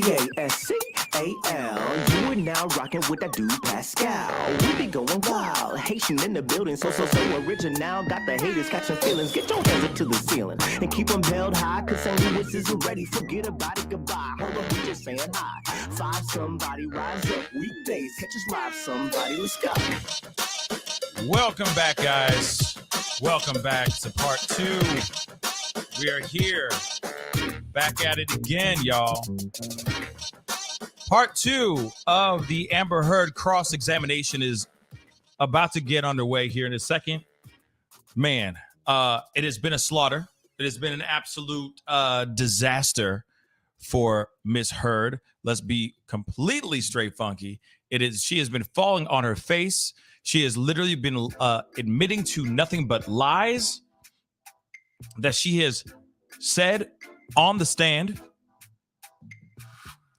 Pascal. You are now rocking with that dude Pascal. We be going wild, Haitian in the building, so original. Got the haters catching feelings. Get your hands up to the ceiling and keep them held high, cause St. Louis isn't ready. Forget about it, goodbye. Hold on, we just saying hi. Five somebody, rise up. Weekdays, catch us live, somebody. Let's go. Welcome back, guys. Welcome back to part 2. We are here, back at it again, y'all. Part 2 of the Amberhead cross-examination is about to get underway here in a second. Man, it has been a slaughter. It has been an absolute disaster for Miss Heard. Let's be completely straight funky. She has been falling on her face. She has literally been admitting to nothing but lies that she has said on the stand.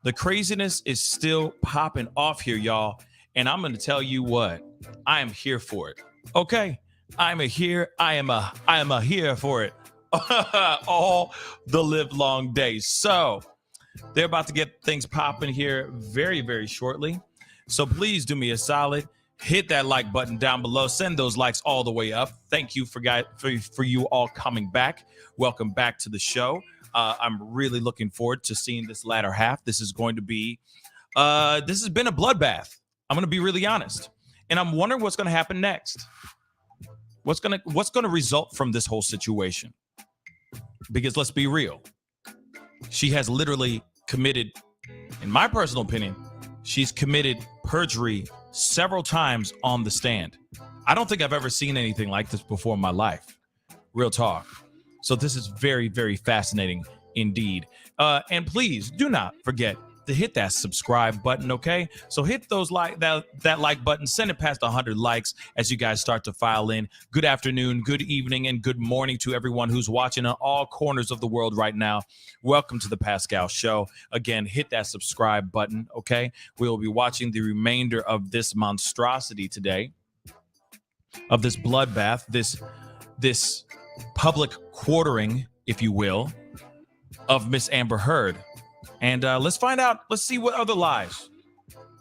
The craziness is still popping off here, y'all. And I'm going to tell you what, I am here for it. Okay. I am here for it all the live long days. So they're about to get things popping here very, very shortly. So please do me a solid. Hit that like button down below. Send those likes all the way up. Thank you for you all coming back. Welcome back to the show. I'm really looking forward to seeing this latter half. This is going to be, this has been a bloodbath. I'm going to be really honest. And I'm wondering what's going to happen next. What's going to result from this whole situation? Because let's be real. She has literally committed, in my personal opinion, she's committed perjury several times on the stand. I don't think I've ever seen anything like this before in my life. Real talk. So this is very, very fascinating indeed. And please do not forget to hit that subscribe button, okay? So hit those that like button, send it past 100 likes as you guys start to file in. Good afternoon, good evening, and good morning to everyone who's watching in all corners of the world right now. Welcome to the Pascal Show. Again, hit that subscribe button, okay? We will be watching the remainder of this monstrosity today, of this bloodbath, this public quartering, if you will, of Miss Amber Heard. And let's find out. Let's see what other lies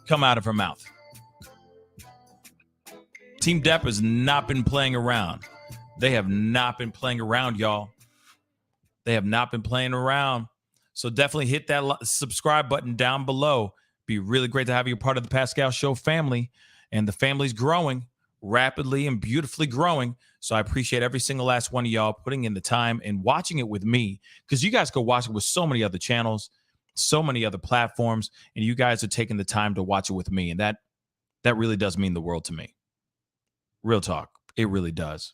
come out of her mouth. Team Depp has not been playing around. They have not been playing around, y'all. They have not been playing around. So definitely hit that subscribe button down below. Be really great to have you a part of the Pascal Show family. And the family's growing rapidly and beautifully growing. So I appreciate every single last one of y'all putting in the time and watching it with me, because you guys go watch it with so many other channels, so many other platforms, and you guys are taking the time to watch it with me. And that really does mean the world to me. Real talk. It really does.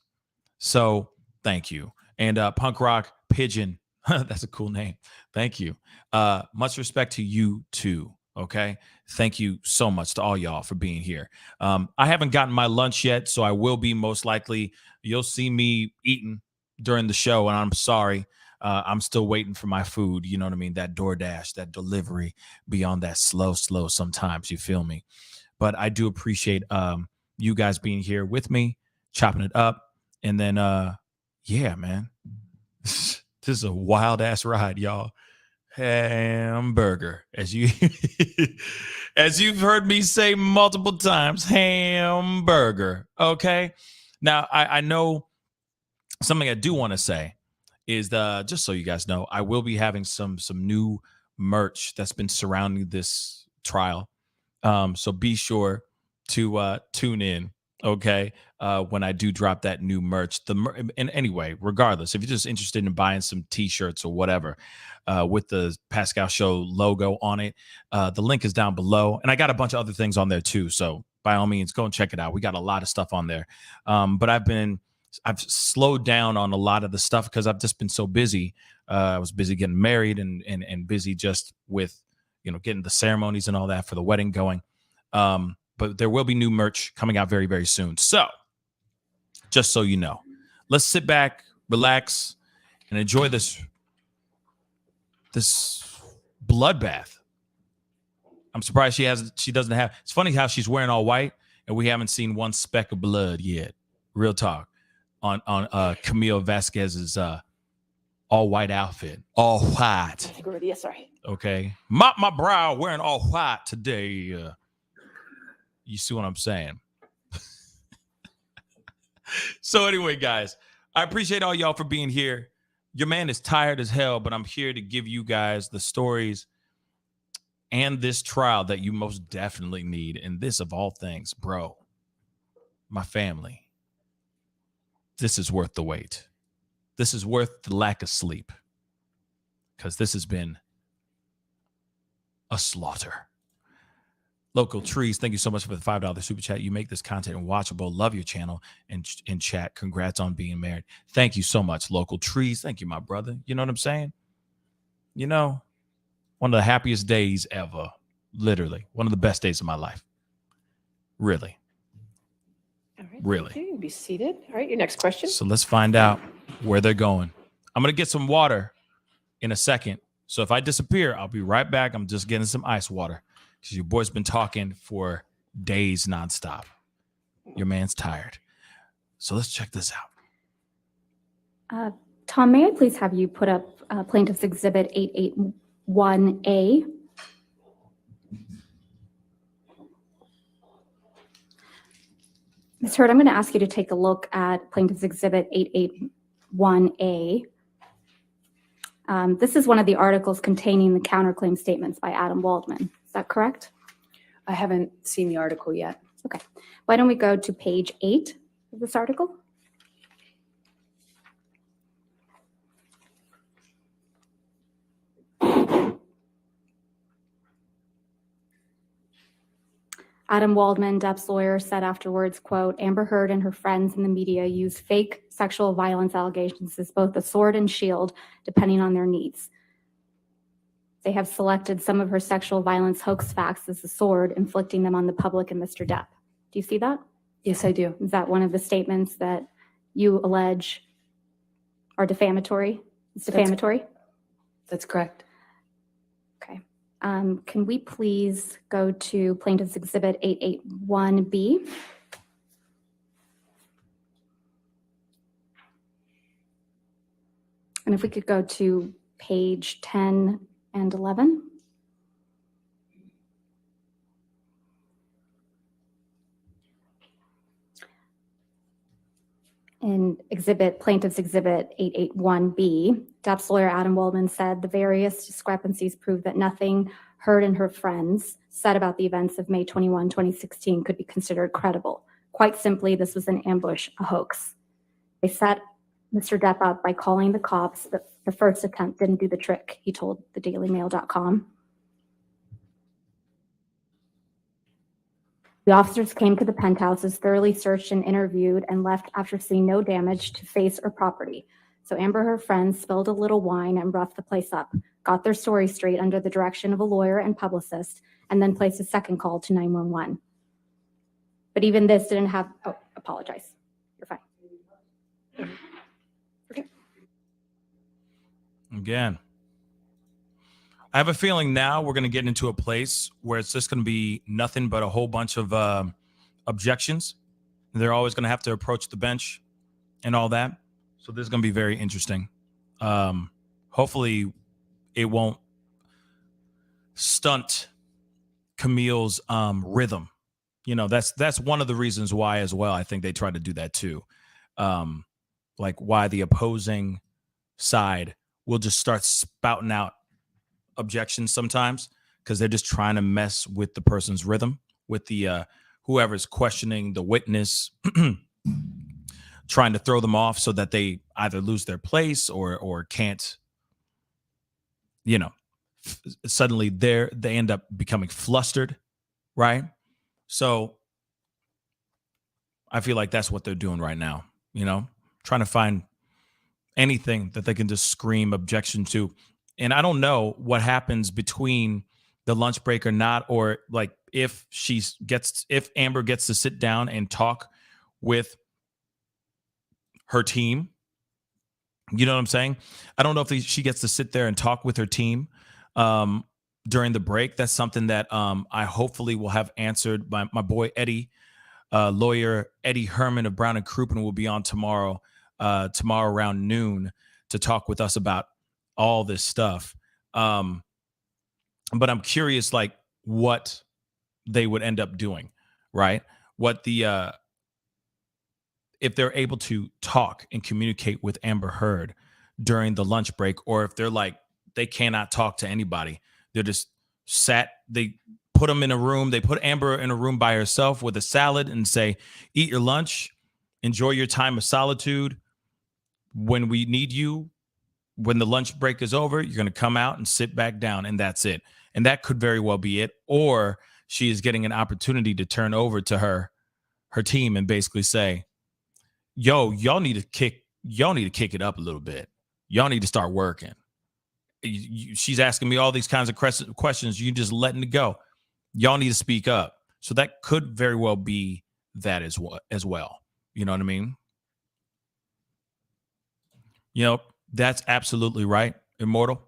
So thank you. And Punk Rock Pigeon, that's a cool name. Thank you. Much respect to you too. Okay. Thank you so much to all y'all for being here. I haven't gotten my lunch yet, so I will be most likely. You'll see me eating during the show, and I'm sorry. I'm still waiting for my food. You know what I mean? That DoorDash, that delivery, beyond that slow sometimes, you feel me? But I do appreciate you guys being here with me, chopping it up. And then, yeah, man, this is a wild ass ride, y'all. Hamburger, as you've heard me say multiple times, hamburger. Okay. Now I know something I do want to say is just so you guys know, I will be having some new merch that's been surrounding this trial. So be sure to tune in. Okay. When I do drop that new merch, and anyway, regardless, if you're just interested in buying some t-shirts or whatever, with the Pascal Show logo on it, the link is down below, and I got a bunch of other things on there too. So by all means, go and check it out. We got a lot of stuff on there. But I've slowed down on a lot of the stuff because I've just been so busy. I was busy getting married and busy just with, getting the ceremonies and all that for the wedding going. But there will be new merch coming out very, very soon. So just so you know, let's sit back, relax, and enjoy this bloodbath. I'm surprised she doesn't have. It's funny how she's wearing all white and we haven't seen one speck of blood yet. Real talk on Camille Vasquez's all white outfit, all white. Yes, sorry. Okay, mop my brow, wearing all white today. You see what I'm saying? So anyway, guys, I appreciate all y'all for being here. Your man is tired as hell, but I'm here to give you guys the stories and this trial that you most definitely need. And this, of all things, bro, my family, this is worth the wait. This is worth the lack of sleep, because this has been a slaughter. Local Trees, thank you so much for the $5 super chat. You make this content watchable. Love your channel and chat. Congrats on being married. Thank you so much, Local Trees. Thank you, my brother. You know what I'm saying? You know, one of the happiest days ever. Literally, one of the best days of my life. Really. All right. Really. You can be seated. All right. Your next question. So let's find out where they're going. I'm going to get some water in a second. So if I disappear, I'll be right back. I'm just getting some ice water, because your boy's been talking for days nonstop. Your man's tired. So let's check this out. Tom, may I please have you put up Plaintiff's Exhibit 881A? Ms. Hurd, I'm going to ask you to take a look at Plaintiff's Exhibit 881A. This is one of the articles containing the counterclaim statements by Adam Waldman. Is that correct? I haven't seen the article yet. Okay. Why don't we go to page 8 of this article? Adam Waldman, Depp's lawyer, said afterwards, quote, Amber Heard and her friends in the media use fake sexual violence allegations as both a sword and shield, depending on their needs. They have selected some of her sexual violence hoax facts as a sword, inflicting them on the public and Mr. Depp. Do you see that? Yes, I do. Is that one of the statements that you allege are defamatory? It's defamatory? That's correct. Okay. Can we please go to Plaintiff's Exhibit 881B? And if we could go to page 10 and 11. In Plaintiff's Exhibit 881B, Depp's lawyer Adam Waldman said the various discrepancies prove that nothing Heard and her friends said about the events of May 21, 2016 could be considered credible. Quite simply, this was an ambush, a hoax. They set Mr. Depp up by calling the cops, but the first attempt didn't do the trick, he told thedailymail.com. The officers came to the penthouses, thoroughly searched and interviewed, and left after seeing no damage to face or property. So Amber and her friends spilled a little wine and roughed the place up, got their story straight under the direction of a lawyer and publicist, and then placed a second call to 911. But even this didn't have, oh, apologize. You're fine. Okay. Again, I have a feeling now we're going to get into a place where it's just going to be nothing but a whole bunch of objections. They're always going to have to approach the bench and all that. So this is going to be very interesting. Hopefully it won't stunt Camille's rhythm. You know, that's one of the reasons why as well. I think they tried to do that too. Like why the opposing side will just start spouting out objections sometimes because they're just trying to mess with the person's rhythm, with the whoever's questioning the witness, trying to throw them off so that they either lose their place or can't, you know, suddenly they end up becoming flustered, right? So I feel like that's what they're doing right now, you know, trying to find anything that they can just scream objection to. And I don't know what happens between the lunch break or not, or like if Amber gets to sit down and talk with her team. You know what I'm saying? I don't know if she gets to sit there and talk with her team during the break. That's something that I hopefully will have answered by my boy Eddie, lawyer Eddie Herman of Brown and Crouppen will be on tomorrow around noon to talk with us about all this stuff. But I'm curious, like, what they would end up doing, right? What the if they're able to talk and communicate with Amber Heard during the lunch break, or if they're like they cannot talk to anybody. They're just they put them in a room. They put Amber in a room by herself with a salad and say, eat your lunch, enjoy your time of solitude. When we need you, when the lunch break is over, you're going to come out and sit back down, and that's it. And that could very well be it. Or she is getting an opportunity to turn over to her team and basically say, yo, y'all need to kick it up a little bit. Y'all need to start working. She's asking me all these kinds of questions. You just letting it go. Y'all need to speak up. So that could very well be that as well. You know what I mean? You know, that's absolutely right, Immortal.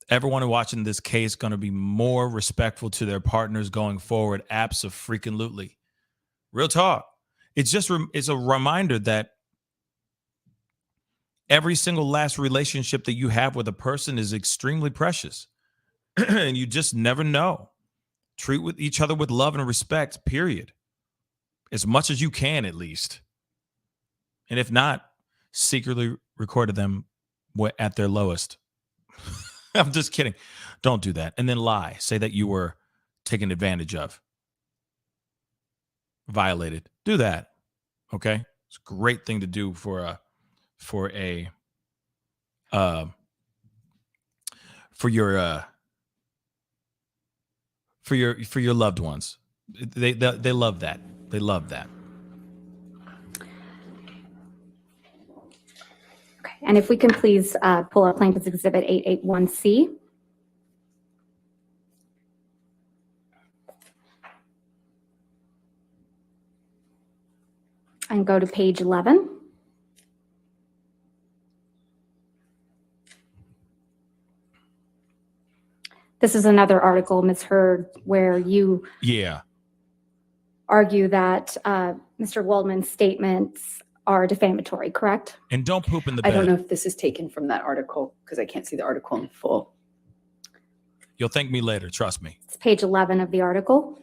Everyone watching this case going to be more respectful to their partners going forward. Abso-freaking-lutely. Real talk. It's a reminder that every single last relationship that you have with a person is extremely precious. And you just never know. Treat with each other with love and respect, period. As much as you can, at least. And if not, secretly recorded them at their lowest. I'm just kidding. Don't do that. And then lie. Say that you were taken advantage of. Violated. Do that. Okay? It's a great thing to do for your loved ones. They love that. They love that. Okay. And if we can please pull up Plaintiff's Exhibit 881C. And go to page 11. This is another article, Ms. Heard, where you argue that Mr. Waldman's statements are defamatory, correct? And don't poop in the bed. I don't know if this is taken from that article because I can't see the article in full. You'll thank me later, trust me. It's page 11 of the article.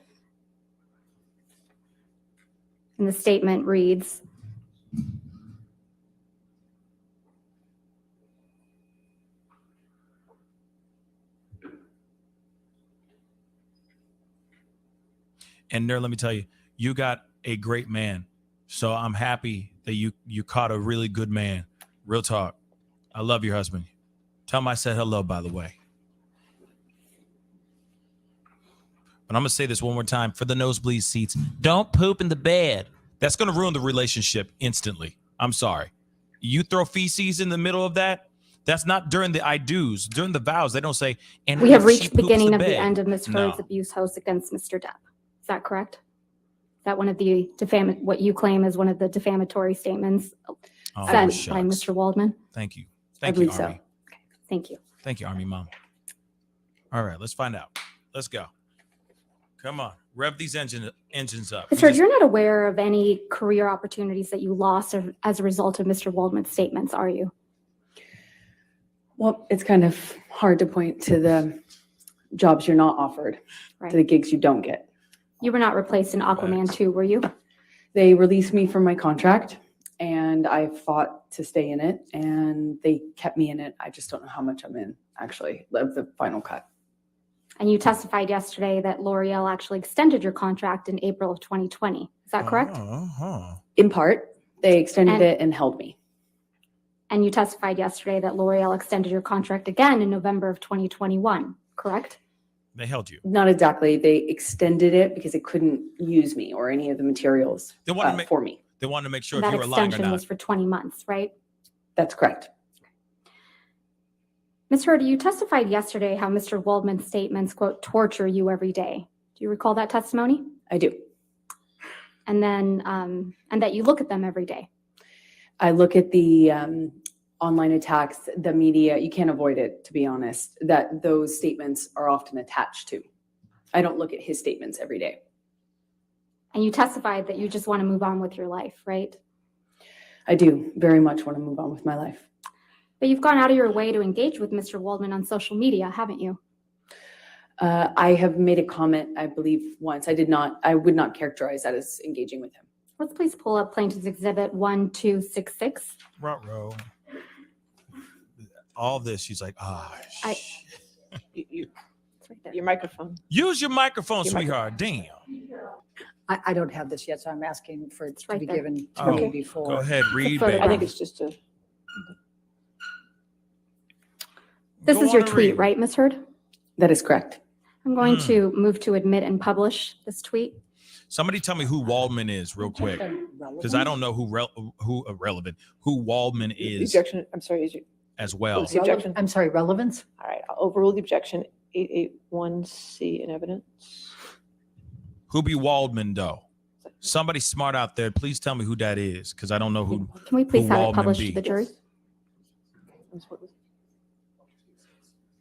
And the statement reads, and Nerd, let me tell you, you got a great man. So I'm happy that you caught a really good man. Real talk. I love your husband. Tell him I said hello, by the way. But I'm going to say this one more time for the nosebleed seats. Don't poop in the bed. That's going to ruin the relationship instantly. I'm sorry. You throw feces in the middle of that? That's not during the I do's. During the vows, they don't say, and we have if she reached the poops beginning the of the bed. end of Ms. Heard's No. abuse host against Mr. Depp. Is that correct? Is that one of the what you claim is one of the defamatory statements Oh, said shucks. by Mr. Waldman? Thank you. I Thank you, believe so. Army. Thank you. Thank you, Army Mom. All right, let's find out. Let's go. Come on. Rev these engines up. Ms. Heard, you're not aware of any career opportunities that you lost as a result of Mr. Waldman's statements, are you? Well, it's kind of hard to point to the jobs you're not offered, Right. to the gigs you don't get. You were not replaced in Aquaman 2, were you? They released me from my contract and I fought to stay in it and they kept me in it. I just don't know how much I'm in, actually, of the final cut. And you testified yesterday that L'Oreal actually extended your contract in April of 2020. Is that correct? In part, they extended And- it and held me. And you testified yesterday that L'Oreal extended your contract again in November of 2021, correct? They held you. Not exactly. They extended it because they couldn't use me or any of the materials They wanted to make for me. They wanted to make sure And if that you were lying or extension was not. for 20 months, right? That's correct. Ms. Heard, you testified yesterday how Mr. Waldman's statements, quote, torture you every day. Do you recall that testimony? I do. And then, and that you look at them every day. I look at the online attacks, the media. You can't avoid it, to be honest, that those statements are often attached to. I don't look at his statements every day. And you testified that you just want to move on with your life, right? I do very much want to move on with my life. But you've gone out of your way to engage with Mr. Waldman on social media, haven't you? I have made a comment, I believe, once. I would not characterize that as engaging with him. Let's please pull up Plaintiff's Exhibit 1266. Ruh-roh. All this, she's like, I- shit. You, It's right there. your microphone. Use your microphone, Your sweetheart. Damn. I don't have this yet, so I'm asking for it to right be there. given to Oh, me before. Go ahead, read, photograph. baby. I think it's just a. This Go is your on and tweet, read. right, Ms. Heard? That is correct. I'm going Hmm. to move to admit and publish this tweet. Somebody tell me who Waldman is real quick, because I don't know who Waldman is Objection. I'm sorry. Is you, as well. What's the objection? I'm sorry, relevance? all right. I'll overrule the objection. 881C in evidence. Who be Waldman though? Somebody smart out there, please tell me who that is, because I don't know who. Can we please have it Waldman published be? to the jury?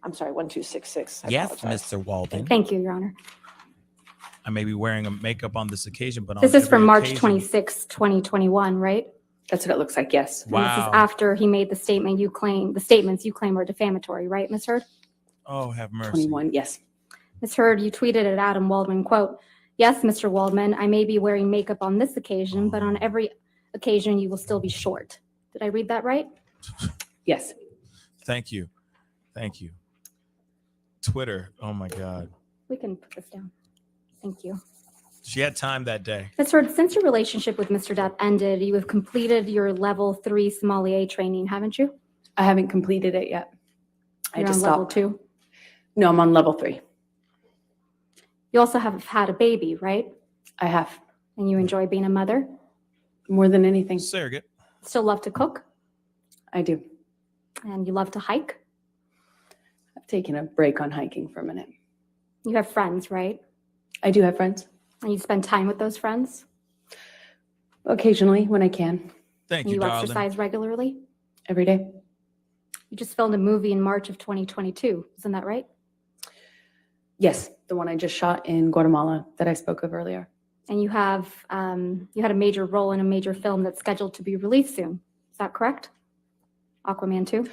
I'm sorry. 1266. I Yes, apologize. Mr. Walden. Thank you, Your Honor. I may be wearing a makeup on this occasion, but This on is from every March occasion- 26, 2021, right? That's what it looks like, yes. And this Wow. is after he made the statements you claim are defamatory, right, Ms. Heard? Oh, have mercy. 21, yes. Ms. Heard, you tweeted at Adam Waldman, quote, "Yes, Mr. Waldman, I may be wearing makeup on this occasion, but on every occasion you will still be short." Did I read that right? Yes. Thank you. Thank you. Twitter. Oh my God. We can put this down. Thank you. She had time that day. Ms. Heard, since your relationship with Mr. Depp ended, you have completed your level 3 sommelier training, haven't you? I haven't completed it yet. I You're just on level stopped. 2. No, I'm on level 3. You also have had a baby, right? I have And you enjoy being a mother. more than anything. Surrogate. Still love to cook, I do. and you love to hike. I've taken a break on hiking for a minute. You have friends, right? I do have friends. And you spend time with those friends. Occasionally when I can, Thank And you, you darling. exercise regularly. every day. You just filmed a movie in March of 2022. Isn't that right? Yes, the one I just shot in Guatemala that I spoke of earlier. And you have you had a major role in a major film that's scheduled to be released soon. Is that correct? Aquaman 2?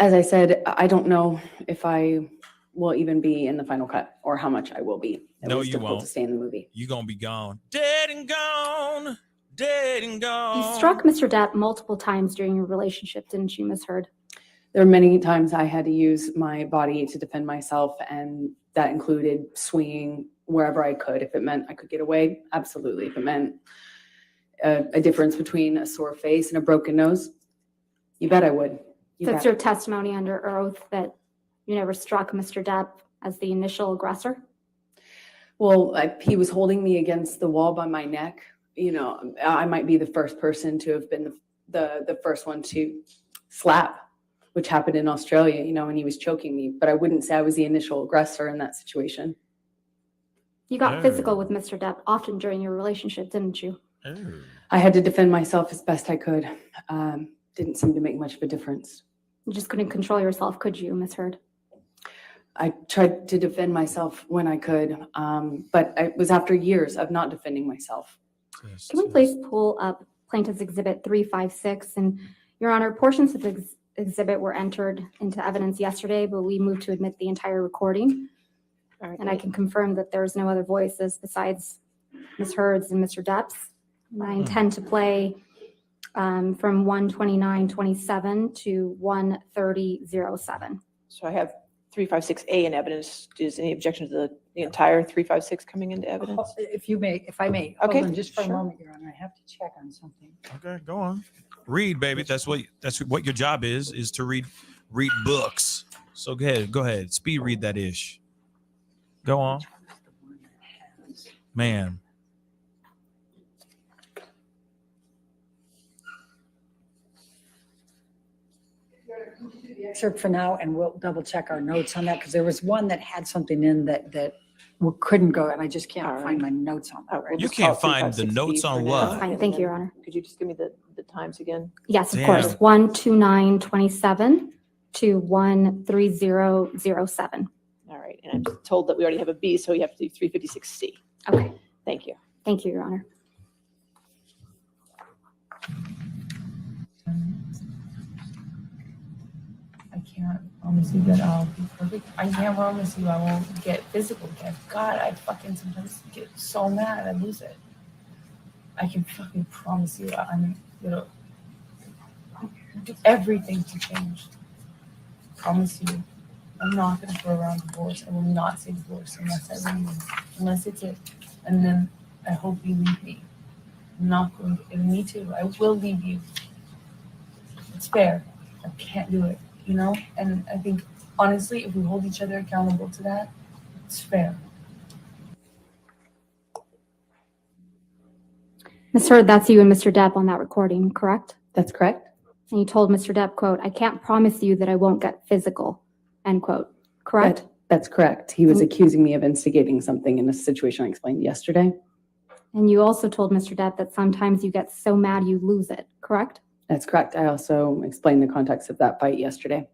As I said, I don't know if I will even be in the final cut or how much I will be. It No, was you difficult won't. to stay in the movie. You're going to be gone. Dead and gone. Dead and gone. You struck Mr. Depp multiple times during your relationship, didn't you, Ms. Heard? There were many times I had to use my body to defend myself, and that included swinging wherever I could. If it meant I could get away, absolutely. If it meant a difference between a sore face and a broken nose, you bet I would. You That's bet. your testimony under oath that you never struck Mr. Depp as the initial aggressor? Well, he was holding me against the wall by my neck. You know, I might be the first person to have been the first one to slap, which happened in Australia, you know, when he was choking me. But I wouldn't say I was the initial aggressor in that situation. You got Oh. physical with Mr. Depp often during your relationship, didn't you? Oh. I had to defend myself as best I could. Didn't seem to make much of a difference. You just couldn't control yourself, could you, Ms. Heard? I tried to defend myself when I could, but it was after years of not defending myself. Yes, Can we yes. please pull up Plaintiff's Exhibit 356? And Your Honor, portions of the exhibit were entered into evidence yesterday, but we moved to admit the entire recording. All right. And I can confirm that there's no other voices besides Ms. Heard's and Mr. Depp's. And I intend to play from 1:29:27 to 1:30:07. So I have 356A in evidence. Is any objection to the entire 356 coming into evidence? If I may. Okay, Hold on just for a sure. moment, Your Honor. I have to check on something. Okay, go on. Read, baby. That's what your job is to read books. So go ahead. Speed read that ish. Go on. Man. Excerpt for now, and we'll double check our notes on that, because there was one that had something in that couldn't go, and I just All can't right. find my notes on that All right, right we'll You just call can't it find the 356B notes for on now. what? That's fine. Thank you, Your Honor. Could you just give me the times again? Yes, of Damn. course. 1:29:27 to 1:30:07. All right. And I'm told that we already have a B, so you have to do 356C. Okay. Thank you. Thank you, Your Honor. can't promise you that I'll be perfect. I can't promise you I won't get physical again. God, I fucking sometimes get so mad I lose it. I can fucking promise you I'm gonna do everything to change. Promise you. I'm not gonna throw around divorce. I will not say divorce unless I leave. Unless it's it. And then I hope you leave me. I'm not going to, and me too. I will leave you. It's fair. I can't do it, you know? And I think, honestly, if we hold each other accountable to that, it's fair. Ms. Hurd, that's you and Mr. Depp on that recording, correct? That's correct. And you told Mr. Depp, quote, I can't promise you that I won't get physical, end quote, correct? That's correct. He was accusing me of instigating something in a situation I explained yesterday. And you also told Mr. Depp that sometimes you get so mad you lose it, correct? That's correct. I also explained the context of that fight yesterday.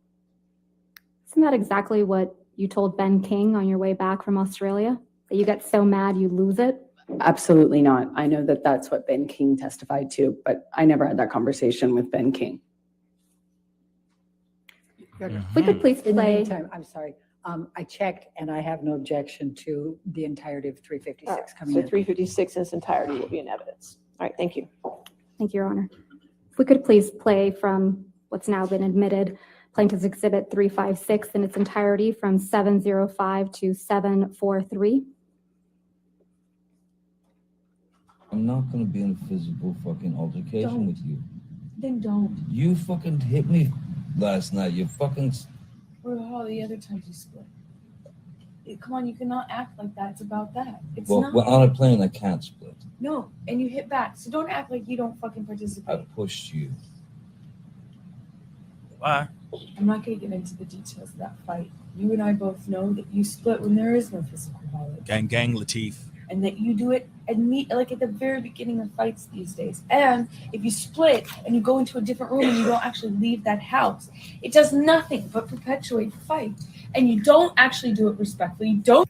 Isn't that exactly what you told Ben King on your way back from Australia? That you get so mad you lose it? Absolutely not. I know that that's what Ben King testified to, but I never had that conversation with Ben King. Your Honor, If we could please in the play. meantime, I'm sorry, I checked and I have no objection to the entirety of 356 coming So in. 356 in its entirety will be in evidence. All right, thank you. Thank you, Your Honor. If we could please play from what's now been admitted, Plaintiff's Exhibit 356 in its entirety from 705 to 743. I'm not gonna be in a physical fucking altercation Don't. with you. Then don't. You fucking hit me last night. You fucking. For all the other times you split. Come on, you cannot act like that. It's about that. It's Well, not. we're on a plane. I can't split. No, and you hit back. So don't act like you don't fucking I participate. pushed you. Why? I'm not going to get into the details of that fight. You and I both know that you split when there is no physical violence. Gang, Latif. And that you do it like at the very beginning of fights these days. And if you split and you go into a different room and you don't actually leave that house, it does nothing but perpetuate the fight. And you don't actually do it respectfully. You don't.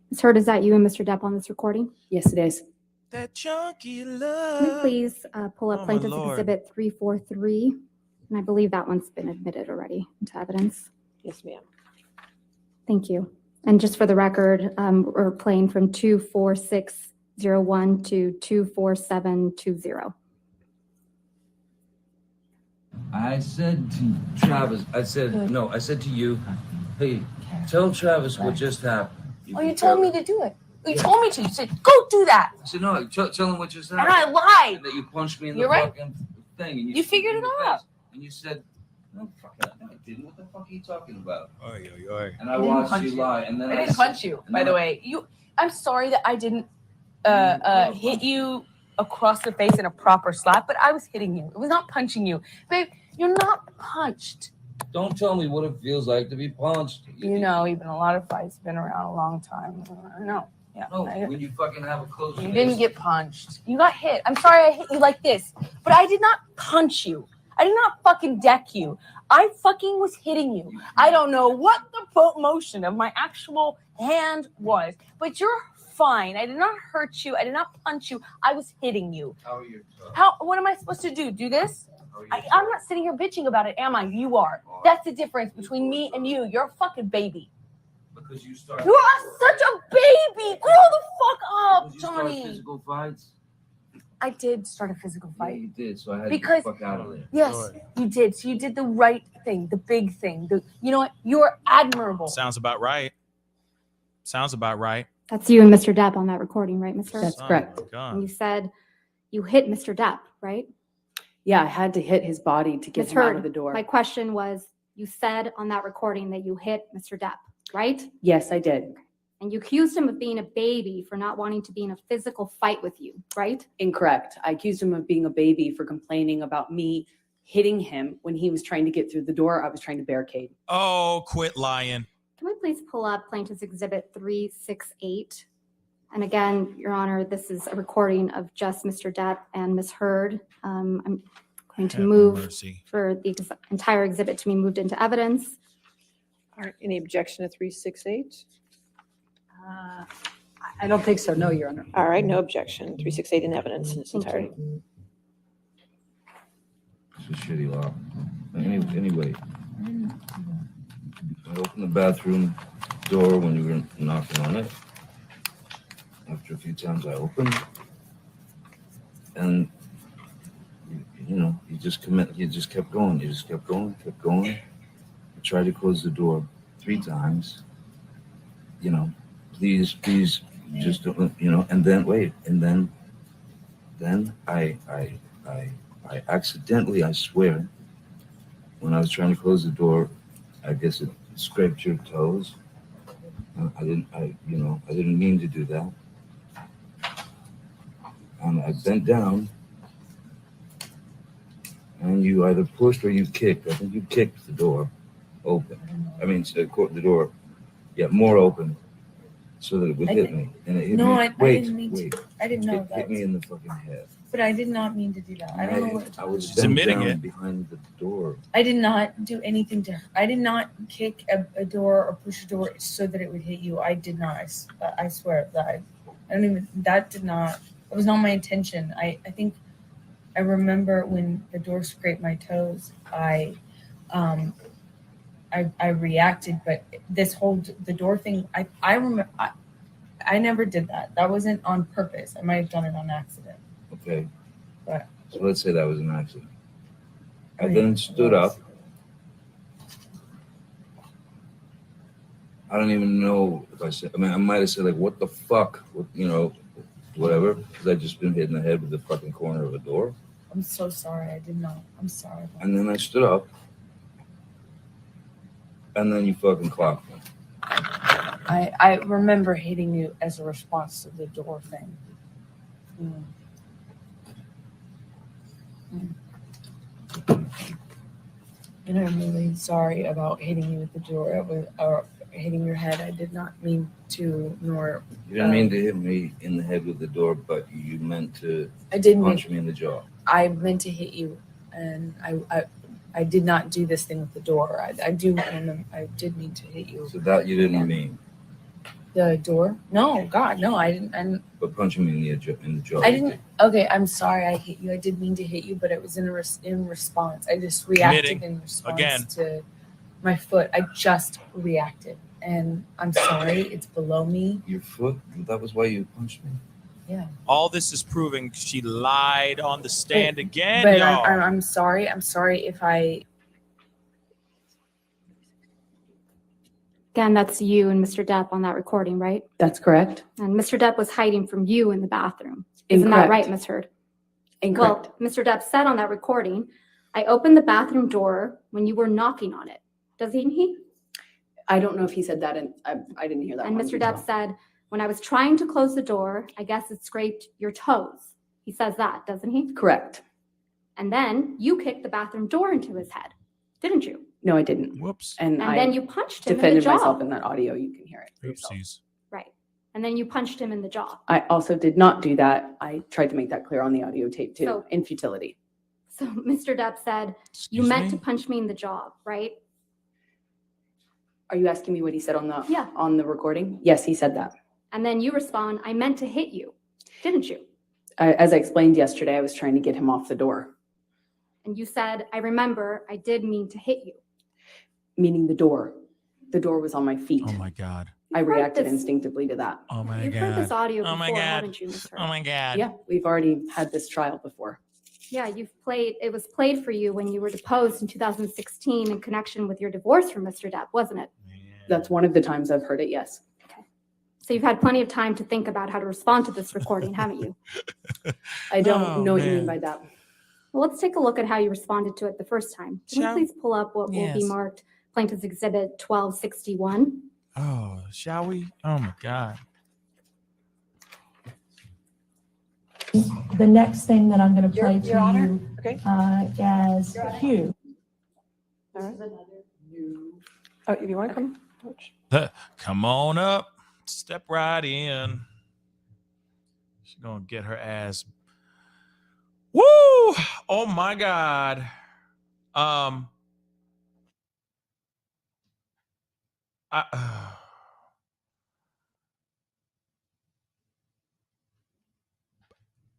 Ms. Hurd, is that you and Mr. Depp on this recording? Yes, it is. That chunky Can we love. please pull up Oh, my Plaintiff's Lord. Exhibit 343? And I believe that one's been admitted already into evidence. Yes, ma'am. Thank you. And just for the record, we're playing from 24601 to 24720. I said to Travis. I said to you. Hey, tell Travis what just happened. Oh, you told me to do it. You told me to. You said, go do that. I said no. Tell him what just And happened. I lied. And that you punched me in the You're right. fucking thing. And You figured in it the out. face. And you said, no, fuck it. No, I didn't. What the fuck are you talking about? Oy, oy, oy. And I I didn't watched punch you you. lie. And then I didn't punch you, and by then the way. I'm sorry that I didn't hit you across the face in a proper slap, but I was hitting you. It was not punching you. Babe, you're not punched. Don't tell me what it feels like to be punched. You know, even a lot of fights been around a long time. I know. Yeah. No, when you fucking have a close. You didn't get punched. You got hit. I'm sorry I hit you like this, but I did not punch you. I did not fucking deck you. I fucking was hitting you. I don't know what the motion of my actual hand was, but you're fine. I did not hurt you. I did not punch you. I was hitting you. How are you? What am I supposed to do? Do this? I'm not sitting here bitching about it, am I? You are. That's the difference between me and you. You're a fucking baby. Because you start. You are such a baby. Grow the fuck up, Because you start Johnny. physical fights. I did start a physical Yeah, fight. you did. So I had Because- to get the fuck out of there. Yes, you did. So you did the right thing, the big thing. You know what? You're admirable. Sounds about right. Sounds about right. That's you and Mr. Depp on that recording, right, Ms. Hurd? That's Son of correct. a gun. And you said you hit Mr. Depp, right? Yeah, I had to hit his body to get Ms. him out Hurd, of the door. my question was, you said on that recording that you hit Mr. Depp, right? Yes, I did. And you accused him of being a baby for not wanting to be in a physical fight with you, right? Incorrect. I accused him of being a baby for complaining about me hitting him when he was trying to get through the door. I was trying to barricade. Oh, quit lying. Can we please pull up Plaintiff's Exhibit 368? And again, Your Honor, this is a recording of just Mr. Depp and Ms. Hurd. I'm going to Have move mercy. for the entire exhibit to be moved into evidence. All right, any objection to 368? I don't think so, no, Your Honor. All right, no objection. 368 in evidence in its Thank you. entirety. a shitty lock. Anyway, I opened the bathroom door when you were knocking on it. After a few times I opened, and you just kept going. You just kept going. I tried to close the door 3 times. Please, just don't, and then wait, and then I accidentally, I swear, when I was trying to close the door, I guess it scraped your toes. I didn't mean to do that. And I bent down, and you either pushed or you kicked. I think you kicked the door open. I mean, the door, more open, so that it would hit me. And it hit No, me. I didn't mean to. I didn't know It that. hit me in the fucking head. But I did not mean to do that. I don't know what. I was She's bent admitting down it. behind the door. I did not do anything to her. I did not kick a door or push a door so that it would hit you. I did not. I swear that I don't even. That did not. It was not my intention. I think I remember when the door scraped my toes. I reacted, but the door thing. I remember. I never did that. That wasn't on purpose. I might have done it on accident. Okay. But So let's say that was an accident. I I mean, then stood it was. up. I don't even know if I said. I mean, I might have said like, "What the fuck?" Whatever. Because I just been hit in the head with the fucking corner of a door. I'm so sorry. I did not. I'm sorry. And then I stood up. And then you fucking clocked me. I remember hitting you as a response to the door thing. And I'm really sorry about hitting you with the door or hitting your head. I did not mean to, nor You didn't mean to hit me in the head with the door, but you meant to I didn't mean. punch me in the jaw. I meant to hit you, and I did not do this thing with the door. I did mean to hit you. So that you didn't Yeah. mean. The door? No, God, no, I didn't. But punching me in the jaw. I didn't. Okay, I'm sorry. I hit you. I did mean to hit you, but it was in response. I just reacted Admitting, in response again. to my foot. I just reacted, and I'm sorry. It's below me. Your foot? That was why you punched me? Yeah. All this is proving she lied on the stand again, But y'all. I'm sorry. I'm sorry if I. Again, that's you and Mr. Depp on that recording, right? That's correct. And Mr. Depp was hiding from you in the bathroom. Isn't that right, Ms. Heard? Incorrect. Well, Mr. Depp said on that recording, I opened the bathroom door when you were knocking on it. Doesn't he? I don't know if he said that, and I didn't hear that. And one Mr. detail. Depp said, when I was trying to close the door, I guess it scraped your toes. He says that, doesn't he? Correct. And then you kicked the bathroom door into his head, didn't you? No, I didn't. Whoops. And And I then you punched him in the defended jaw. myself in that audio. You can hear it for yourself. Oopsies. Right. And then you punched him in the jaw. I also did not do that. I tried to make that clear on the audio tape too, So- in futility. So Mr. Depp said, you Excuse meant me? to punch me in the jaw, right? Are you asking me what he said on the Yeah. on the recording? Yes, he said that. And then you respond, I meant to hit you, didn't you? As I explained yesterday, I was trying to get him off the door, And you said, I remember, I did mean to hit you. meaning the door. The door was on my feet. Oh my God. I You've heard reacted this- instinctively to that. Oh my You've God. heard this audio Oh before, my God. haven't you, Ms. Heard? Oh my God. Yeah, we've already had this trial before. Yeah, it was played for you when you were deposed in 2016 in connection with your divorce from Mr. Depp, wasn't it? That's one of the times I've heard it, yes. So you've had plenty of time to think about how to respond to this recording, haven't you? I don't Oh, know what you mean man. by that. Well, let's take a look at how you responded to it the first time. Can Shall- we please pull up what will be Yes. marked Plaintiff's Exhibit 1261? Oh, shall we? Oh my God. The next thing that I'm going to Your- play Your to Honor? you Okay. as cue. Oh, if you want to come. Come on up. Step right in. She's going to get her ass. Woo! Oh my God.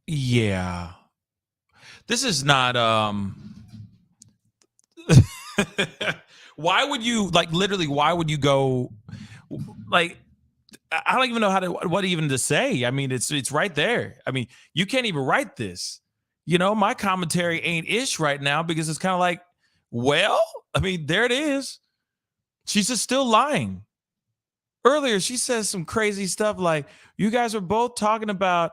Yeah. This is not Why would you literally? Why would you go? Like, I don't even know what even to say. I mean, it's right there. I mean, you can't even write this. My commentary ain't ish right now because it's kind of like, well, I mean, there it is. She's just still lying. Earlier, she says some crazy stuff like, you guys are both talking about,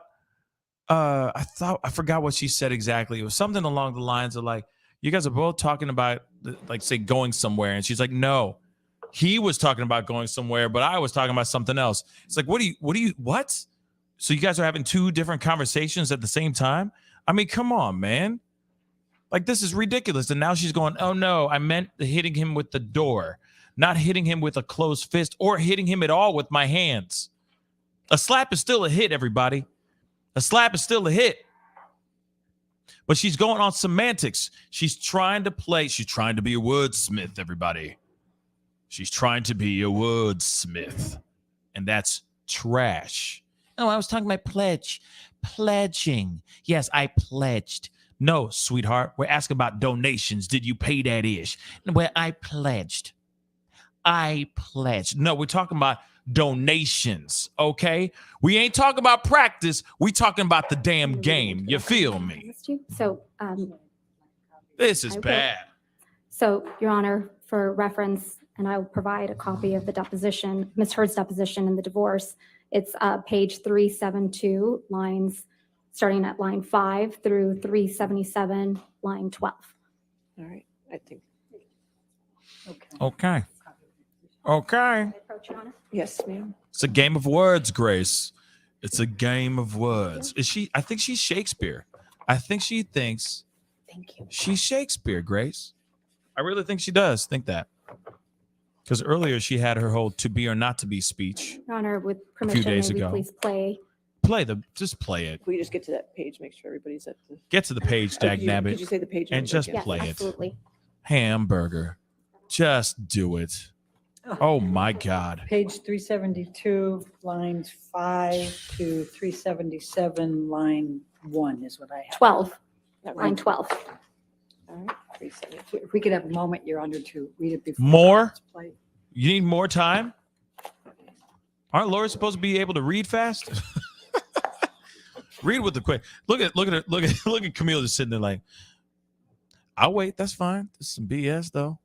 I forgot what she said exactly. It was something along the lines of like, you guys are both talking about, like, say, going somewhere. And she's like, no, he was talking about going somewhere, but I was talking about something else. It's like, what? So you guys are having two different conversations at the same time? I mean, come on, man. Like, this is ridiculous. And now she's going, oh no, I meant hitting him with the door, not hitting him with a closed fist or hitting him at all with my hands. A slap is still a hit, everybody. A slap is still a hit. But she's going on semantics. She's trying to be a wordsmith, everybody. She's trying to be a wordsmith. And that's trash. Oh, I was talking about pledging. Yes, I pledged. No, sweetheart, we're asking about donations. Did you pay that ish? Well, I pledged. No, we're talking about donations, okay? We ain't talking about practice. We talking about the damn game. You feel me? So, This is okay. bad. So, Your Honor, for reference, and I will provide a copy of the deposition, Ms. Heard's deposition in the divorce. It's page 372, starting at line 5 through 377, line 12. All right, I think. Okay. Approach, Your Honor. Yes, ma'am. It's a game of words, Grace. It's a game of words. I think she's Shakespeare. I think she thinks Thank you. she's Shakespeare, Grace. I really think she does think that. Because earlier she had her whole to be or not to be speech. Your Honor, with permission, days may we ago. please play? Just play it. Can we just get to that page, make sure everybody's at the. Get to the page, Could you dagnabbit. say the page? And number just again? play it. Absolutely. Hamburger. Just do it. Oh my God. Page 372, lines 5 to 377, line 1 is what I have. 12, That line right? 12. All right, 372. If we could have a moment, Your Honor, to read it before. More? it's played. You need more time? Aren't lawyers supposed to be able to read fast? Read with the quick. Look at Camille just sitting there like, I'll wait. That's fine. This is some BS though.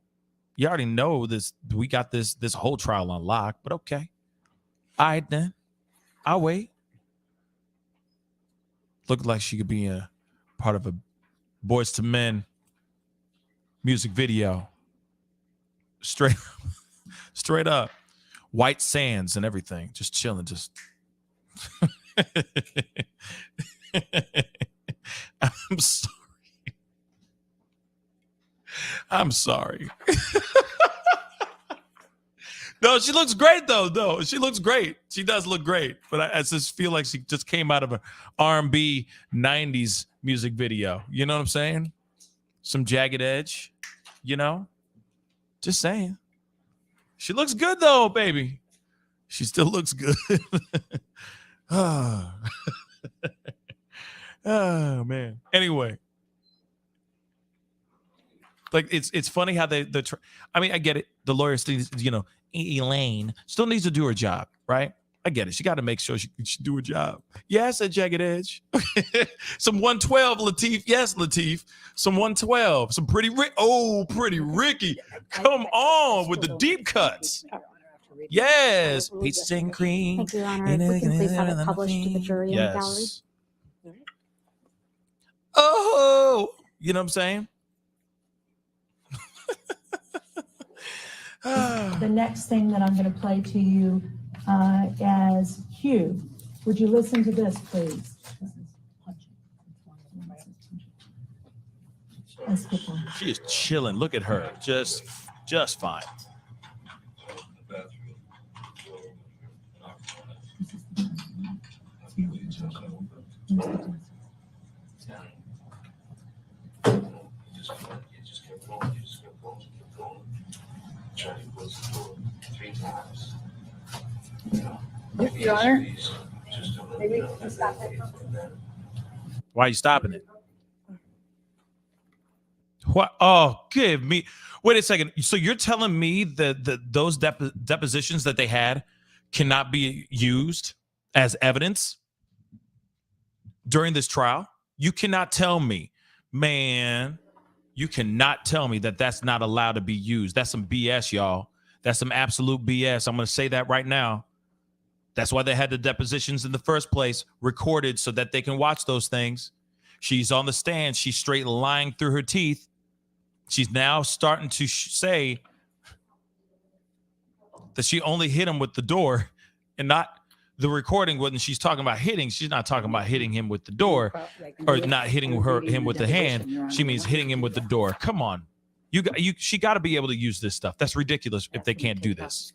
You already know this. We got this whole trial on lock, but okay. All right then. I'll wait. Looked like she could be a part of a Boys to Men music video. Straight up. White sands and everything. Just chilling. Just I'm sorry. No, she looks great though. No, she looks great. She does look great. But I just feel like she just came out of an R&B 90s music video. You know what I'm saying? Some Jagged Edge, Just saying. She looks good though, baby. She still looks good. Oh. Oh man. Anyway. Like it's funny how I get it. The lawyer still, Elaine still needs to do her job, right? I get it. She got to make sure she do her job. Yeah, I said Jagged Edge. Some 112, Lateef. Yes, Lateef. Some 112. Some Pretty Ricky. Come on with the deep cuts. Yes. Peaches and cream. Thank you, Your Honor. If we can please have it published to the jury in the gallery. Oh, you know what I'm saying? The next thing that I'm going to play to you as Hugh. Would you listen to this, please? Let's skip on. She is chilling. Look at her. Just fine. Your Honor, maybe we can stop it. Why are you stopping it? What? Oh, give me. Wait a second. So you're telling me that those depositions that they had cannot be used as evidence during this trial? You cannot tell me, man. You cannot tell me that that's not allowed to be used. That's some BS, y'all. That's some absolute BS. I'm going to say that right now. That's why they had the depositions in the first place recorded so that they can watch those things. She's on the stand. She's straight lying through her teeth. She's now starting to say that she only hit him with the door and not the recording. When she's talking about hitting, she's not talking about hitting him with the door or not hitting him with the hand. She means hitting him with the door. Come on. She got to be able to use this stuff. That's ridiculous if they can't do this.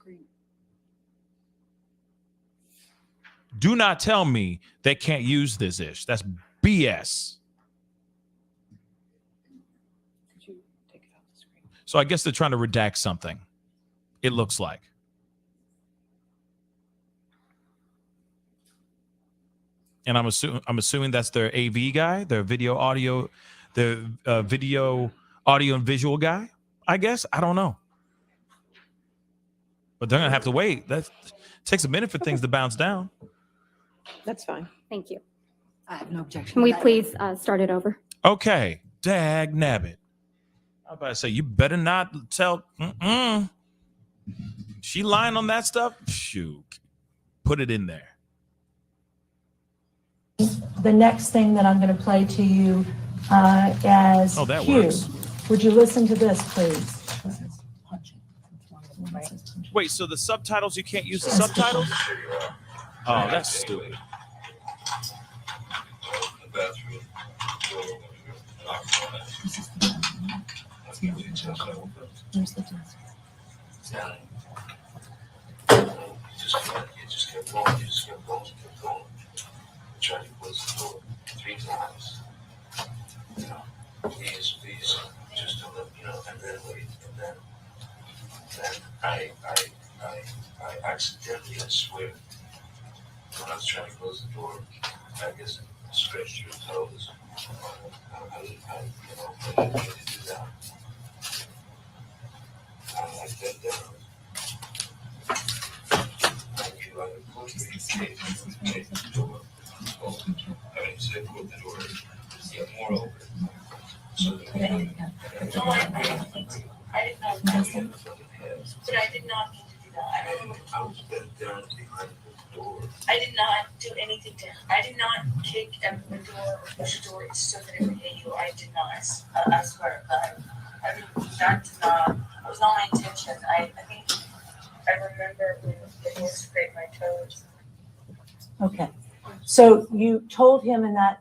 Do not tell me they can't use this ish. That's BS. So I guess they're trying to redact something. It looks like. And I'm assuming that's their AV guy, their video audio and visual guy, I guess. I don't know. But they're gonna have to wait. That takes a minute for things to bounce down. That's fine. Thank you. I have no objection. Can we please start it over? Okay. Dag nabbit. I was about to say, you better not tell. She lying on that stuff? Shoot. Put it in there. The next thing that I'm going to play to you as that cue. works. Would you listen to this, please? Wait, so the subtitles, you can't use the subtitles? Oh, that's stupid. Where's the desk? You just kept going. Tried to close the door 3 times. Please, just don't let me know. And then wait, and then I accidentally, I swear, when I was trying to close the door, I guess I scratched your toes. I didn't do that. I bent down. And you take the door open. I mean, so put the door more open. So that we can. I did not. But I did not mean to do that. I was bent down behind the door. I did not do anything to. I did not kick at the door or push the door so that it would hit you. I did not. I swear. I mean, that did not. It was not my intention. I think I remember when the door scraped my toes. Okay. So you told him in that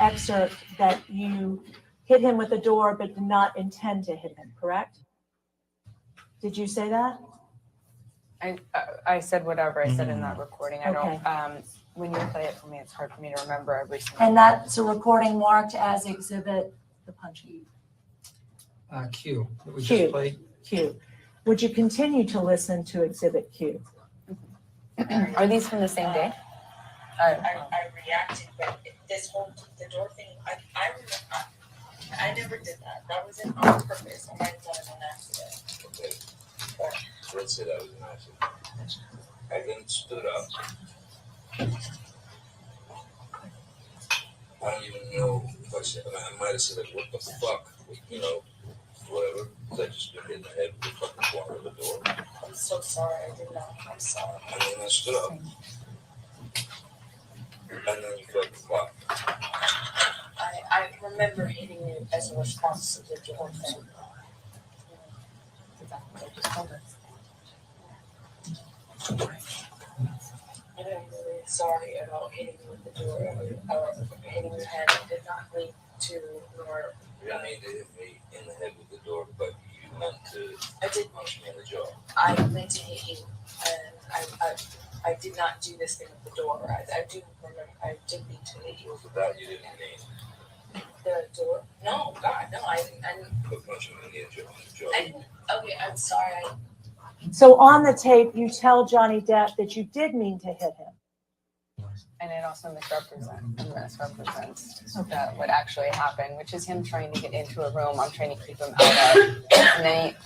excerpt that you hit him with the door but did not intend to hit him, correct? Did you say that? I said whatever I said in that recording. I Okay. don't, when you play it for me, it's hard for me to remember every single. And that's a recording marked as exhibit the punching. Q that we Q. just played. Q. Would you continue to listen to exhibit Q? Are these from the same day? I reacted, but the door thing, I never did that. That wasn't on purpose. I might have done it on accident. Okay. So let's say that was an accident. I then stood up. I don't even know if I said, I might have said, like, what the fuck? Whatever. Because I just been hitting the head with the fucking corner of the door. I'm so sorry. I did not. I'm sorry. And then I stood up. And then you felt the clock. I remember hitting it as a response to the door thing. I'm really sorry about hitting you with the door or hitting your head. I did not mean to your. You didn't mean to hit me in the head with the door, but you meant to punch me in the jaw. I meant to hit you, and I did not do this thing with the door. I do remember. I did mean to hit you. For that, you didn't mean the door. No, God, no. I didn't. Put punching me in the jaw. I didn't. Okay, I'm sorry. So on the tape, you tell Johnny Depp that you did mean to hit him. And it also misrepresents that what actually happened, which is him trying to get into a room I'm trying to keep him out of. And then he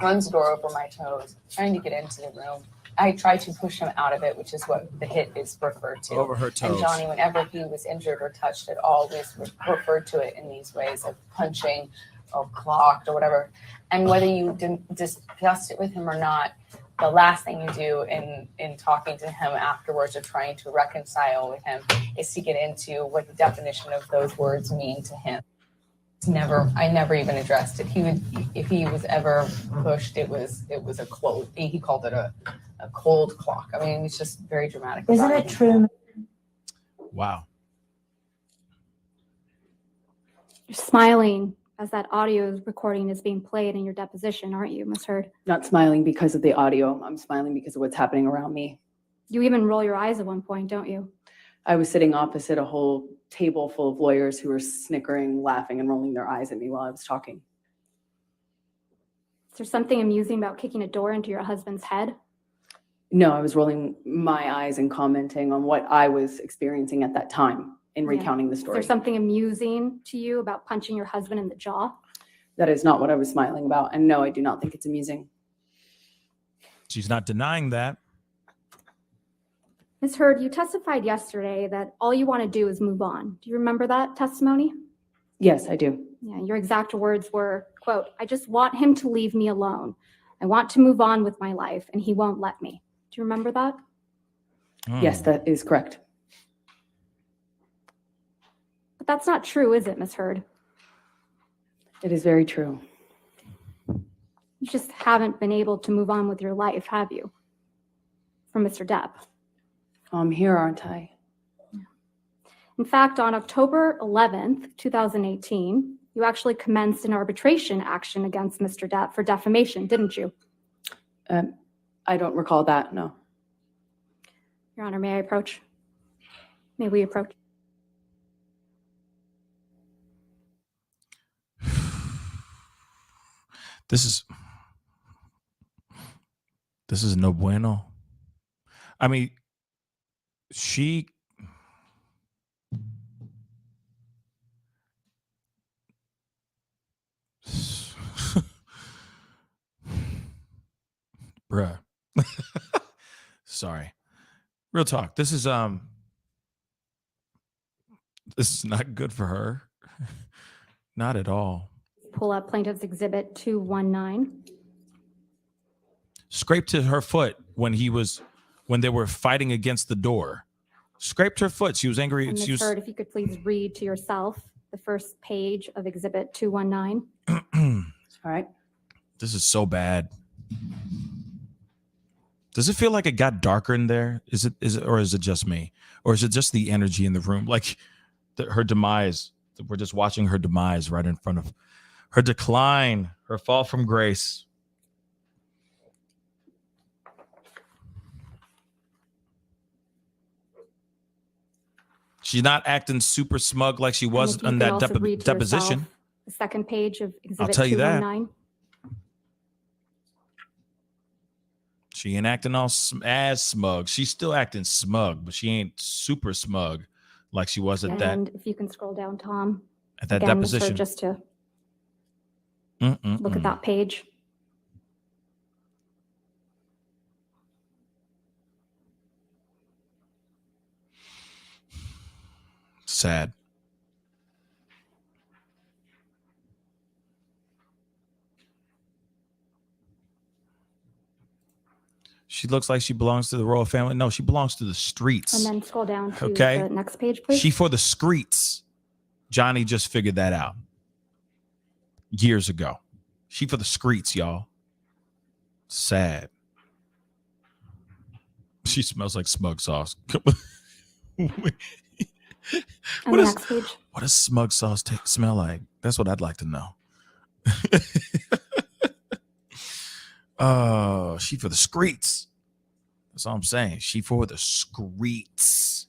runs the door over my toes, trying to get into the room. I tried to push him out of it, which is what the hit is referred to. Over her toes. And Johnny, whenever he was injured or touched it, always referred to it in these ways of punching or clocked or whatever. And whether you discussed it with him or not, the last thing you do in talking to him afterwards or trying to reconcile with him is to get into what the definition of those words mean to him. I never even addressed it. He would, if he was ever pushed, it was a cold. He called it a cold clock. I mean, it's just very dramatic. Isn't it true? Wow. You're smiling as that audio recording is being played in your deposition, aren't you, Ms. Heard? Not smiling because of the audio. I'm smiling because of what's happening around me. You even roll your eyes at one point, don't you? I was sitting opposite a whole table full of lawyers who were snickering, laughing, and rolling their eyes at me while I was talking. Is there something amusing about kicking a door into your husband's head? No, I was rolling my eyes and commenting on what I was experiencing at that time in recounting the Is story. there something amusing to you about punching your husband in the jaw? That is not what I was smiling about. And no, I do not think it's amusing. She's not denying that. Ms. Heard, you testified yesterday that all you want to do is move on. Do you remember that testimony? Yes, I do. Yeah, your exact words were, quote, "I just want him to leave me alone. I want to move on with my life, and he won't let me." Do you remember that? Yes, that is correct. But that's not true, is it, Ms. Heard? It is very true. You just haven't been able to move on with your life, have you? From Mr. Depp. I'm here, aren't I? In fact, on October 11th, 2018, you actually commenced an arbitration action against Mr. Depp for defamation, didn't you? I don't recall that, no. Your Honor, may I approach? May we approach? This is no bueno. I mean, she bruh. Sorry. Real talk. This is not good for her. Not at all. Pull up Plaintiff's Exhibit 219. Scraped to her foot when they were fighting against the door. Scraped her foot. She was angry. And Ms. Heard, if you could please read to yourself the first page of Exhibit 219. All right. This is so bad. Does it feel like it got darker in there? Is it, or is it just me? Or is it just the energy in the room? Like her demise. We're just watching her demise right in front of her decline, her fall from grace. She's not acting super smug like she was on that deposition. The second page of Exhibit I'll tell you that. 219. She ain't acting all as smug. She's still acting smug, but she ain't super smug like she was at that. And if you can scroll down, Tom. At that again, deposition. Just to look at that page. Sad. She looks like she belongs to the royal family. No, she belongs to the streets. And then scroll down to okay. the next page, please. She for the streets. Johnny just figured that out years ago. She for the streets, y'all. Sad. She smells like smug sauce. What does smug sauce smell like? That's what I'd like to know. Oh, she for the streets. That's all I'm saying. She for the streets.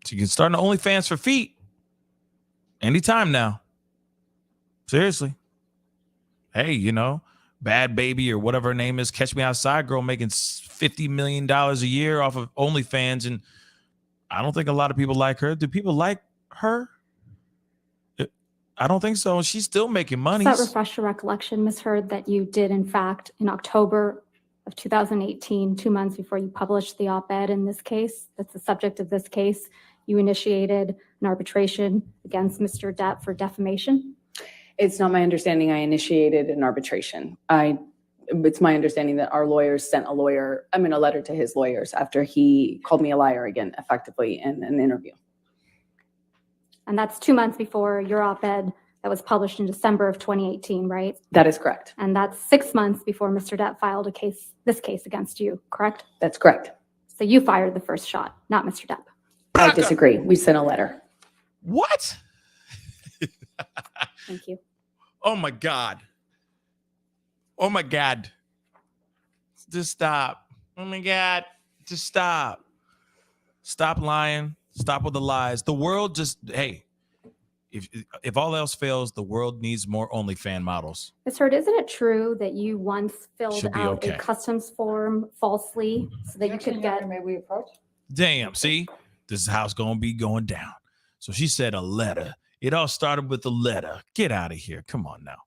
She can start an OnlyFans for feet anytime now. Seriously. Hey, Bad Baby or whatever her name is, Catch Me Outside girl making $50 million a year off of OnlyFans. And I don't think a lot of people like her. Do people like her? I don't think so. She's still making money. Does that refresh your recollection, Ms. Heard, that you did, in fact, in October of 2018, 2 months before you published the op-ed in this case, that's the subject of this case, you initiated an arbitration against Mr. Depp for defamation? It's not my understanding I initiated an arbitration. It's my understanding that our lawyers sent a letter to his lawyers after he called me a liar again, effectively, in an interview. And that's 2 months before your op-ed that was published in December of 2018, right? That is correct. And that's 6 months before Mr. Depp filed this case against you, correct? That's correct. So you fired the first shot, not Mr. Depp. I disagree. We sent a letter. What? Thank you. Oh my God. Oh my God. Just stop. Oh my God. Just stop. Stop lying. Stop with the lies. The world just, hey, if all else fails, the world needs more OnlyFans models. Ms. Heard, isn't it true that you once filled Should be out okay. a customs form falsely so that you could get... May we approach? Damn, see? This is how it's going to be going down. So she said a letter. It all started with a letter. Get out of here. Come on now.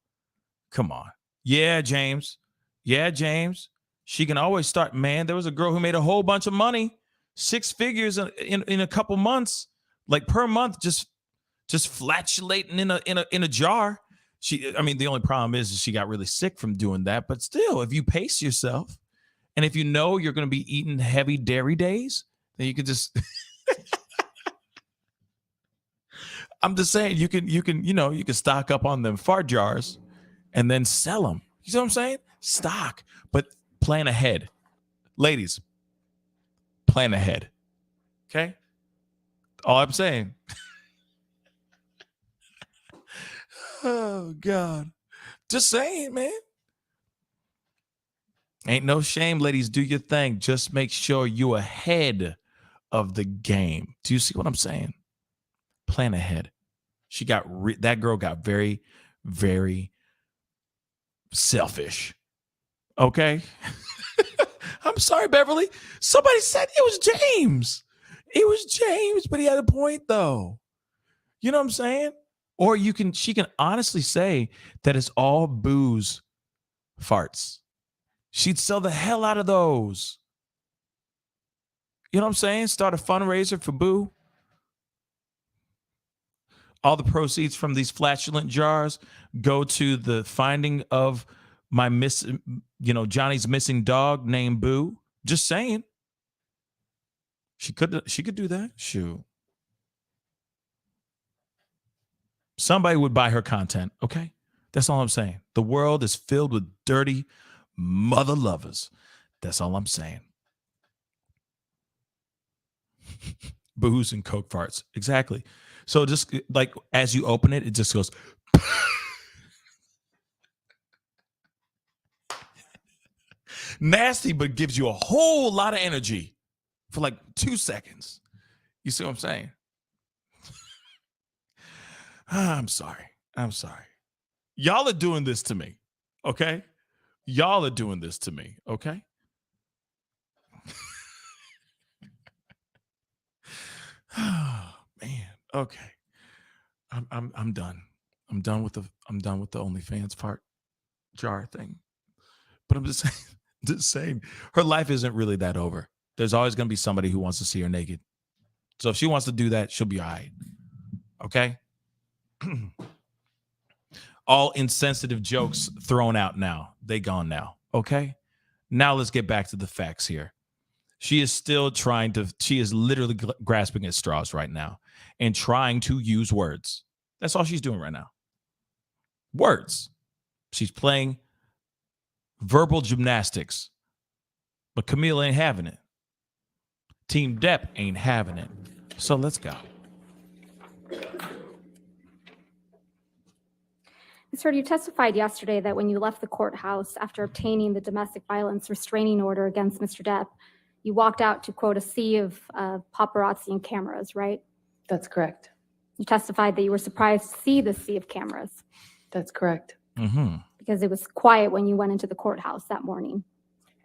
Come on. Yeah, James. Yeah, James. She can always start. Man, there was a girl who made a whole bunch of money, 6 figures in a couple months, like per month, just flatulating in a jar. The only problem is she got really sick from doing that. But still, if you pace yourself, and if you know you're going to be eating heavy dairy days, then you can just. I'm just saying you can stock up on them fart jars, and then sell them. You see what I'm saying? Stock, but plan ahead, ladies. Plan ahead. Okay. All I'm saying. Oh God. Just saying, man. Ain't no shame, ladies. Do your thing. Just make sure you ahead of the game. Do you see what I'm saying? Plan ahead. That girl got very, very selfish. Okay. I'm sorry, Beverly. Somebody said it was James. It was James, but he had a point though. You know what I'm saying? Or she can honestly say that it's all booze farts. She'd sell the hell out of those. You know what I'm saying? Start a fundraiser for Boo. All the proceeds from these flatulent jars go to the finding of Johnny's missing dog named Boo. Just saying. She could do that. Shoot. Somebody would buy her content, okay? That's all I'm saying. The world is filled with dirty mother lovers. That's all I'm saying. Booze and Coke farts. Exactly. So just like as you open it, it just goes. Nasty, but gives you a whole lot of energy for like 2 seconds. You see what I'm saying? I'm sorry. Y'all are doing this to me. Okay? Y'all are doing this to me. Okay? Oh, man. Okay. I'm done. I'm done with the OnlyFans fart jar thing. But I'm just saying her life isn't really that over. There's always going to be somebody who wants to see her naked. So if she wants to do that, she'll be all right. Okay? All insensitive jokes thrown out now. They gone now. Okay? Now let's get back to the facts here. She is literally grasping at straws right now and trying to use words. That's all she's doing right now. Words. She's playing verbal gymnastics. But Camille ain't having it. Team Depp ain't having it. So let's go. Ms. Heard, you testified yesterday that when you left the courthouse after obtaining the domestic violence restraining order against Mr. Depp, you walked out to, quote, a sea of paparazzi and cameras, right? That's correct. You testified that you were surprised to see the sea of cameras. That's correct. Mm-hmm. because it was quiet when you went into the courthouse that morning.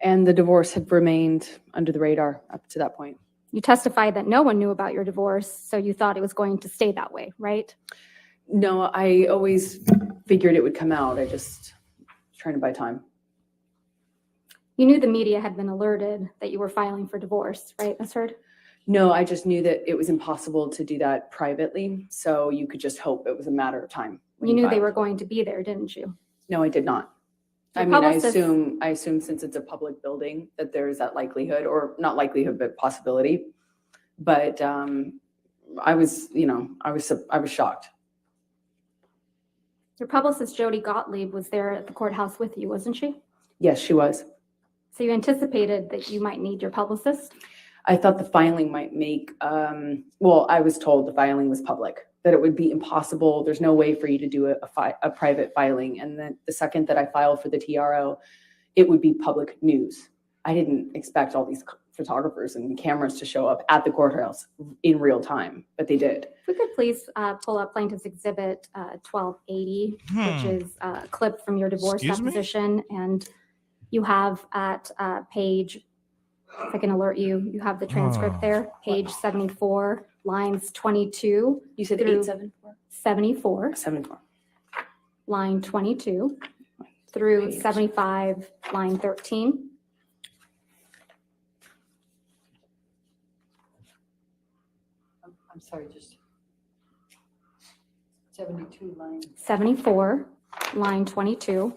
And the divorce had remained under the radar up to that point. You testified that no one knew about your divorce, so you thought it was going to stay that way, right? No, I always figured it would come out. I just trying to buy time. You knew the media had been alerted that you were filing for divorce, right, Ms. Heard? No, I just knew that it was impossible to do that privately. So you could just hope it was a matter of time. You knew they were going to be there, didn't you? No, I did not. Your I mean, publicist- I assume since it's a public building that there's that likelihood, or not likelihood, but possibility. But I was shocked. Your publicist, Jody Gottlieb, was there at the courthouse with you, wasn't she? Yes, she was. So you anticipated that you might need your publicist? I thought the filing might make, well, I was told the filing was public, that it would be impossible. There's no way for you to do a private filing. And then the second that I filed for the TRO, it would be public news. I didn't expect all these photographers and cameras to show up at the courthouse in real time, but they did. If we could please pull up Plaintiff's Exhibit 1280, which is a clip from your divorce Excuse me? deposition. And you have at page, if I can alert you, you have the transcript there, page 74, lines 22. You said through 874? 74, 74. line 22 through Page. 75, line 13. I'm sorry, just 72 lines. 74, line 22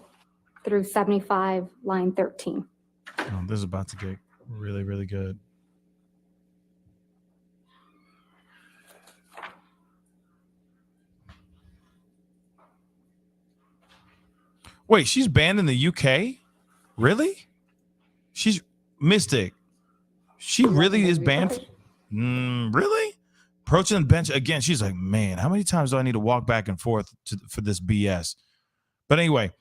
through 75, line 13. Oh, this is about to get really, really good. Wait, she's banned in the UK? Really? She's Mystic. She really is banned? Really? Approaching the bench again. She's like, man, how many times do I need to walk back and forth for this BS? But anyway,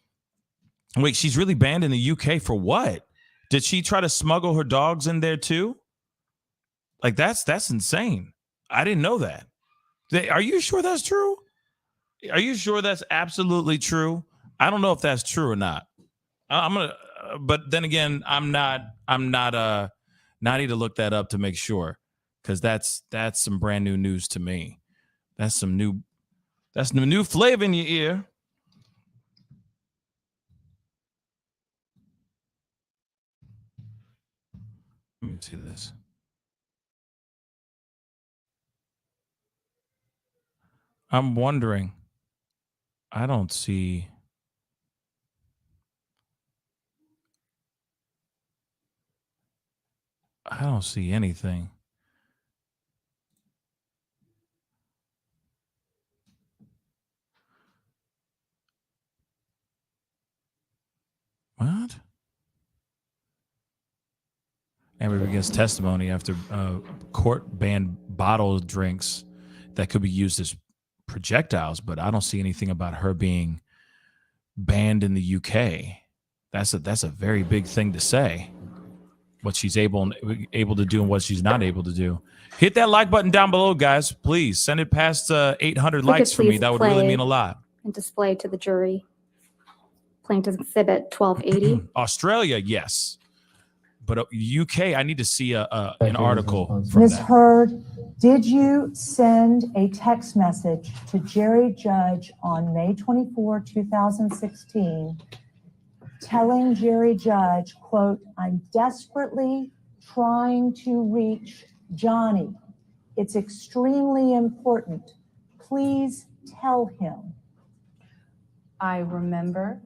wait, she's really banned in the UK for what? Did she try to smuggle her dogs in there too? Like that's insane. I didn't know that. Are you sure that's true? Are you sure that's absolutely true? I don't know if that's true or not. I'm gonna, but then again, I'm not. I need to look that up to make sure, because that's some brand new news to me. That's some new flavor in your ear. Let me see this. I'm wondering. I don't see. Anything. What? Amber begins testimony after court banned bottle drinks that could be used as projectiles, but I don't see anything about her being banned in the UK. That's a very big thing to say. What she's able to do and what she's not able to do. Hit that like button down below, guys. Please send it past 800 likes for me. That would really mean a lot. And display to the jury. Plaintiff's Exhibit 1280. Australia, yes. But UK, I need to see an article from Ms. that. Heard, did you send a text message to Jerry Judge on May 24, 2016, telling Jerry Judge, quote, "I'm desperately trying to reach Johnny. It's extremely important. Please tell him"? I remember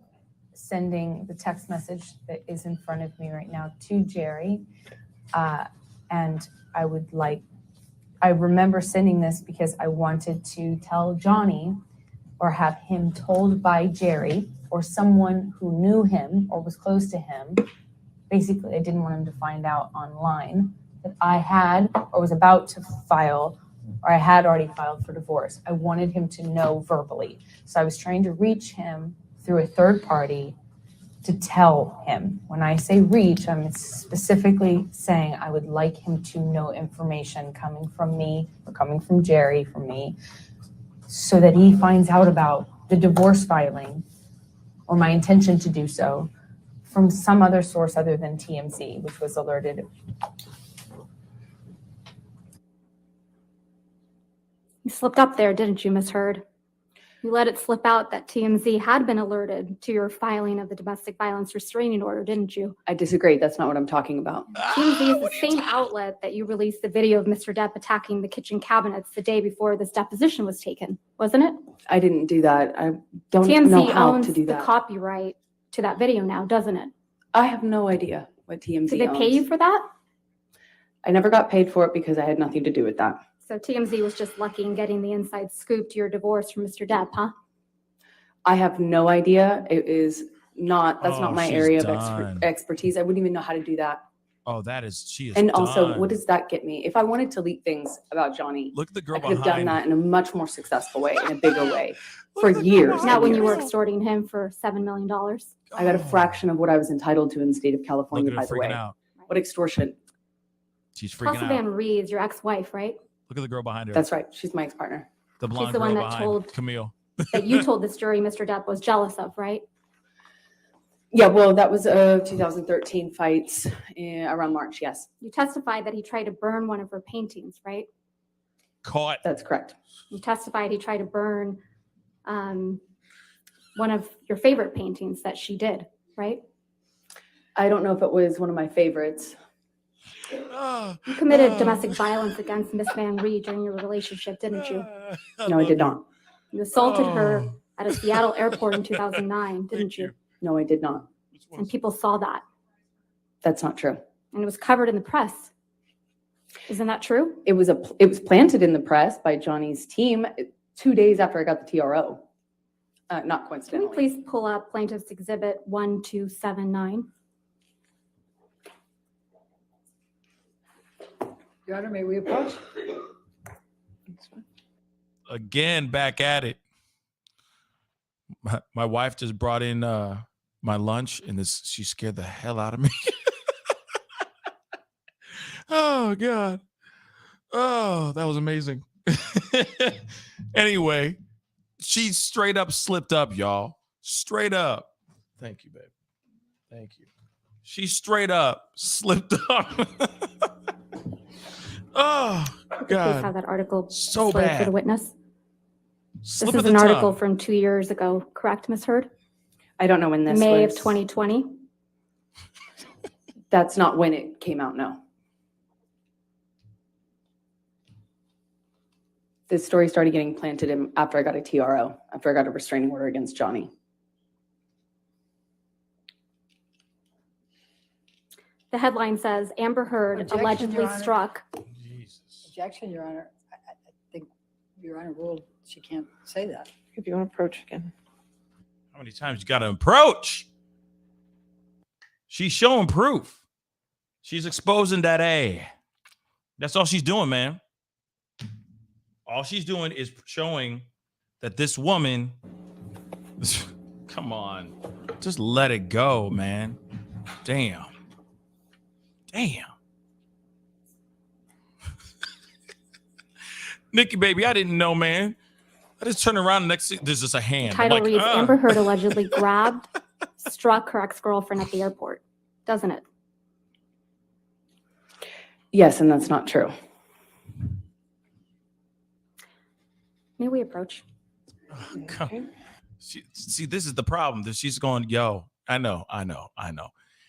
sending the text message that is in front of me right now to Jerry. And I remember sending this because I wanted to tell Johnny or have him told by Jerry or someone who knew him or was close to him. Basically, I didn't want him to find out online that I had or was about to file, or I had already filed for divorce. I wanted him to know verbally. So I was trying to reach him through a third party to tell him. When I say reach, I'm specifically saying I would like him to know information coming from me or coming from Jerry, from me, so that he finds out about the divorce filing or my intention to do so from some other source other than TMZ, which was alerted. You slipped up there, didn't you, Ms. Heard? You let it slip out that TMZ had been alerted to your filing of the domestic violence restraining order, didn't you? I disagree. That's not what I'm talking about. TMZ is the same outlet that you released the video of Mr. Depp attacking the kitchen cabinets the day before this deposition was taken, wasn't it? I didn't do that. I don't TMZ know how owns to do the that. copyright to that video now, doesn't it? I have no idea what TMZ Did they pay owns. you for that? I never got paid for it because I had nothing to do with that. So TMZ was just lucky in getting the inside scoop to your divorce from Mr. Depp, huh? I have no idea. It is not, that's not my she's area of done. expertise. I wouldn't even know how to do that. Oh, she is And also, done. what does that get me? If I wanted to leak things about Johnny, Look at the girl I could have done behind. that in a much more successful way, in a bigger way, for years. Not and when you were years. extorting him for $7 million. I got a fraction of what I was entitled to in the state of Look California, at her by the freaking way. out. What extortion? She's freaking Russell out. Van Reed's your ex-wife, right? Look at the girl behind her. That's right. She's my ex-partner. the blonde the girl one that behind told- Camille. That you told this jury Mr. Depp was jealous of, right? Yeah, well, that was 2013 fights around March, yes. You testified that he tried to burn one of her paintings, right? Caught. That's correct. You testified he tried to burn one of your favorite paintings that she did, right? I don't know if it was one of my favorites. You committed domestic violence against Miss Van Reed during your relationship, didn't you? No, I did not. You assaulted her Oh. at a Seattle airport in 2009, didn't you? No, I did not. And people saw that, That's not true. and it was covered in the press. Isn't that true? It was planted in the press by Johnny's team 2 days after I got the TRO. Not Can we coincidentally. please pull up Plaintiff's Exhibit 1279? Your Honor, may we approach? Again, back at it. My wife just brought in my lunch, and she scared the hell out of me. Oh God. Oh, that was amazing. Anyway, she straight up slipped up, y'all. Straight up. Thank you, babe. Thank you. She straight up slipped up. Oh Please God. have that article So displayed bad. for the witness. Slip This of is the an tongue. article from 2 years ago, correct, Ms. Heard? I don't know when this May of was. 2020. That's not when it came out, no. This story started getting planted after I got a TRO, after I got a restraining order against Johnny. The headline says, Amber Heard Objection, allegedly Your Honor. struck. Jesus. Objection, Your Honor. I think Your Honor ruled she can't say that. If you want to approach again. How many times you got to approach? She's showing proof. She's exposing that A. That's all she's doing, man. All she's doing is showing that this woman, come on, just let it go, man. Damn. Nikki, baby, I didn't know, man. I just turn around and there's just a hand. I'm Title like, reads, Amber Heard allegedly grabbed, struck her ex-girlfriend at the airport. Doesn't it? Yes, and that's not true. May we approach? Come. See, this is the problem. That she's going, yo, I know.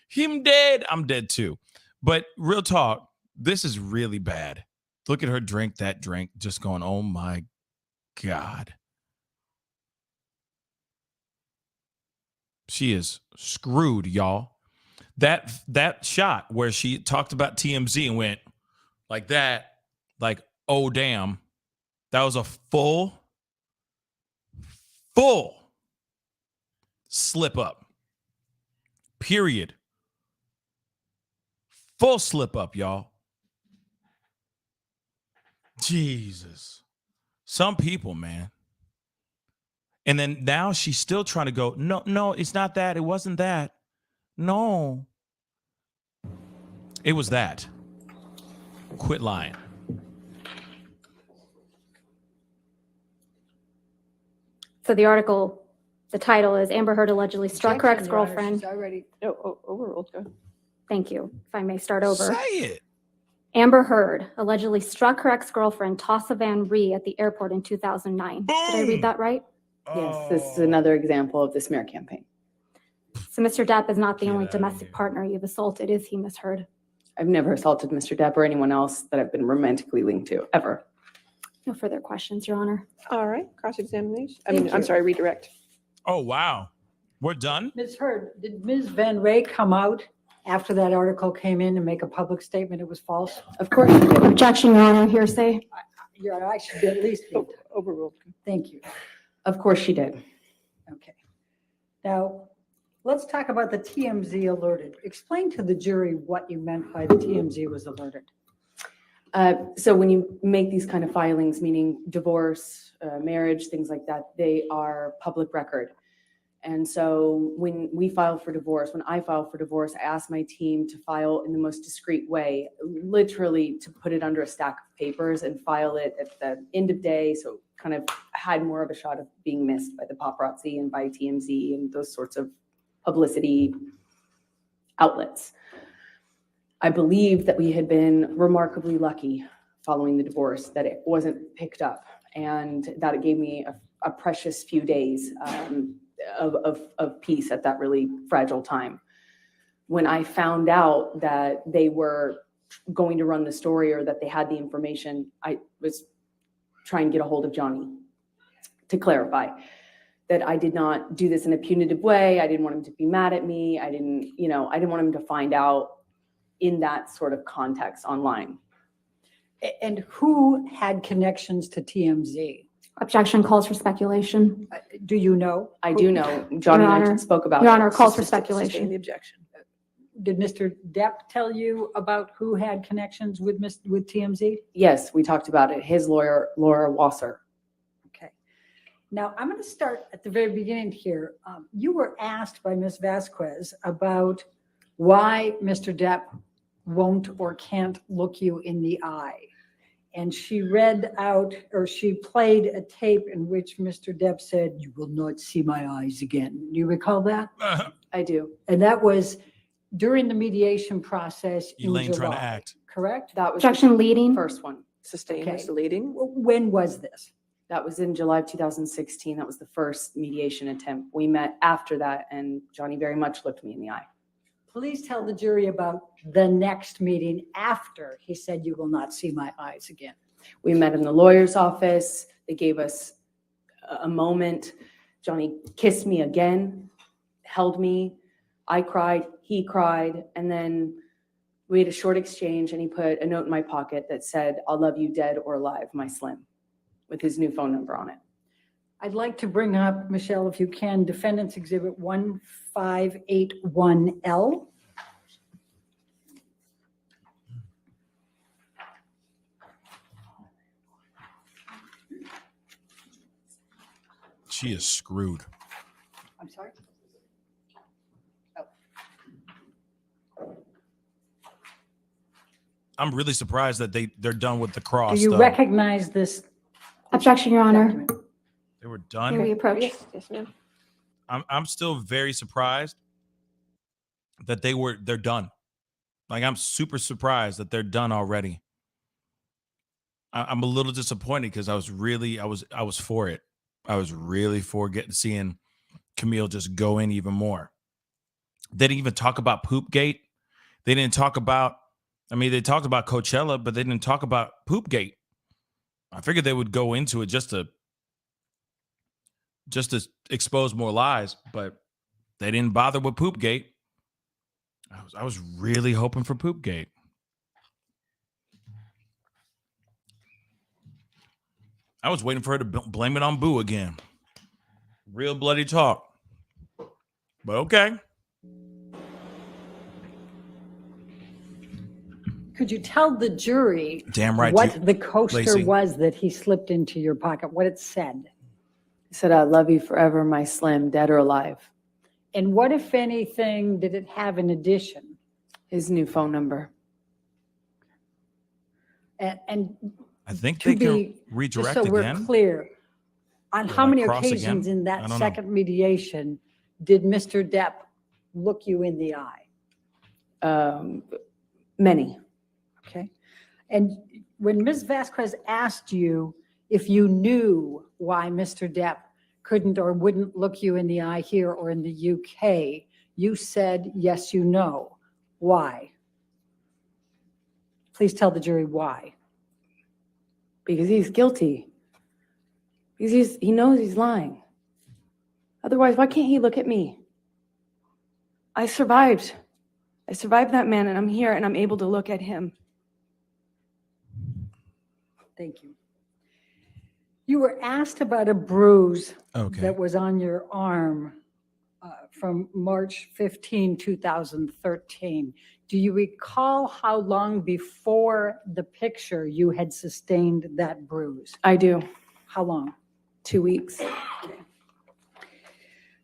Him dead, I'm dead too. But real talk, this is really bad. Look at her drink that drink, just going, oh my God. She is screwed, y'all. That shot where she talked about TMZ and went like that, like, oh damn. That was a full slip up. Period. Full slip up, y'all. Jesus. Some people, man. And then now she's still trying to go, no, it's not that. It wasn't that. No. It was that. Quit lying. So the article The title is Amber Heard allegedly struck her Objection, Your Honor, ex-girlfriend. she's already, Overruled, go ahead. Thank you. If I may start over. Say it. Amber Heard allegedly struck her ex-girlfriend Tassa Van Ree at the airport in 2009. Did I read that right? Yes, this is another example of the smear campaign. So Mr. Depp is not the Get only outta domestic here. partner you've assaulted, is he, Ms. Heard? I've never assaulted Mr. Depp or anyone else that I've been romantically linked to, ever. No further questions, Your Honor. All right, cross-examination. Thank I'm you. sorry, redirect. Oh, wow. We're done? Ms. Heard, did Ms. Van Ray come out after that article came in and make a public statement it was false? Of course she did. Objection, Your Honor, hearsay. Your Honor, I should at least be. Overruled. Thank you. Of course she did. Okay. Now, let's talk about the TMZ alerted. Explain to the jury what you meant by the TMZ was alerted. So when you make these kind of filings, meaning divorce, marriage, things like that, they are public record. And so when we file for divorce, when I file for divorce, I ask my team to file in the most discreet way, literally to put it under a stack of papers and file it at the end of day. So kind of had more of a shot of being missed by the paparazzi and by TMZ and those sorts of publicity outlets. I believe that we had been remarkably lucky following the divorce, that it wasn't picked up and that it gave me a precious few days of peace at that really fragile time. When I found out that they were going to run the story or that they had the information, I was trying to get a hold of Johnny to clarify that I did not do this in a punitive way. I didn't want him to be mad at me. I didn't want him to find out in that sort of context online. And who had connections to TMZ? Objection calls for speculation. Do you know? I do know. Johnny and I spoke about Your it. Honor, calls for Sustain speculation. the objection. Did Mr. Depp tell you about who had connections with TMZ? Yes, we talked about it. His lawyer, Laura Wasser. Okay. Now, I'm going to start at the very beginning here. You were asked by Ms. Vasquez about why Mr. Depp won't or can't look you in the eye. And she read out, or she played a tape in which Mr. Depp said, "You will not see my eyes again." Do you recall that? I do. And that was during the mediation process in Elaine trying to July, act. correct? That was Objection the leading. first one. Sustained Okay. is the leading. When was this? That was in July of 2016. That was the first mediation attempt. We met after that, and Johnny very much looked me in the eye. Please tell the jury about the next meeting after he said, "You will not see my eyes again." We met in the lawyer's office. They gave us a moment. Johnny kissed me again, held me. I cried, he cried, and then we had a short exchange, and he put a note in my pocket that said, "I'll love you dead or alive, my Slim," with his new phone number on it. I'd like to bring up, Michelle, if you can, Defendant's Exhibit 1581L. She is screwed. I'm sorry? I'm really surprised that they're done with the cross. Do you though. recognize this? Objection, Your Honor. document? They were May done. we approach? Yes, ma'am. I'm still very surprised that they're done. Like, I'm super surprised that they're done already. I'm a little disappointed because I was for it. I was really for seeing Camille just go in even more. They didn't even talk about Poopgate. They didn't talk about, they talked about Coachella, but they didn't talk about Poopgate. I figured they would go into it just to expose more lies, but they didn't bother with Poopgate. I was really hoping for Poopgate. I was waiting for her to blame it on Boo again. Real bloody talk. But okay. Could you tell the jury Damn right. what the coaster Lacey. was that he slipped into your pocket, what it said? He said, "I love you forever, my Slim, dead or alive." And what, if anything, did it have in addition? His new phone number. And I think to they can be, redirect just so we're again. clear, On Will how I many cross occasions again? in I that don't know. second mediation did Mr. Depp look you in the eye? Many. Okay. And when Ms. Vasquez asked you if you knew why Mr. Depp couldn't or wouldn't look you in the eye here or in the UK, you said, yes, you know. Why? Please tell the jury why. Because he's guilty. Because he knows he's lying. Otherwise, why can't he look at me? I survived. I survived that man, and I'm here, and I'm able to look at him. Thank you. You were asked about a bruise Okay. that was on your arm from March 15, 2013. Do you recall how long before the picture you had sustained that bruise? I do. How long? 2 weeks.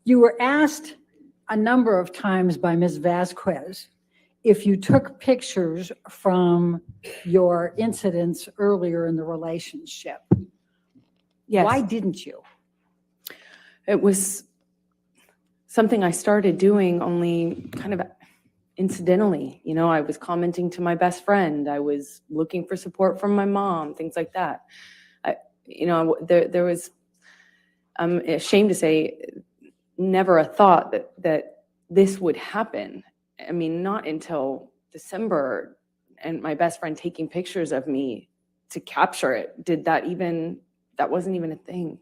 You were asked a number of times by Ms. Vasquez if you took pictures from your incidents earlier in the relationship. Yes. Why didn't you? It was something I started doing only kind of incidentally. You know, I was commenting to my best friend. I was looking for support from my mom, things like that. There was, I'm ashamed to say, never a thought that this would happen. I mean, not until December and my best friend taking pictures of me to capture it that wasn't even a thing.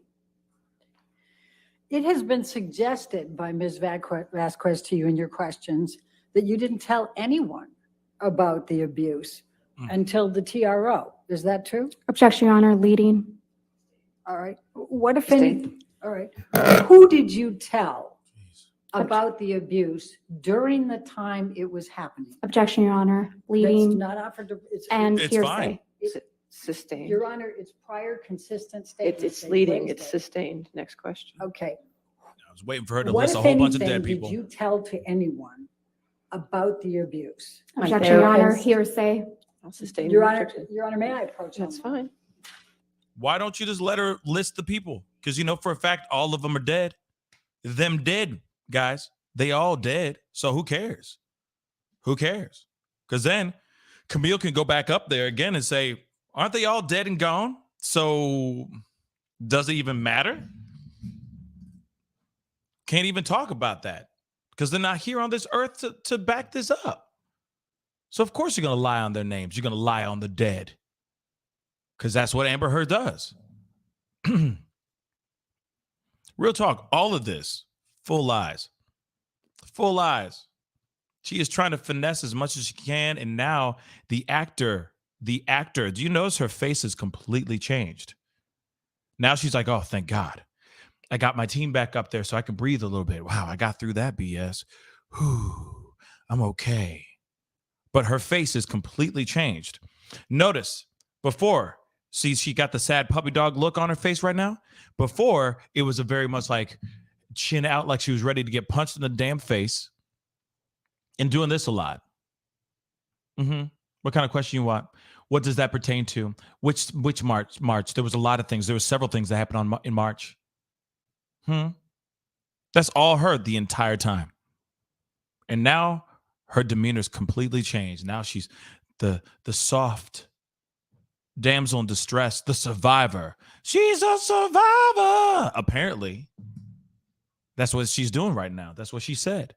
It has been suggested by Ms. Vasquez to you in your questions that you didn't tell anyone about the abuse until the TRO. Is that true? Objection, Your Honor, leading. All right. What if any? All right. Who did you tell about the abuse during the time it was happening? Objection, Your Honor, That's leading not offered to, and It's fine. hearsay. Sustained. Your Honor, it's prior consistent statements. It's that you leading, raised it's it. sustained. Next question. Okay. I was waiting for her to What, list a if whole bunch of anything, dead people. did you tell to anyone about the abuse? My Objection, Your Honor, therapist. hearsay. I'll sustain. Your the Honor, objection. Your Honor, may I approach? That's on that? fine. Why don't you just let her list the people? Because you know for a fact all of them are dead. Them dead, guys. They all dead. So who cares? Who cares? Because then Camille can go back up there again and say, aren't they all dead and gone? So does it even matter? Can't even talk about that because they're not here on this earth to back this up. So of course you're going to lie on their names. You're going to lie on the dead because that's what Amberhead does. Real talk, all of this, full lies. Full lies. She is trying to finesse as much as she can. And now the actor, do you notice her face is completely changed? Now she's like, oh, thank God. I got my team back up there so I can breathe a little bit. Wow, I got through that BS. Whew, I'm okay. But her face is completely changed. Notice before, see, she got the sad puppy dog look on her face right now. Before, it was a very much like chin out, like she was ready to get punched in the damn face. And doing this a lot. What kind of question you want? What does that pertain to? Which March? There was a lot of things. There were several things that happened in March. That's all her the entire time. And now her demeanor's completely changed. Now she's the soft damsel in distress, the survivor. She's a survivor. Apparently. That's what she's doing right now. That's what she said.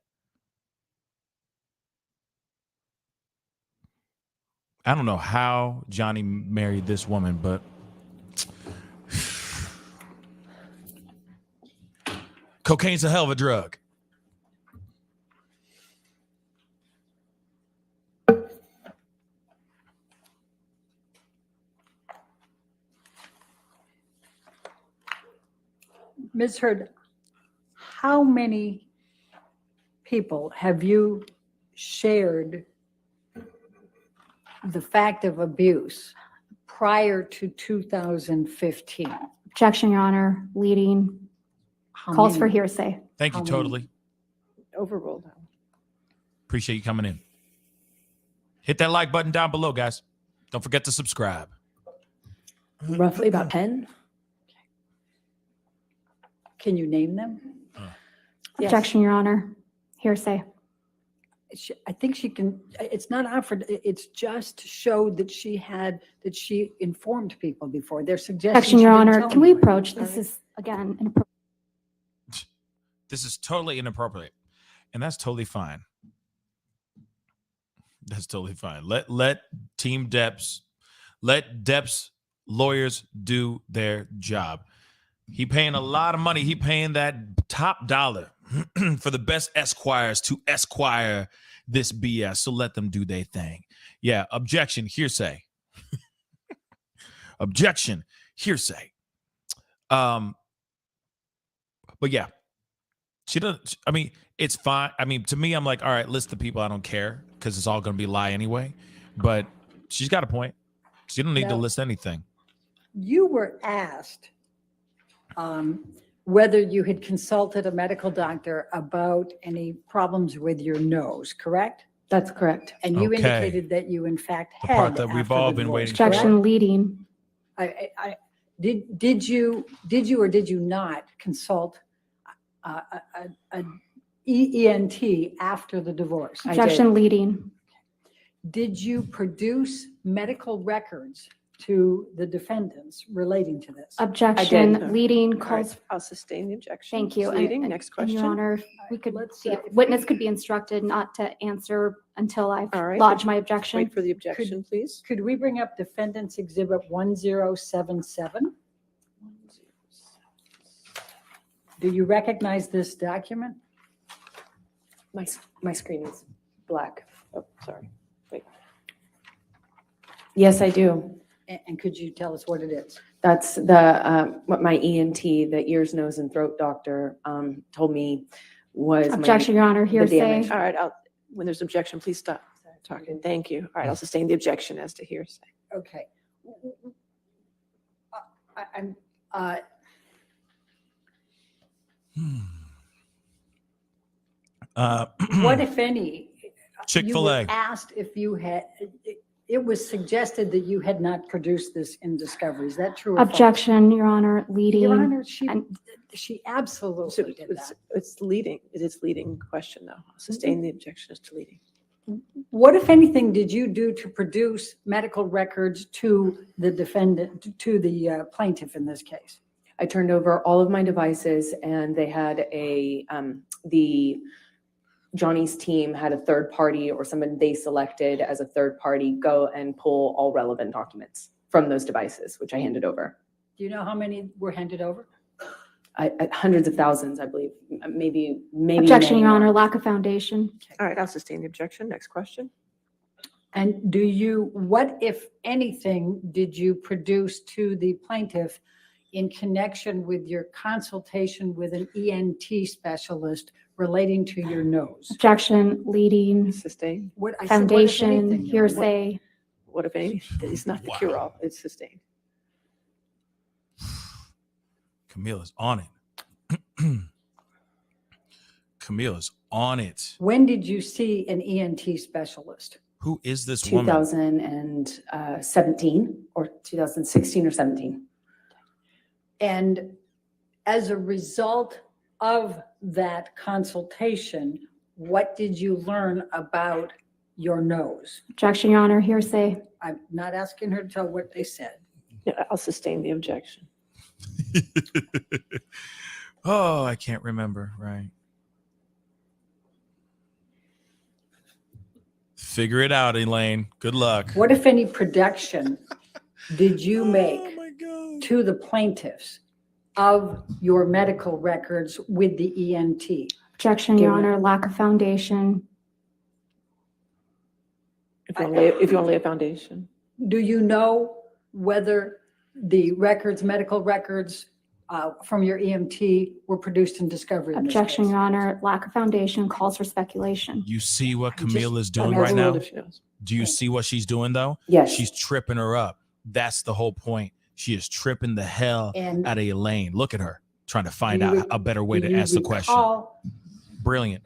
I don't know how Johnny married this woman, but cocaine's a hell of a drug. Ms. Heard, how many people have you shared the fact of abuse prior to 2015? Objection, Your Honor, leading. How Calls for many? hearsay. Thank you, How many? totally. Overruled. Appreciate you coming in. Hit that like button down below, guys. Don't forget to subscribe. Roughly about 10. Can you name them? Yes. Objection, Your Honor. Hearsay. I think she can, it's not offered, it's just showed that she informed people before. They're suggesting. Objection, she Your didn't Honor. tell Can we anyone. approach? This is, again, inappropriate. This is totally inappropriate, and that's totally fine. That's totally fine. Let Depp's lawyers do their job. He paying a lot of money. He paying that top dollar for the best esquires to esquire this BS. So let them do their thing. Yeah. Objection. Hearsay. Objection. Hearsay. But yeah, she doesn't. I mean, it's fine. I mean, to me, I'm like, all right, list the people. I don't care because it's all going to be lie anyway. But she's got a point. She don't need to list anything. You were asked whether you had consulted a medical doctor about any problems with your nose, correct? That's correct. And you Okay. indicated that you in fact The had. part that we've after all the been divorce, waiting for. Objection leading. Did you or did you not consult an ENT after the divorce? I Objection leading. Did you produce medical records to the defendants relating to this? Objection leading All right, calls. I'll sustain the objection. Thank you. It's leading. Next And question. Your Honor, we could, Let's, the if witness we- could be instructed not to answer until I've All right, lodged but my objection. Wait for the objection, please. Could we bring up Defendant's Exhibit 1077? Do you recognize this document? My screen is black. Oh, sorry. Wait. Yes, I do. And could you tell us what it is? That's the what my ENT, the ears, nose, and throat doctor, told me was Objection, Your Honor. Hearsay. damage. All right, when there's objection, please stop talking. Thank you. All right, I'll sustain the objection as to hearsay. Okay. I'm, what, if any? Chick-fil-A. You were asked if you had, it was suggested that you had not produced this in discovery. Is that true or false? Objection, Your Honor. Leading. Your Honor, she and- absolutely did that. It's leading. It is leading question though. I'll sustain the objection as to leading. What, if anything, did you do to produce medical records to the defendant, to the plaintiff in this case? I turned over all of my devices, and they had Johnny's team had a third party or someone they selected as a third party go and pull all relevant documents from those devices, which I handed over. Do you know how many were handed over? Hundreds of thousands, I believe, maybe. Objection, many Your more. Honor. Lack of foundation. All right, I'll sustain the objection. Next question. And what, if anything, did you produce to the plaintiff in connection with your consultation with an ENT specialist relating to your nose? Objection. Leading. Sustain. What, I said, what, if Foundation. anything, Your Honor? Hearsay. What if any? It's not the Wow. cure-all. It's sustained. Camila's on it. Camila's on it. When did you see an ENT specialist? Who is this woman? 2017 or 2016 or 17. And as a result of that consultation, what did you learn about your nose? Objection, Your Honor. Hearsay. I'm not asking her to tell what they said. Yeah, I'll sustain the objection. Oh, I can't remember. Right. Figure it out, Elaine. Good luck. What, if any, production did you make Oh my God. to the plaintiffs of your medical records with the ENT? Objection, Your Given- Honor. Lack of foundation. If you want to lay a foundation. Do you know whether the medical records from your EMT were produced in discovery? in this Objection, case? Your Honor. Lack of foundation calls for speculation. You see what I'm just- Camila's I'm doing right now? overruled if she knows. Do you see what she's doing though? Yes. She's tripping her up. That's the whole point. She is tripping the hell And out of Elaine. Look at her trying to find Do you out a better way do to you ask the question. recall- Brilliant.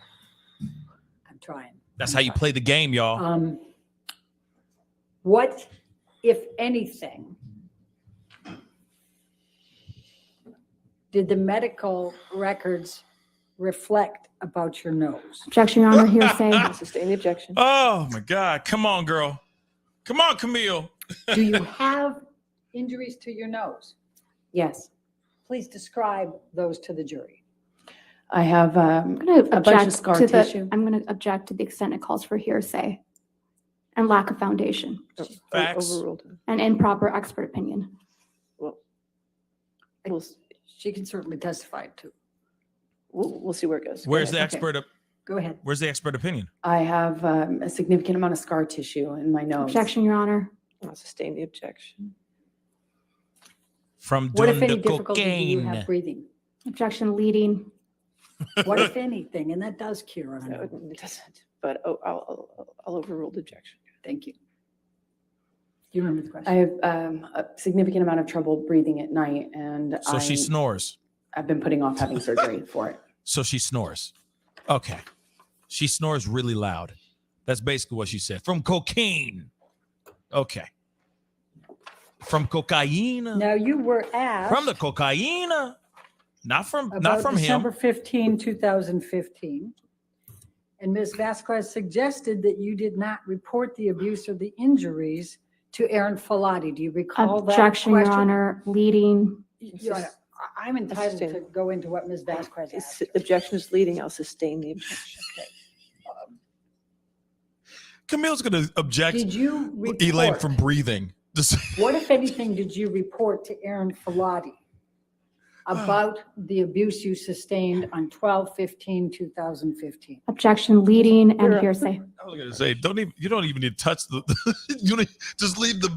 I'm trying. That's how you play the game, y'all. What, if anything, did the medical records reflect about your nose? Objection, Your Honor, hearsay. I'll sustain the objection. Oh my God. Come on, girl. Come on, Camille. Do you have injuries to your nose? Yes, Please describe those to the jury. I have I'm going to a bunch of object scar to tissue. I'm going to object to the extent it calls for hearsay and lack of foundation Facts. Overruled. and improper expert opinion. Well, She can certainly testify to. we'll see where it goes. Go Where's the ahead. expert? Go ahead. Where's the expert opinion? I have a significant amount of scar tissue in my nose. Objection, Your Honor. I'll sustain the objection. From What doing if any the difficulty do you cocaine. have breathing? Objection, leading. What if anything? And that does cure. I No, know. it doesn't, but I'll overrule the objection. Thank you. Do you remember the question? I have a significant amount of trouble breathing at night, and So she snores. I've been putting off having surgery for it. So she snores. Okay. She snores really loud. That's basically what she said. From cocaine. Okay. From cocaine. Now, you were asked. From the cocaine. Not from about December him. 15, 2015. And Ms. Vasquez suggested that you did not report the abuse or the injuries to Aaron Falati. Do you recall that Objection, Your question? Honor, leading. Your Honor, I'm entitled to go into what Ms. Vasquez asked. Objection is leading. I'll sustain the objection. Camille's going to object Did you Elaine report? from breathing. What, if anything, did you report to Aaron Falati about the abuse you sustained on 12/15/2015? Objection, leading and hearsay. I was going to say, you don't even need to touch the, you don't, just leave the,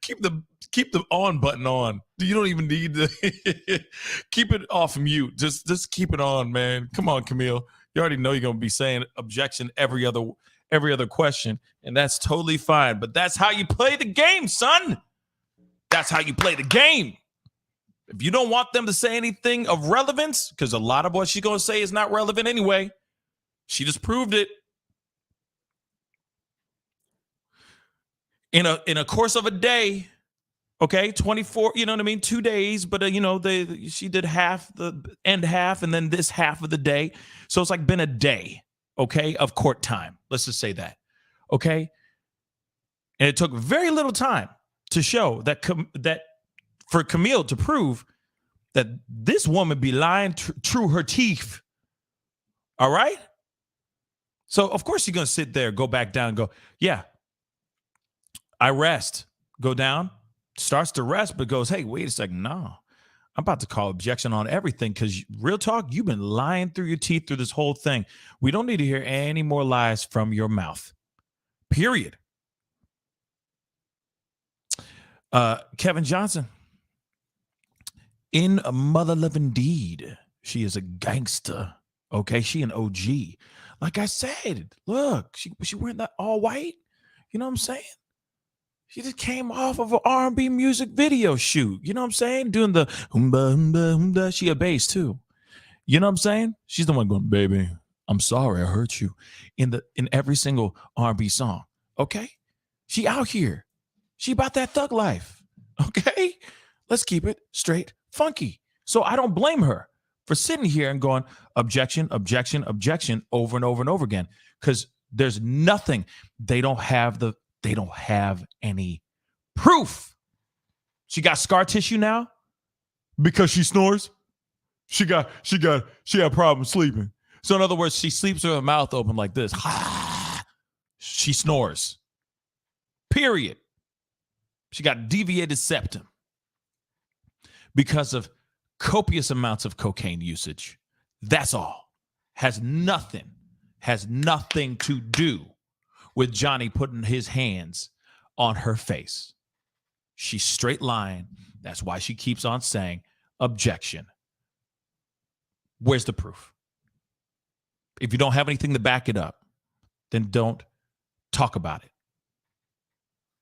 keep the on button on. You don't even need to keep it off mute. Just keep it on, man. Come on, Camille. You already know you're going to be saying objection every other question, and that's totally fine. But that's how you play the game, son. That's how you play the game. If you don't want them to say anything of relevance, because a lot of what she's going to say is not relevant anyway, she just proved it. In a course of a day, okay, 24, you know what I mean, 2 days, but she did half and then this half of the day. So it's like been a day, okay, of court time. Let's just say that, okay? And it took very little time to show that for Camille to prove that this woman be lying through her teeth. All right? So, of course, you're going to sit there, go back down and go, yeah, I rest. Go down, starts to rest, but goes, hey, wait a second. No, I'm about to call objection on everything because real talk, you've been lying through your teeth through this whole thing. We don't need to hear any more lies from your mouth. Period. Kevin Johnson. In a mother loving deed, she is a gangster. Okay, she an OG. Like I said, look, she wearing that all white. You know what I'm saying? She just came off of an R&B music video shoot. You know what I'm saying? Doing the humba, humba, humba. She a bass too. You know what I'm saying? She's the one going, baby, I'm sorry I hurt you. In every single R&B song. Okay? She out here. She about that thug life. Okay? Let's keep it straight funky. So I don't blame her for sitting here and going objection, objection, objection over and over and over again. Because there's nothing. They don't have any proof. She got scar tissue now because she snores. She had problems sleeping. So in other words, she sleeps with her mouth open like this. She snores. Period. She got deviated septum because of copious amounts of cocaine usage. That's all. Has nothing to do with Johnny putting his hands on her face. She's straight lying. That's why she keeps on saying objection. Where's the proof? If you don't have anything to back it up, then don't talk about it.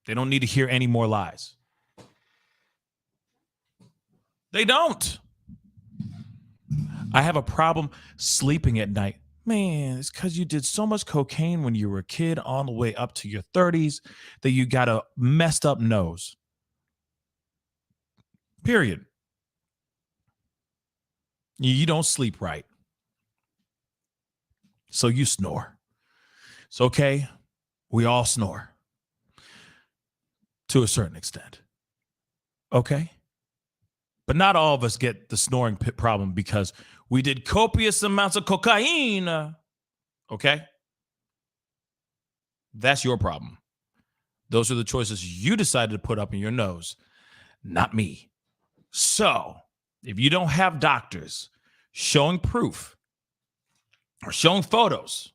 They don't need to hear any more lies. They don't. I have a problem sleeping at night. Man, it's because you did so much cocaine when you were a kid on the way up to your 30s that you got a messed up nose. Period. You don't sleep right. So you snore. It's okay. We all snore to a certain extent. Okay? But not all of us get the snoring problem because we did copious amounts of cocaine. Okay? That's your problem. Those are the choices you decided to put up in your nose, not me. So, if you don't have doctors showing proof or showing photos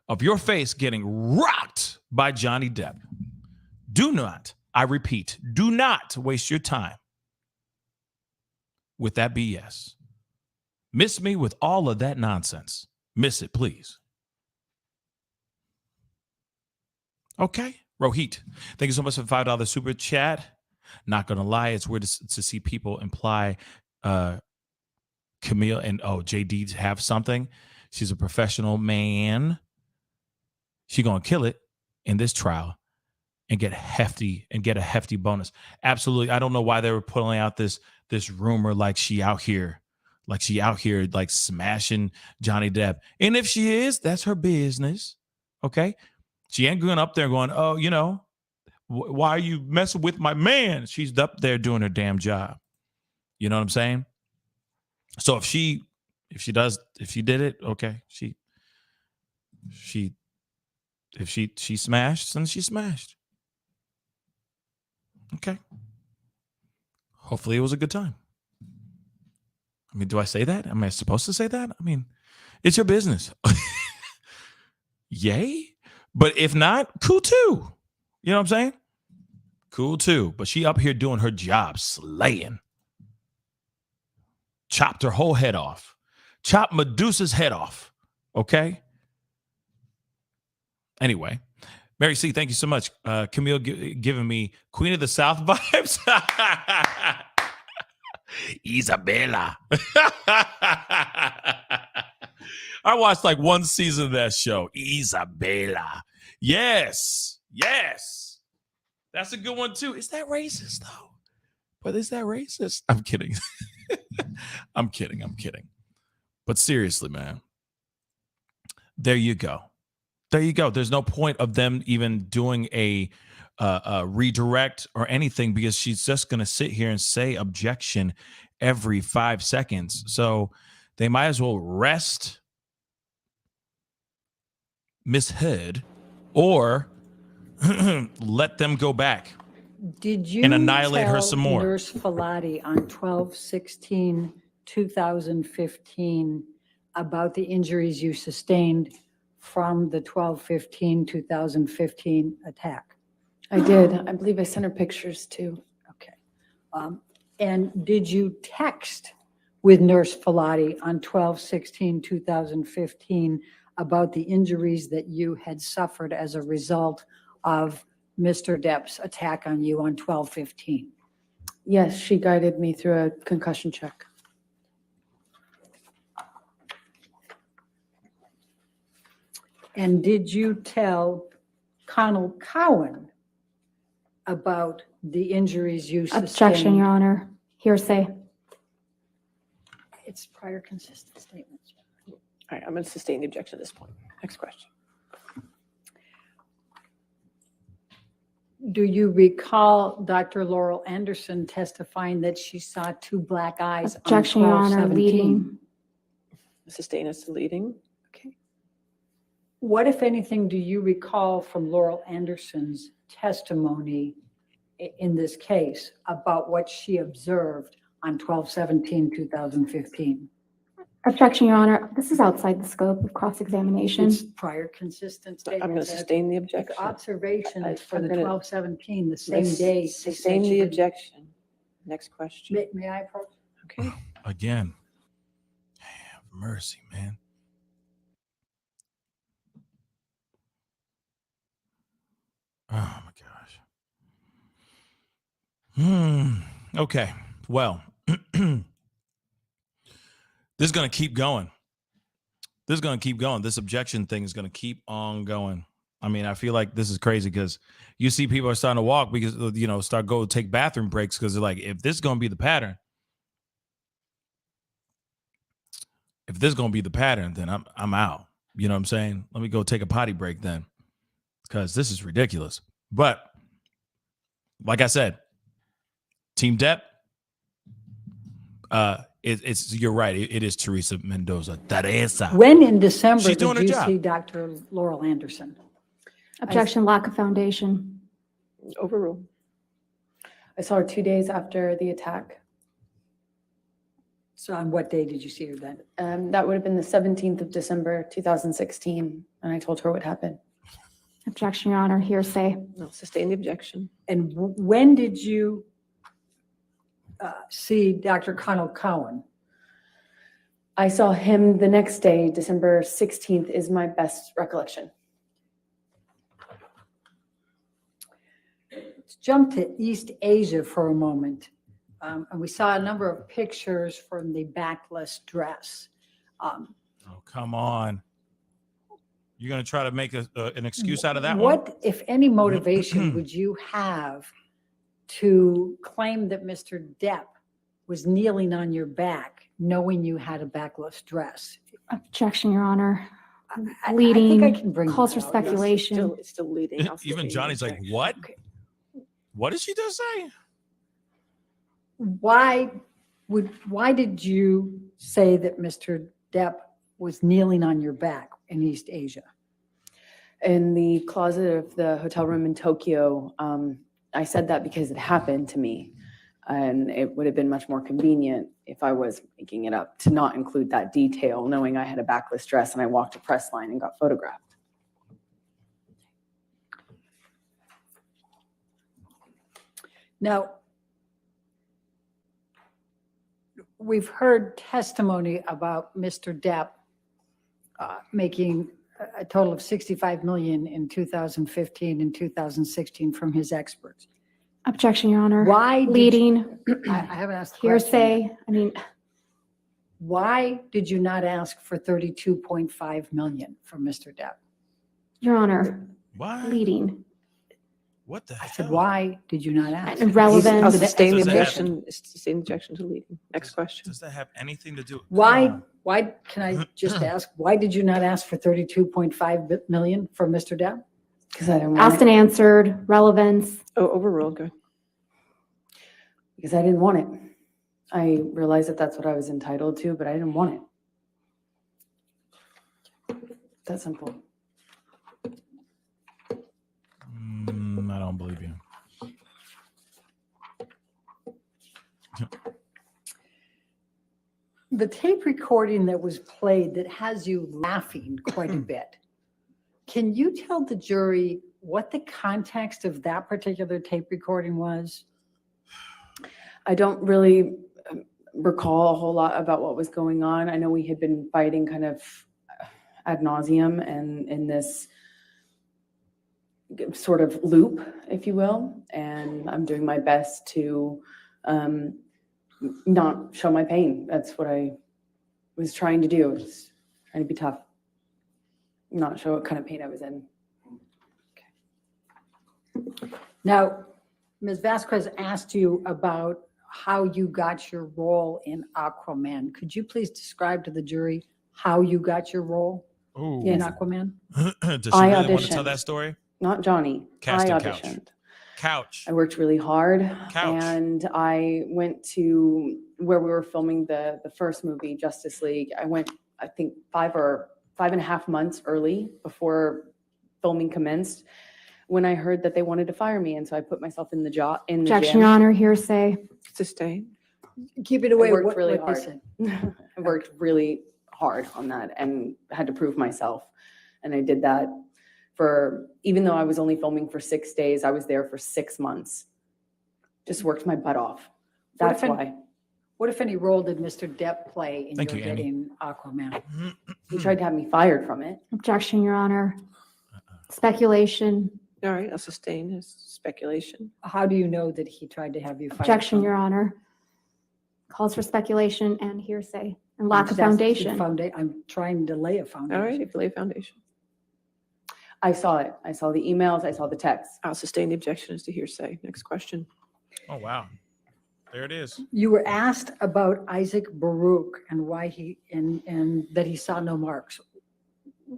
of your face getting rocked by Johnny Depp, do not, I repeat, do not waste your time with that BS. Miss me with all of that nonsense. Miss it, please. Okay. Rohit, thank you so much for the $5 super chat. Not going to lie, it's weird to see people imply Camille and JD have something. She's a professional man. She's going to kill it in this trial and get a hefty bonus. Absolutely. I don't know why they were putting out this rumor like she out here like smashing Johnny Depp. And if she is, that's her business. Okay? She ain't going up there going, oh, you know, why are you messing with my man? She's up there doing her damn job. You know what I'm saying? So if she did it, okay. If she smashed, then she smashed. Okay. Hopefully it was a good time. I mean, do I say that? Am I supposed to say that? I mean, it's your business. Yay. But if not, cool too. You know what I'm saying? Cool too. But she up here doing her job, slaying. Chopped her whole head off. Chopped Medusa's head off. Okay? Anyway. Mary C., thank you so much. Camille giving me Queen of the South vibes. Isabella. I watched like one season of that show. Isabella. Yes. That's a good one too. Is that racist though? But is that racist? I'm kidding. I'm kidding. But seriously, man. There you go. There's no point of them even doing a redirect or anything because she's just going to sit here and say objection every 5 seconds. So they might as well rest Miss Hood or let them go back. Did you and annihilate her some more? Nurse Filati on 12/16/2015 about the injuries you sustained from the 12/15/2015 attack? I did. I believe I sent her pictures too. Okay. And did you text with Nurse Filati on 12/16/2015 about the injuries that you had suffered as a result of Mr. Depp's attack on you on 12/15? Yes, she guided me through a concussion check. And did you tell Connell Cowan about the injuries you sustained? Objection, Your Honor. Hearsay. It's prior consistent statements. All right, I'm going to sustain the objection at this point. Next question. Do you recall Dr. Laurel Anderson testifying that she saw two black eyes on Objection, Your Honor. 12/17? Leading. Sustain as to leading. Okay. What, if anything, do you recall from Laurel Anderson's testimony in this case about what she observed on 12/17/2015? Objection, Your Honor. This is outside the scope of cross-examination. It's prior consistent statements. I'm going to sustain the objection. Observations for I'm the gonna- 12/17, the same Let's day. sustain the objection. Next question. May I approach? Okay. Again. Have mercy, man. Oh my gosh. Okay. Well, this is going to keep going. This objection thing is going to keep on going. I mean, I feel like this is crazy because you see people are starting to walk because, take bathroom breaks because they're like, if this is going to be the pattern, if this is gonna be the pattern, then I'm out. You know what I'm saying? Let me go take a potty break then, because this is ridiculous. But like I said, Team Depp. It's you're right. It is Teresa Mendoza. Teresa. When in December She's did doing her you job. see Dr. Laurel Anderson? Objection, lack of foundation. Overruled. I saw her 2 days after the attack. So on what day did you see her then? That would have been the 17th of December, 2016. And I told her what happened. Objection, Your Honor, hearsay. No, sustain the objection. And when did you see Dr. Connell Cowan? I saw him the next day, December 16th is my best recollection. Let's jump to East Asia for a moment. And we saw a number of pictures from the backless dress. Oh, come on. You're going to try to make an excuse out of that one? What, if any, motivation would you have to claim that Mr. Depp was kneeling on your back, knowing you had a backless dress? Objection, Your Honor. I Leading think I can bring calls that for out. speculation. It's still leading. I'll Even sustain the Johnny's like, objection. what? Okay. What did she just say? Why did you say that Mr. Depp was kneeling on your back in East Asia? In the closet of the hotel room in Tokyo, I said that because it happened to me. And it would have been much more convenient if I was making it up to not include that detail, knowing I had a backless dress and I walked a press line and got photographed. Now, we've heard testimony about Mr. Depp making a total of $65 million in 2015 and 2016 from his experts. Objection, Your Honor. Why did Leading I haven't asked the question yet. hearsay. I mean, Why did you not ask for $32.5 million from Mr. Depp? Your Honor, What? leading. What the I hell? said, why did you not ask? Irrelevant. I'll He's- sustain the Does that have- objection. Sustain the objection to leading. Next question. Does that have anything to do with Why, can I just ask, why did you not ask for $32.5 million from Mr. Depp? Because I didn't want Asked it. and answered, relevance. Oh, overruled. Go. Because I didn't want it. I realized that that's what I was entitled to, but I didn't want it. That simple. I don't believe you. The tape recording that was played that has you laughing quite a bit. Can you tell the jury what the context of that particular tape recording was? I don't really recall a whole lot about what was going on. I know we had been fighting kind of ad nauseum and in this sort of loop, if you will. And I'm doing my best to not show my pain. That's what I was trying to do. Was trying to be tough, not show what kind of pain I was in. Now, Ms. Vasquez asked you about how you got your role in Aquaman. Could you please describe to the jury how you got your role Ooh. in Yes. Aquaman? Does she I really want to tell auditioned. that story? Not Johnny. Cast I and couch. auditioned. Couch. I worked really hard. Couch. And I went to where we were filming the first movie, Justice League. I went, I think, 5.5 months early before filming commenced when I heard that they wanted to fire me. And so I put myself in the job in the Objection, gym. Your Honor, hearsay. Sustain. Keep it away. I worked what- really what they hard. said. I worked really hard on that and had to prove myself. And I did that for, even though I was only filming for 6 days, I was there for 6 months. Just worked my butt off. What That's if why. What, if any, role did Mr. Depp play in Thank your you, Amy. getting Aquaman? He tried to have me fired from it. Objection, Your Honor. Speculation. All right, I'll sustain his speculation. How do you know that he tried to have you fired? Objection, from it? Your Honor. Calls for speculation and hearsay and lack of That's the foundation. I'm trying to lay a foundation. All right, if you lay a foundation. I saw it. I saw the emails. I saw the texts. I'll sustain the objection as to hearsay. Next question. Oh, wow. There it is. You were asked about Isaac Baruch and why and that he saw no marks.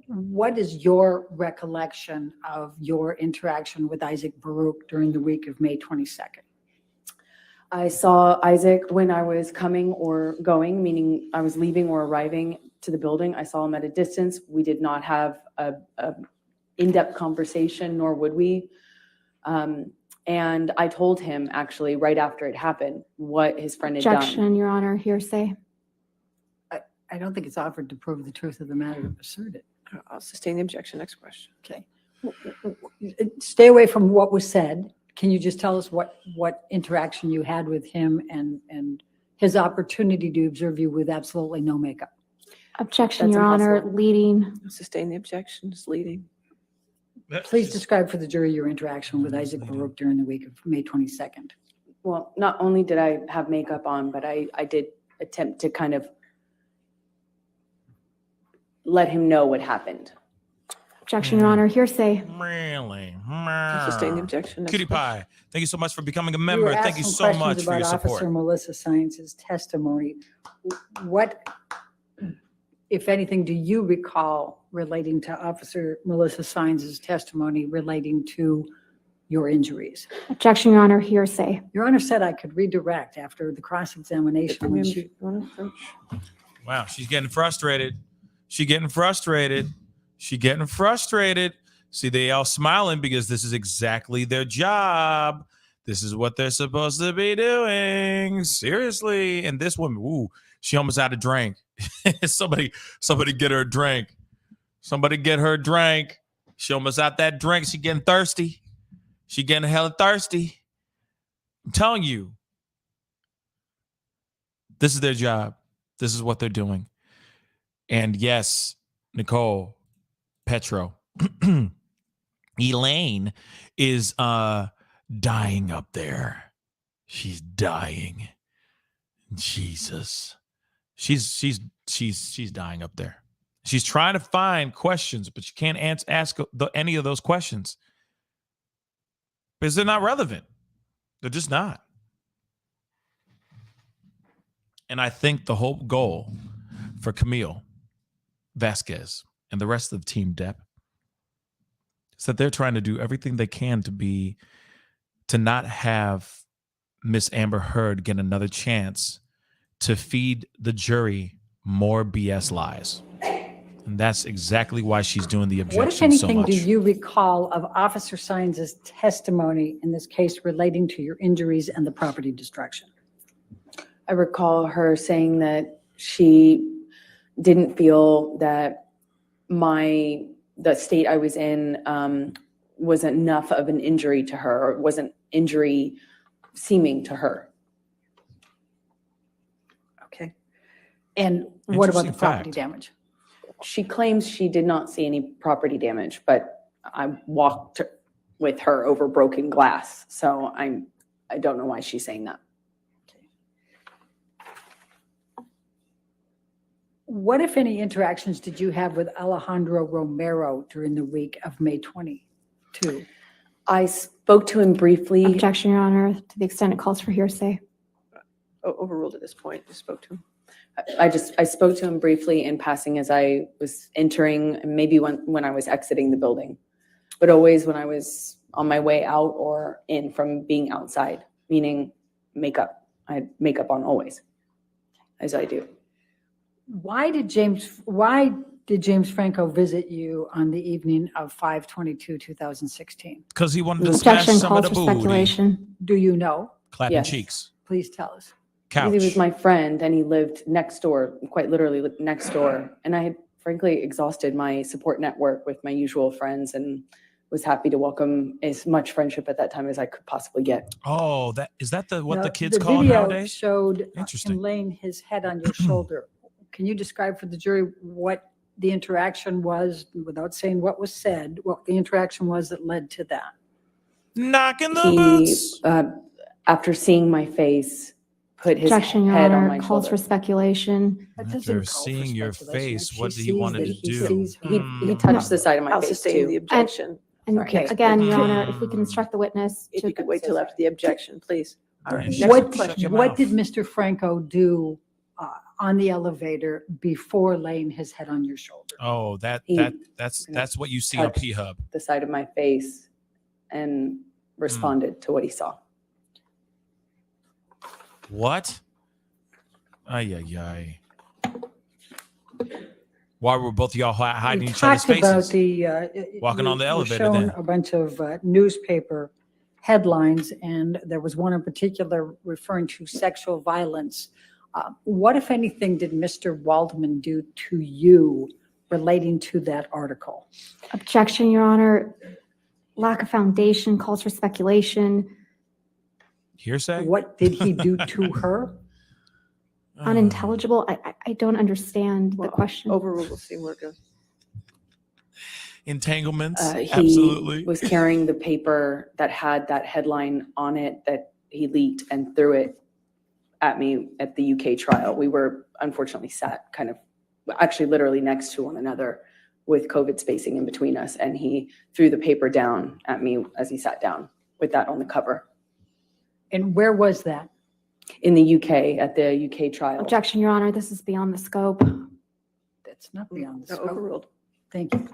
What is your recollection of your interaction with Isaac Baruch during the week of May 22nd? I saw Isaac when I was coming or going, meaning I was leaving or arriving to the building. I saw him at a distance. We did not have a in-depth conversation, nor would we. And I told him actually right after it happened what his friend had done. Objection, Your Honor, hearsay. I don't think it's offered to prove the truth of the matter asserted. I'll sustain the objection. Next question. Okay. Stay away from what was said. Can you just tell us what interaction you had with him and his opportunity to observe you with absolutely no makeup? Objection, That's Your Honor, impossible. leading. I'll sustain the objection. It's leading. Please describe for the jury your interaction with Isaac Baruch during the week of May 22nd. Well, not only did I have makeup on, but I did attempt to kind of let him know what happened. Objection, Your Honor, hearsay. Really? I'll sustain the objection. Next Cutie question. Pie, thank you so much for becoming a You member. were Thank asked you some so questions much for your about support. Officer Melissa Science's testimony. What, if anything, do you recall relating to Officer Melissa Science's testimony relating to your injuries? Objection, Your Honor, hearsay. Your Honor said I could redirect after the cross-examination when she. Wow, she's getting frustrated. She getting frustrated. She getting frustrated. See, they all smiling because this is exactly their job. This is what they're supposed to be doing. Seriously. And this woman, ooh, she almost had a drink. somebody get her a drink. Somebody get her a drink. She almost out that drink. She getting thirsty. She getting hella thirsty. I'm telling you. This is their job. This is what they're doing. And yes, Nicole, Petro, Elaine is dying up there. She's dying. Jesus. She's dying up there. She's trying to find questions, but she can't ask any of those questions because they're not relevant. They're just not. And I think the whole goal for Camille Vasquez and the rest of Team Depp is that they're trying to do everything they can to not have Miss Amber Heard get another chance to feed the jury more BS lies. And that's exactly why she's doing the objection What, if so anything, much. do you recall of Officer Science's testimony in this case relating to your injuries and the property destruction? I recall her saying that she didn't feel that the state I was in was enough of an injury to her, or wasn't injury seeming to her. Okay. And what about the Interesting property fact. damage? She claims she did not see any property damage, but I walked with her over broken glass. So I don't know why she's saying that. What, if any, interactions did you have with Alejandro Romero during the week of May 22? I spoke to him briefly. Objection, Your Honor, to the extent it calls for hearsay. Overruled at this point. Just spoke to him. I spoke to him briefly in passing as I was entering, and maybe when I was exiting the building, but always when I was on my way out or in from being outside, meaning makeup. I had makeup on always, as I do. Why did James Franco visit you on the evening of 5/22/2016? Because he wanted to smash Objection some of calls the for booty. speculation. Do you know? Clapping Yes. cheeks. Please tell us. Couch. He was my friend and he lived next door, quite literally lived next door. And I had frankly exhausted my support network with my usual friends and was happy to welcome as much friendship at that time as I could possibly get. Oh, is that what Now, the kids the call video nowadays? showed Interesting. him laying his head on your shoulder. Can you describe for the jury what the interaction was, without saying what was said, what the interaction was that led to that? Knocking the He, boots. after seeing my face, put his Objection, Your head on Honor, my calls shoulder. for speculation. That doesn't After call for seeing your speculation. face, She what did he sees want that to he do? sees her. He touched the side of my I'll face sustain the too. objection. And Okay. again, Your Hmm. Honor, if we can instruct the witness If to you could wait till after the objection, please. All right, Yeah, next shut your What mouth. did Mr. Franco do on the elevator before laying his head on your shoulder? Oh, He that's what you see on touched P Hub. the side of my face and responded to what he saw. What? Ay, ay, ay. Why were both of y'all hiding We each other's talked about faces? the Walking on the we were elevator shown then. a bunch of newspaper headlines, and there was one in particular referring to sexual violence. What, if anything, did Mr. Waldman do to you relating to that article? Objection, Your Honor. Lack of foundation calls for speculation. Hearsay? What did he do to her? Unintelligible. I don't understand the Well, question. Overrule, we'll see where it goes. Entanglements? He Absolutely. was carrying the paper that had that headline on it that he leaked and threw it at me at the UK trial. We were unfortunately sat kind of, actually literally next to one another with COVID spacing in between us. And he threw the paper down at me as he sat down with that on the cover. And where was that? In the UK, at the UK trial. Objection, Your Honor. This is beyond the scope. That's not beyond the No, scope. overruled. Thank you.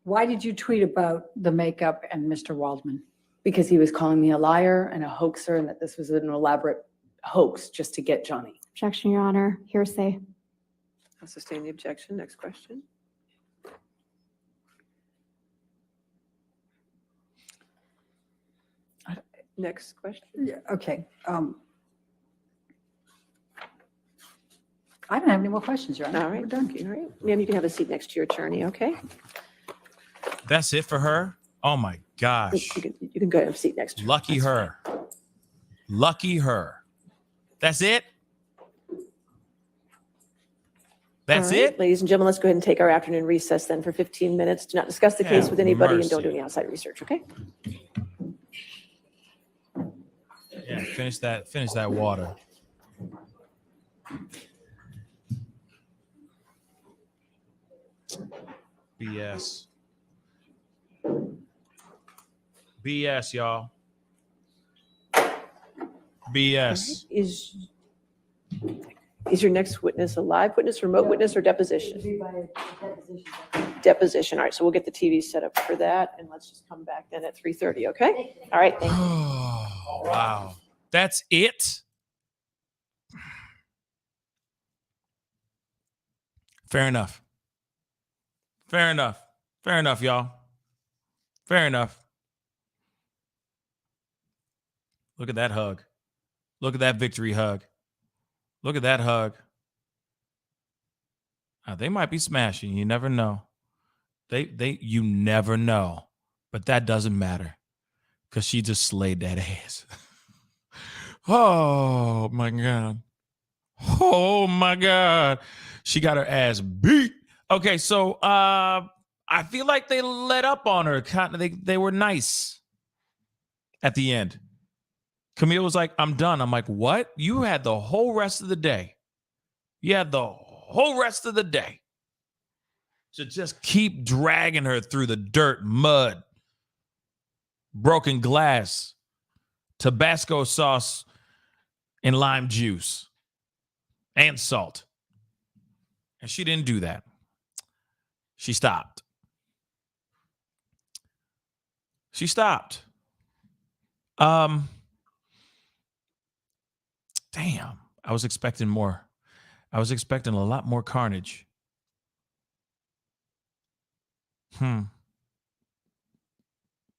Why did you tweet about the makeup and Mr. Waldman? Because he was calling me a liar and a hoaxer and that this was an elaborate hoax just to get Johnny. Objection, Your Honor. Hearsay. I'll sustain the objection. Next question. Next question. Yeah, okay. I don't have any more questions, Your Honor. All right, We're done. all right. Ma'am, you can have a seat next to your attorney, okay? That's it for her? Oh my gosh. You can go and have a seat next to her. Lucky That's her. Lucky her. That's it? That's All right, it? ladies and gentlemen, let's go ahead and take our afternoon recess then for 15 minutes. Do not discuss the case Have with anybody and don't do mercy. any outside research, okay? Yeah, finish that water. BS. BS, y'all. BS. Is your next witness a live witness, remote witness, or deposition? Deposition. All right, so we'll get the TV set up for that, and let's just come back then at 3:30, okay? All right, thank you. Oh, wow. That's it? Fair enough. Fair enough. Fair enough, y'all. Fair enough. Look at that hug. Look at that victory hug. Look at that hug. They might be smashing. You never know. You never know. But that doesn't matter because she just slayed that ass. Oh my God. Oh my God. She got her ass beat. Okay, so I feel like they let up on her. They were nice at the end. Camille was like, I'm done. I'm like, what? You had the whole rest of the day. You had the whole rest of the day to just keep dragging her through the dirt, mud, broken glass, Tabasco sauce, and lime juice, and salt. And she didn't do that. She stopped. She stopped. Damn, I was expecting more. I was expecting a lot more carnage.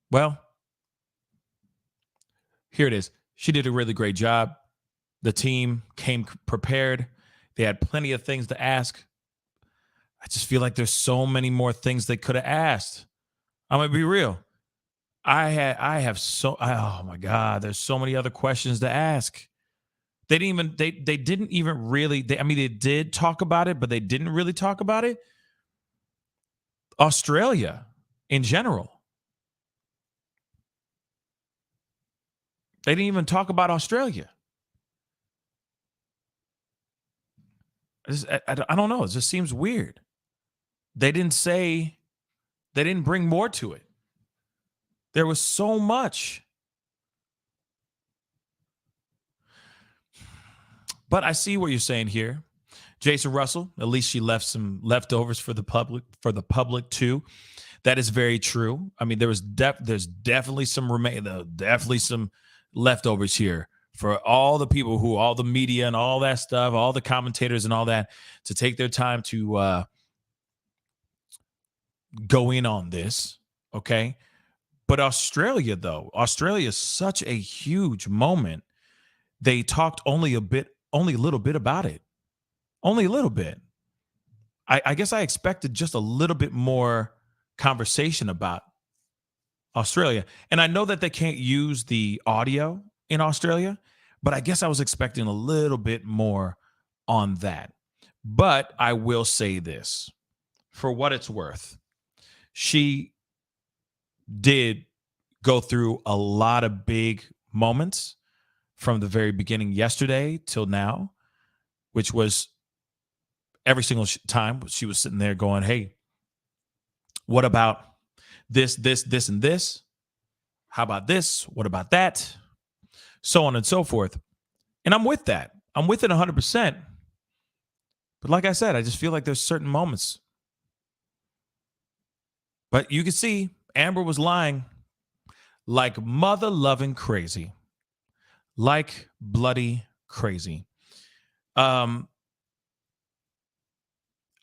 Well, here it is. She did a really great job. The team came prepared. They had plenty of things to ask. I just feel like there's so many more things they could have asked. I'm gonna be real. Oh my God, there's so many other questions to ask. They didn't even really, they did talk about it, but they didn't really talk about it. Australia in general. They didn't even talk about Australia. I don't know. It just seems weird. They didn't bring more to it. There was so much. But I see what you're saying here. Jason Russell, at least she left some leftovers for the public too. That is very true. I mean, there's definitely some leftovers here for all the people all the media and all that stuff, all the commentators and all that, to take their time to go in on this. Okay. But Australia is such a huge moment. They talked only a little bit about it. Only a little bit. I guess I expected just a little bit more conversation about Australia. And I know that they can't use the audio in Australia, but I guess I was expecting a little bit more on that. But I will say this, for what it's worth, she did go through a lot of big moments from the very beginning yesterday till now, which was every single time she was sitting there going, hey, what about this, and this? How about this? What about that? So on and so forth. And I'm with that. I'm with it 100%. But like I said, I just feel like there's certain moments. But you can see Amber was lying like mother loving crazy. Like bloody crazy. I'm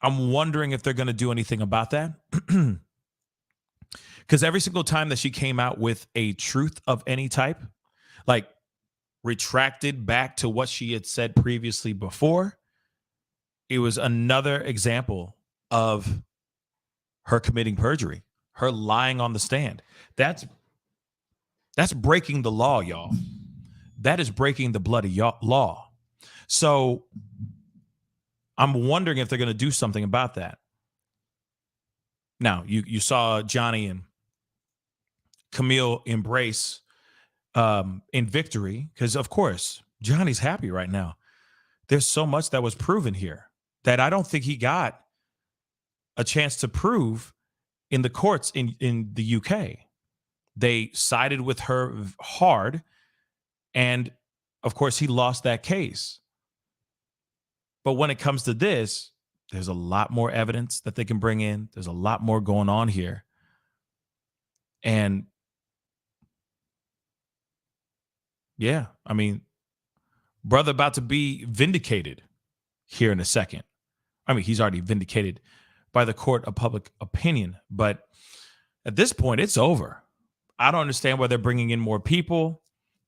wondering if they're going to do anything about that. Because every single time that she came out with a truth of any type, like retracted back to what she had said previously before, it was another example of her committing perjury, her lying on the stand. That's breaking the law, y'all. That is breaking the bloody law. So I'm wondering if they're going to do something about that. Now, you saw Johnny and Camille embrace in victory, because, of course, Johnny's happy right now. There's so much that was proven here that I don't think he got a chance to prove in the courts in the UK. They sided with her hard, and, of course, he lost that case. But when it comes to this, there's a lot more evidence that they can bring in. There's a lot more going on here. And yeah, I mean, brother about to be vindicated here in a second. I mean, he's already vindicated by the court of public opinion. But at this point, it's over. I don't understand why they're bringing in more people.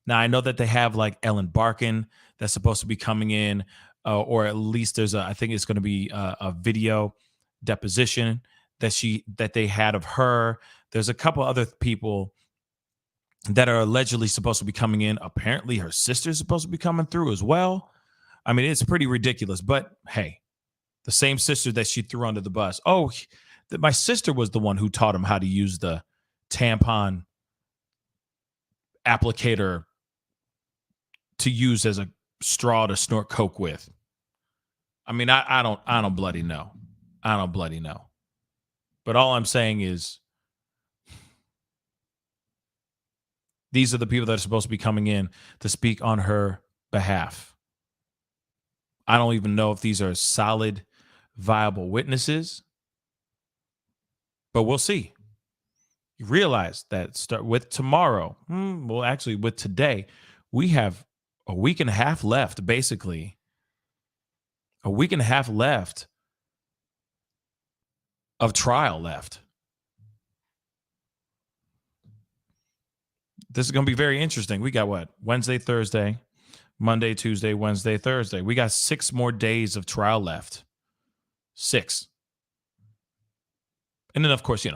Now, I know that they have like Ellen Barkin that's supposed to be coming in. Or at least I think it's going to be a video deposition that they had of her. There's a couple other people that are allegedly supposed to be coming in. Apparently her sister's supposed to be coming through as well. I mean, it's pretty ridiculous, but hey, the same sister that she threw under the bus. Oh, my sister was the one who taught him how to use the tampon applicator to use as a straw to snort coke with. I mean, I don't bloody know. I don't bloody know. But all I'm saying is these are the people that are supposed to be coming in to speak on her behalf. I don't even know if these are solid, viable witnesses, but we'll see. You realize that start with tomorrow, well, actually with today, we have a week and a half left, basically. A week and a half left of trial left. This is going to be very interesting. We got what? Wednesday, Thursday, Monday, Tuesday, Wednesday, Thursday. We got 6 more days of trial left. 6. And then, of course,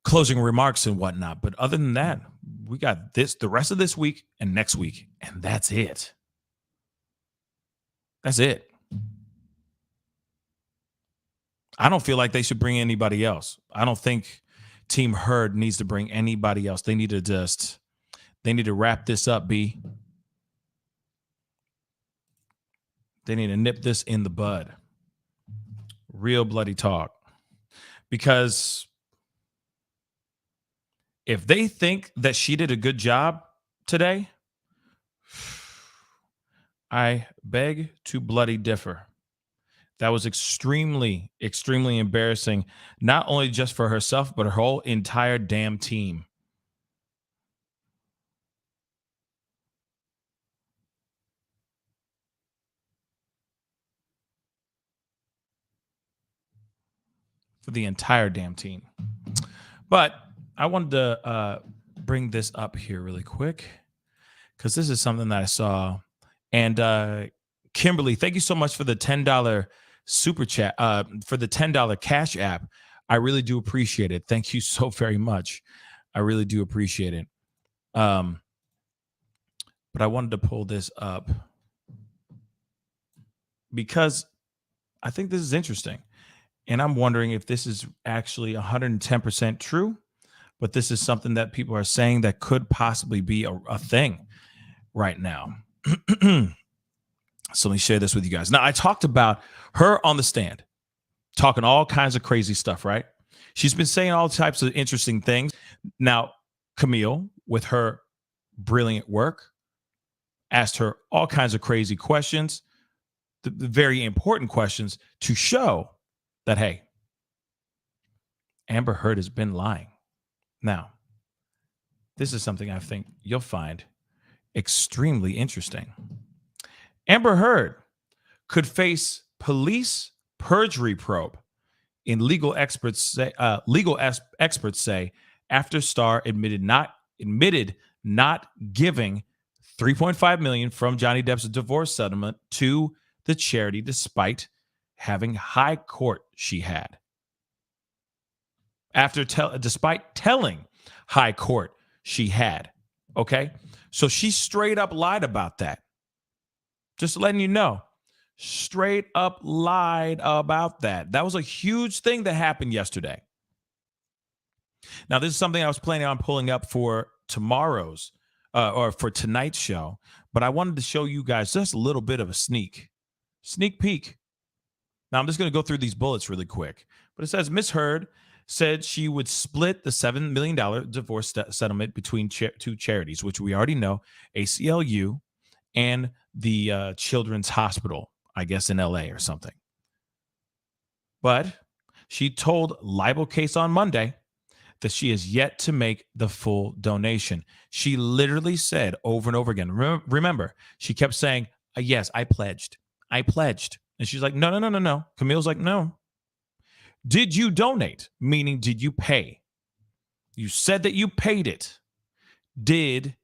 closing remarks and whatnot. But other than that, we got the rest of this week and next week, and that's it. That's it. I don't feel like they should bring anybody else. I don't think Team Herd needs to bring anybody else. They need to wrap this up, B. They need to nip this in the bud. Real bloody talk. Because if they think that she did a good job today, I beg to bloody differ. That was extremely, extremely embarrassing, not only just for herself, but her whole entire damn team. For the entire damn team. But I wanted to bring this up here really quick because this is something that I saw. And Kimberly, thank you so much for the $10 super chat, for the $10 Cash App. I really do appreciate it. Thank you so very much. I really do appreciate it. But I wanted to pull this up because I think this is interesting. And I'm wondering if this is actually 110% true, but this is something that people are saying that could possibly be a thing right now. So let me share this with you guys. Now, I talked about her on the stand, talking all kinds of crazy stuff, right? She's been saying all types of interesting things. Now, Camille, with her brilliant work, asked her all kinds of crazy questions, the very important questions to show that, hey, Amber Heard has been lying. Now, this is something I think you'll find extremely interesting. Amber Heard could face police perjury probe, in legal experts say after Starr admitted not giving $3.5 million from Johnny Depp's divorce settlement to the charity, despite having high court she had. Despite telling high court she had. Okay, so she straight up lied about that. Just letting you know, straight up lied about that. That was a huge thing that happened yesterday. Now, this is something I was planning on pulling up for tomorrow's or for tonight's show, but I wanted to show you guys just a little bit of a sneak peek. Now, I'm just going to go through these bullets really quick, but it says Miss Heard said she would split the $7 million divorce settlement between two charities, which we already know, ACLU and the Children's Hospital, I guess in LA or something. But she told Libel Case on Monday that she has yet to make the full donation. She literally said over and over again, remember, she kept saying, yes, I pledged. And she's like, no. Camille's like, no. Did you donate? Meaning, did you pay? You said that you paid it. Did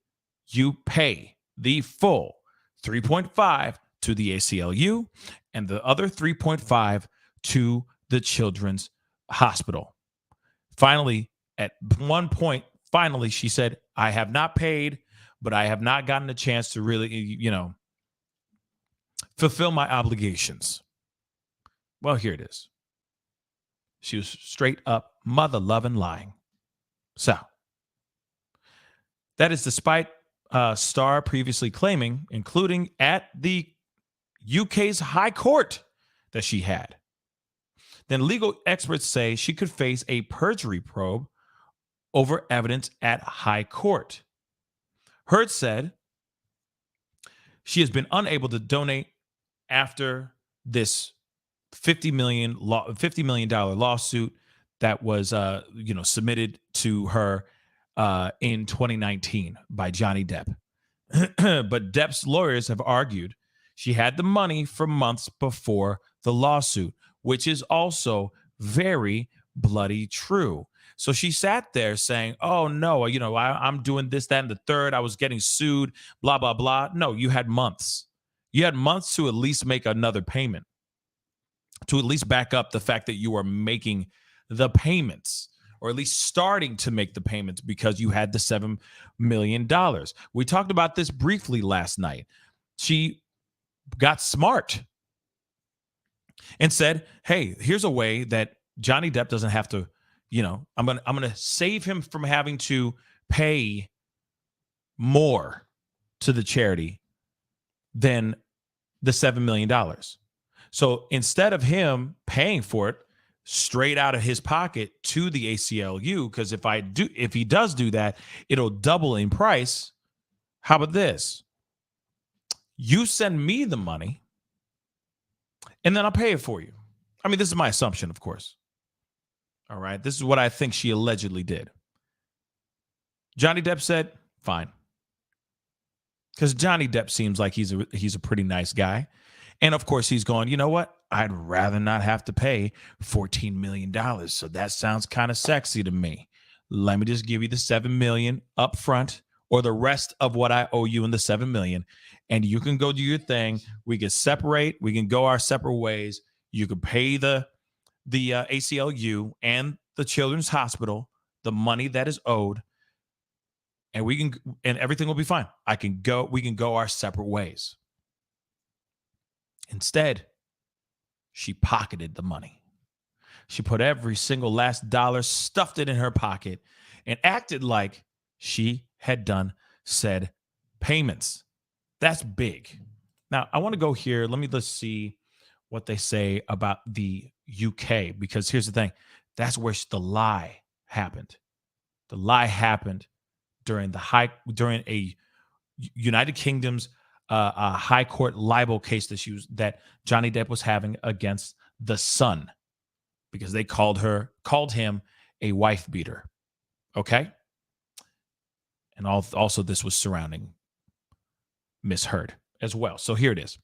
you pay the full 3.5 to the ACLU and the other 3.5 to the Children's Hospital? Finally, at one point, she said, I have not paid, but I have not gotten a chance to really, fulfill my obligations. Well, here it is. She was straight up mother-loving lying. So, that is despite Starr previously claiming, including at the UK's High Court, that she had. Then legal experts say she could face a perjury probe over evidence at High Court. Heard said she has been unable to donate after this $50 million lawsuit that was submitted to her in 2019 by Johnny Depp. But Depp's lawyers have argued she had the money for months before the lawsuit, which is also very bloody true. So she sat there saying, oh, no, I'm doing this, that, and the third. I was getting sued, blah, blah, blah. No, you had months. You had months to at least make another payment, to at least back up the fact that you are making the payments, or at least starting to make the payments, because you had the $7 million. We talked about this briefly last night. She got smart and said, hey, here's a way that Johnny Depp doesn't have to, I'm going to save him from having to pay more to the charity than the $7 million. So instead of him paying for it straight out of his pocket to the ACLU, because if he does do that, it'll double in price. How about this? You send me the money, and then I'll pay it for you. I mean, this is my assumption, of course. All right. This is what I think she allegedly did. Johnny Depp said, fine. Because Johnny Depp seems like he's a pretty nice guy. And of course, he's going, you know what? I'd rather not have to pay $14 million. So that sounds kind of sexy to me. Let me just give you the $7 million up front, or the rest of what I owe you in the $7 million. And you can go do your thing. We can separate. We can go our separate ways. You can pay the ACLU and the Children's Hospital the money that is owed, and everything will be fine. We can go our separate ways. Instead, she pocketed the money. She put every single last dollar, stuffed it in her pocket, and acted like she had done said payments. That's big. Now, I want to go here. Let's see what they say about the UK, because here's the thing. That's where the lie happened. The lie happened during a United Kingdom's high court libel case that Johnny Depp was having against the Sun, because they called him a wife beater. Okay. And also this was surrounding Miss Heard as well. So here it is.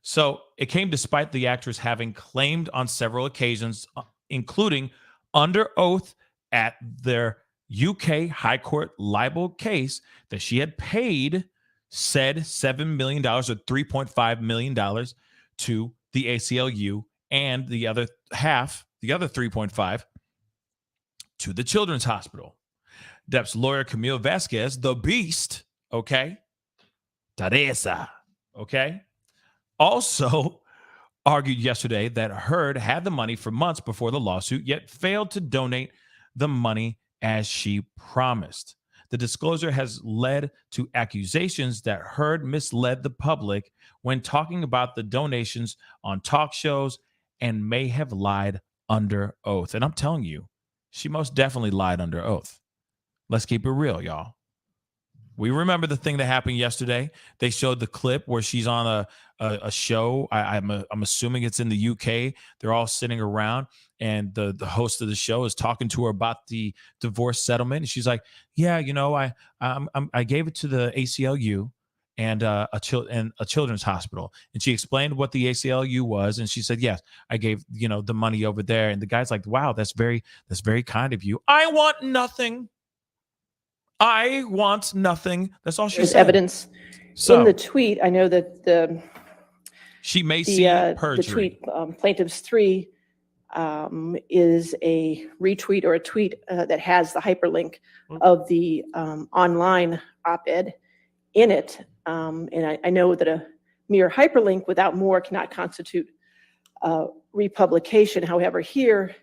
So it came despite the actress having claimed on several occasions, including under oath at their UK High Court libel case, that she had paid said $7 million or $3.5 million to the ACLU, and the other half, the other 3.5, to the Children's Hospital. Depp's lawyer, Camille Vasquez, the Beast, okay, Teresa, okay, also argued yesterday that Heard had the money for months before the lawsuit, yet failed to donate the money as she promised. The disclosure has led to accusations that Heard misled the public when talking about the donations on talk shows and may have lied under oath. And I'm telling you, she most definitely lied under oath. Let's keep it real, y'all. We remember the thing that happened yesterday. They showed the clip where she's on a show. I'm assuming it's in the UK. They're all sitting around, and the host of the show is talking to her about the divorce settlement. And she's like, "Yeah, you know, I gave it to the ACLU and a children's hospital." And she explained what the ACLU was, and she said, "Yes, I gave the money over there." And the guy's like, "Wow, that's very kind of you. I want nothing. I want nothing." That's all she There's said. evidence in the tweet. I know that she may see perjury. The tweet, Plaintiff's 3, is a retweet or a tweet that has the hyperlink of the online op-ed in it. And I know that a mere hyperlink without more cannot constitute republication. However, here,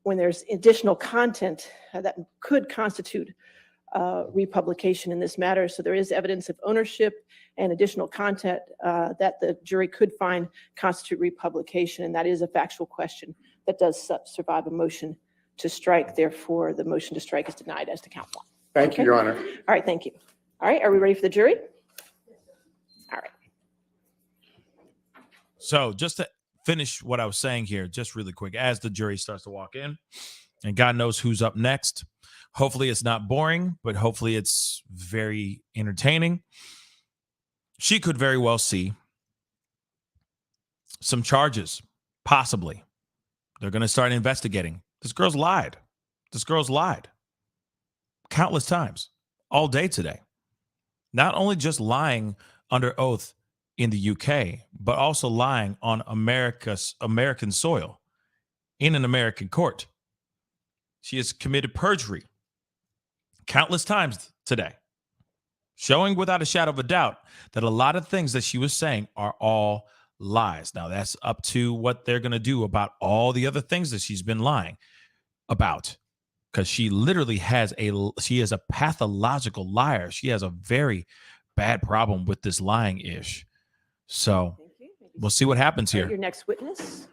when there's additional content that could constitute republication in this matter. So there is evidence of ownership and additional content that the jury could find constitute republication, and that is a factual question that does survive a motion to strike. Therefore, the motion to strike is denied as to count 1. Thank you, Your Honor. All right, thank you. All right, are we ready for the jury? All right. So just to finish what I was saying here, just really quick, as the jury starts to walk in, and God knows who's up next. Hopefully it's not boring, but hopefully it's very entertaining. She could very well see some charges, possibly. They're going to start investigating. This girl's lied. Countless times, all day today. Not only just lying under oath in the UK, but also lying on American soil in an American court. She has committed perjury countless times today, showing without a shadow of a doubt that a lot of things that she was saying are all lies. Now, that's up to what they're going to do about all the other things that she's been lying about, because she literally she is a pathological liar. She has a very bad problem with this lying ish. So we'll see what happens here. Your next witness.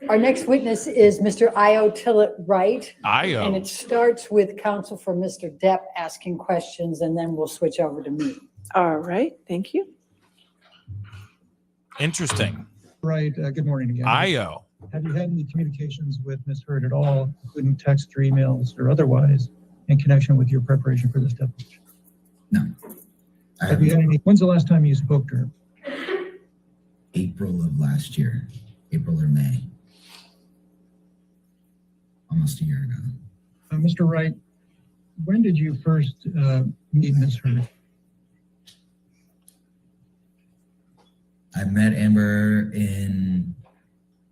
Our next witness is Mr. Io Tillett Wright. Io. And it starts with counsel for Mr. Depp asking questions, and then we'll switch over to me. All right, thank you. Interesting. Right. Good morning again. IO. Have you had any communications with Ms. Hurd at all, including text or emails or otherwise, in connection with your preparation for this deposition? No. Have you had any? When's the last time you spoke to her? April of last year, April or May. Almost a year ago. Mr. Wright, when did you first meet Ms. Hurd? I met Amber in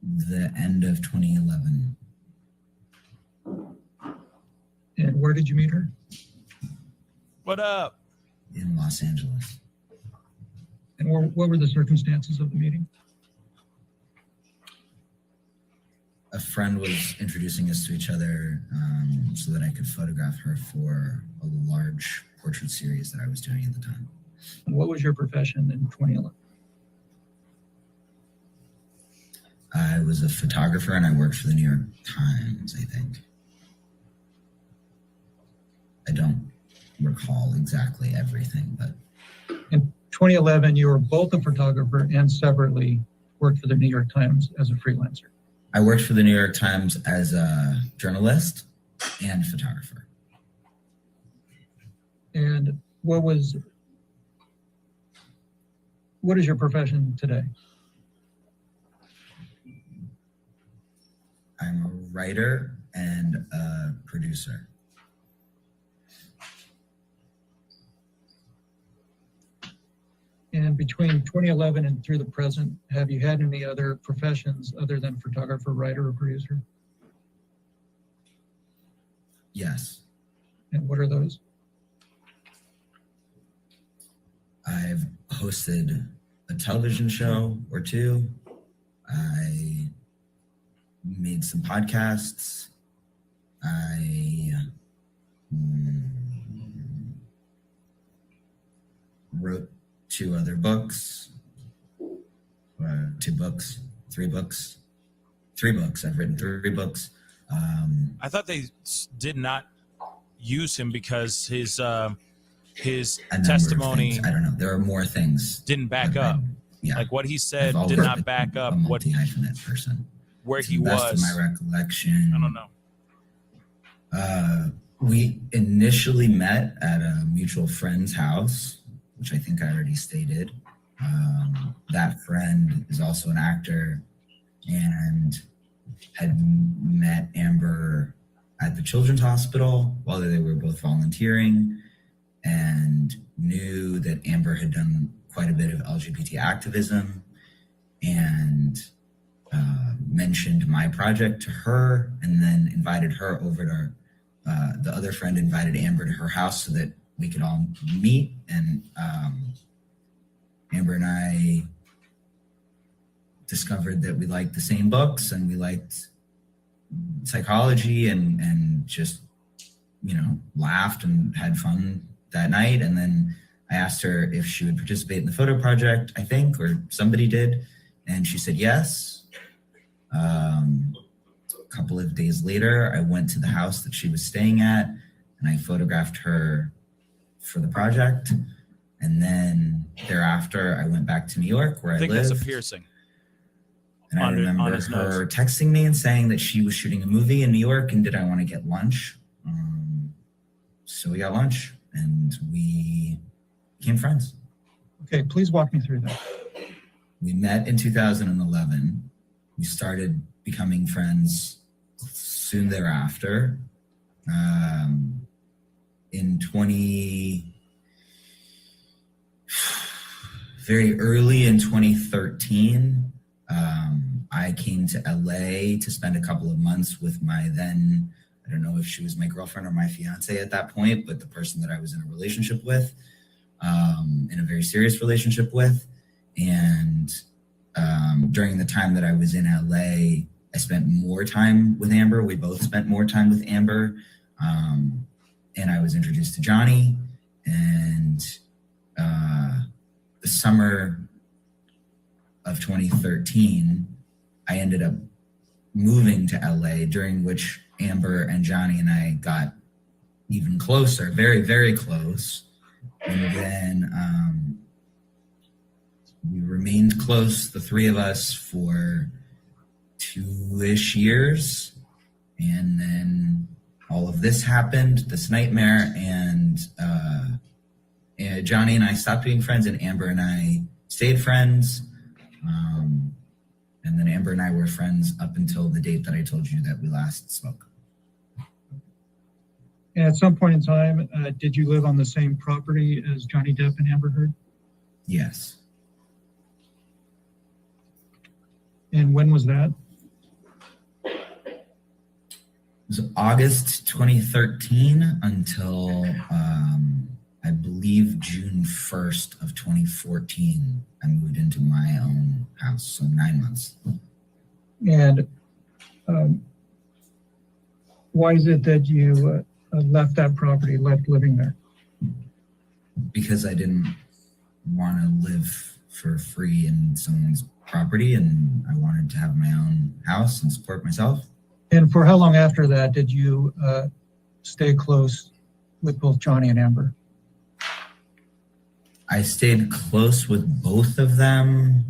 the end of 2011. And where did you meet her? What up? In Los Angeles. And what were the circumstances of the meeting? A friend was introducing us to each other so that I could photograph her for a large portrait series that I was doing at the time. And what was your profession in 2011? I was a photographer and I worked for the New York Times, I think. I don't recall exactly everything, but. In 2011, you were both a photographer and separately worked for the New York Times as a freelancer. I worked for the New York Times as a journalist and photographer. And what is your profession today? I'm a writer and a producer. And between 2011 and through the present, have you had any other professions other than photographer, writer, or producer? Yes. And what are those? I've hosted a television show or two. I made some podcasts. I wrote 2 other books, 2 books, 3 books, 3 books. I've written 3 books. I thought they did not use him because his testimony, I don't know. There are more things. Didn't back up. Yeah. Like what he said I've did always not back up a what multi-hyphenate person. where To he the best was. of my recollection. I don't know. We initially met at a mutual friend's house, which I think I already stated. That friend is also an actor and had met Amber at the Children's Hospital while they were both volunteering, and knew that Amber had done quite a bit of LGBT activism, and mentioned my project to her, and then invited her over to the other friend invited Amber to her house so that we could all meet. And Amber and I discovered that we liked the same books and we liked psychology, and just, laughed and had fun that night. And then I asked her if she would participate in the photo project, I think, or somebody did. And she said yes. A couple of days later, I went to the house that she was staying at and I photographed her for the project. And then thereafter, I went back to New York where I think lived. that's a piercing. And I remember her texting me and saying that she was shooting a movie in New York and did I want to get lunch? So we got lunch and we became friends. Okay, please walk me through that. We met in 2011. We started becoming friends soon thereafter. Very early in 2013, I came to LA to spend a couple of months with my then, I don't know if she was my girlfriend or my fiance at that point, but the person that I was in a relationship with, in a very serious relationship with. And during the time that I was in LA, I spent more time with Amber. We both spent more time with Amber. And I was introduced to Johnny. And the summer of 2013, I ended up moving to LA, during which Amber and Johnny and I got even closer, very, very close. And then we remained close, the three of us, for 2-ish years. And then all of this happened, this nightmare, and Johnny and I stopped being friends, and Amber and I stayed friends. And then Amber and I were friends up until the date that I told you that we last spoke. And at some point in time, did you live on the same property as Johnny Depp and Amber Heard? Yes. And when was that? It was August 2013 until I believe June 1st of 2014. I moved into my own house, so 9 months. And why is it that you left that property, left living there? Because I didn't want to live for free in someone's property, and I wanted to have my own house and support myself. And for how long after that did you stay close with both Johnny and Amber? I stayed close with both of them.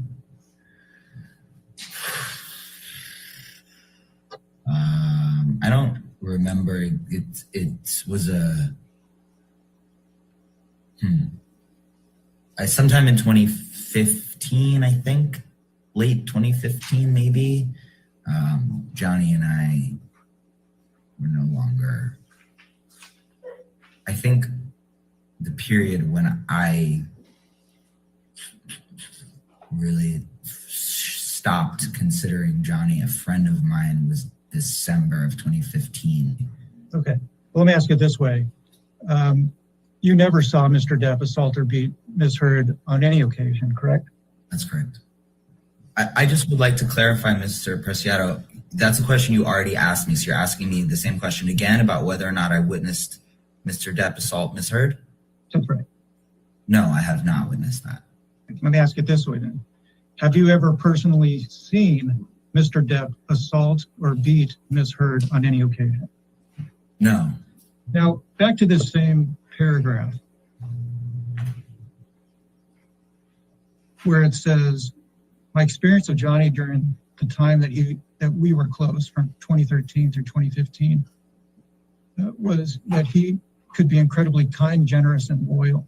I don't remember. It was sometime in 2015, I think, late 2015 maybe. Johnny and I were no longer. I think the period when I really stopped considering Johnny a friend of mine was December of 2015. Okay. Well, let me ask it this way. You never saw Mr. Depp assault or beat Ms. Heard on any occasion, correct? That's correct. I just would like to clarify, Mr. Preciado, that's a question you already asked me. So you're asking me the same question again about whether or not I witnessed Mr. Depp assault Ms. Heard? That's right. No, I have not witnessed that. Let me ask it this way then. Have you ever personally seen Mr. Depp assault or beat Ms. Heard on any occasion? No. Now, back to this same paragraph where it says, my experience of Johnny during the time that we were close from 2013 through 2015 was that he could be incredibly kind, generous, and loyal.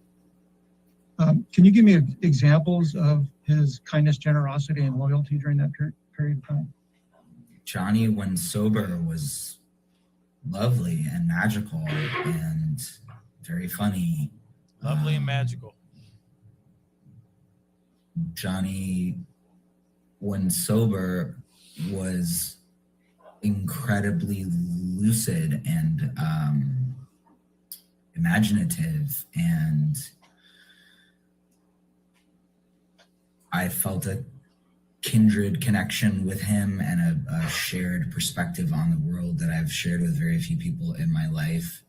Can you give me examples of his kindness, generosity, and loyalty during that period of time? Johnny, when sober, was lovely and magical and very funny. Lovely and magical. Johnny, when sober, was incredibly lucid and imaginative, and I felt a kindred connection with him and a shared perspective on the world that I've shared with very few people in my life.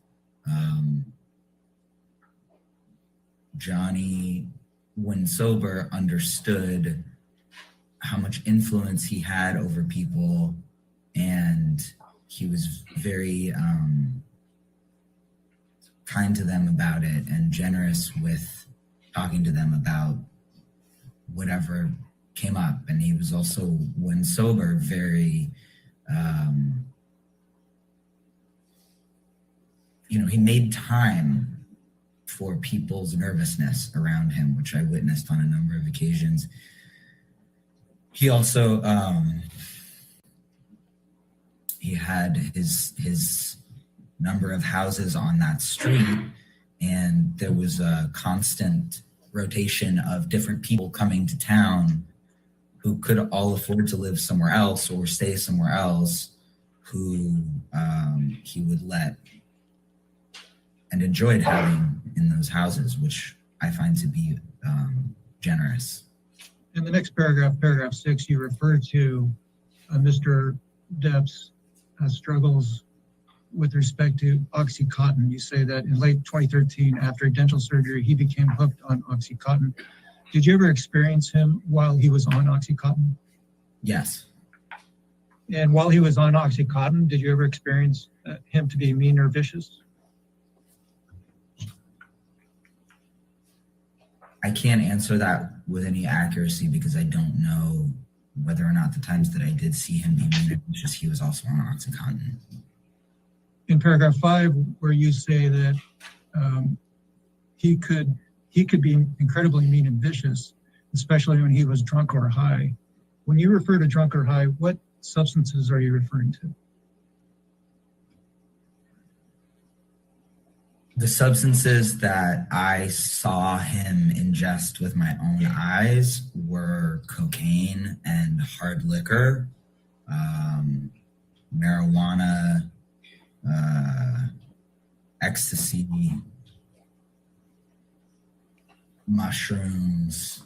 Johnny, when sober, understood how much influence he had over people, and he was very kind to them about it and generous with talking to them about whatever came up. And he was also, when sober, very he made time for people's nervousness around him, which I witnessed on a number of occasions. He also he had his number of houses on that street, and there was a constant rotation of different people coming to town who could all afford to live somewhere else or stay somewhere else, who he would let and enjoyed having in those houses, which I find to be generous. In the next paragraph, paragraph 6, you refer to Mr. Depp's struggles with respect to OxyContin. You say that in late 2013, after dental surgery, he became hooked on OxyContin. Did you ever experience him while he was on OxyContin? Yes. And while he was on OxyContin, did you ever experience him to be mean or vicious? I can't answer that with any accuracy because I don't know whether or not the times that I did see him be mean, it's just he was also on OxyContin. In paragraph 5, where you say that he could be incredibly mean and vicious, especially when he was drunk or high. When you refer to drunk or high, what substances are you referring to? The substances that I saw him ingest with my own eyes were cocaine and hard liquor, marijuana, ecstasy, mushrooms.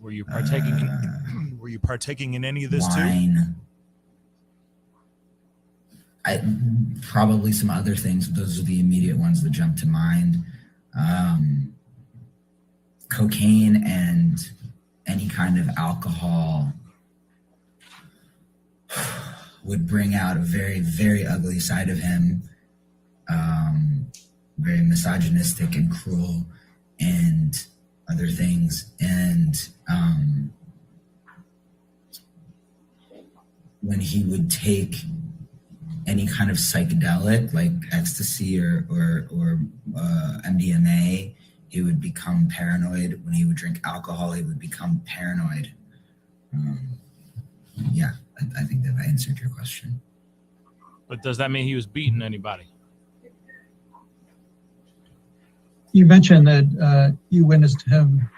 Were you partaking? Were you partaking in any of this wine, probably some other things. Those are the immediate ones that jump to mind. Cocaine and any kind of alcohol would bring out a very, very ugly side of him. Very misogynistic and cruel and other things. And when he would take any kind of psychedelic like ecstasy or MDMA, he would become paranoid. When he would drink alcohol, he would become paranoid. Yeah, I think that I answered your question. But does that mean he was beating anybody? You mentioned that you witnessed him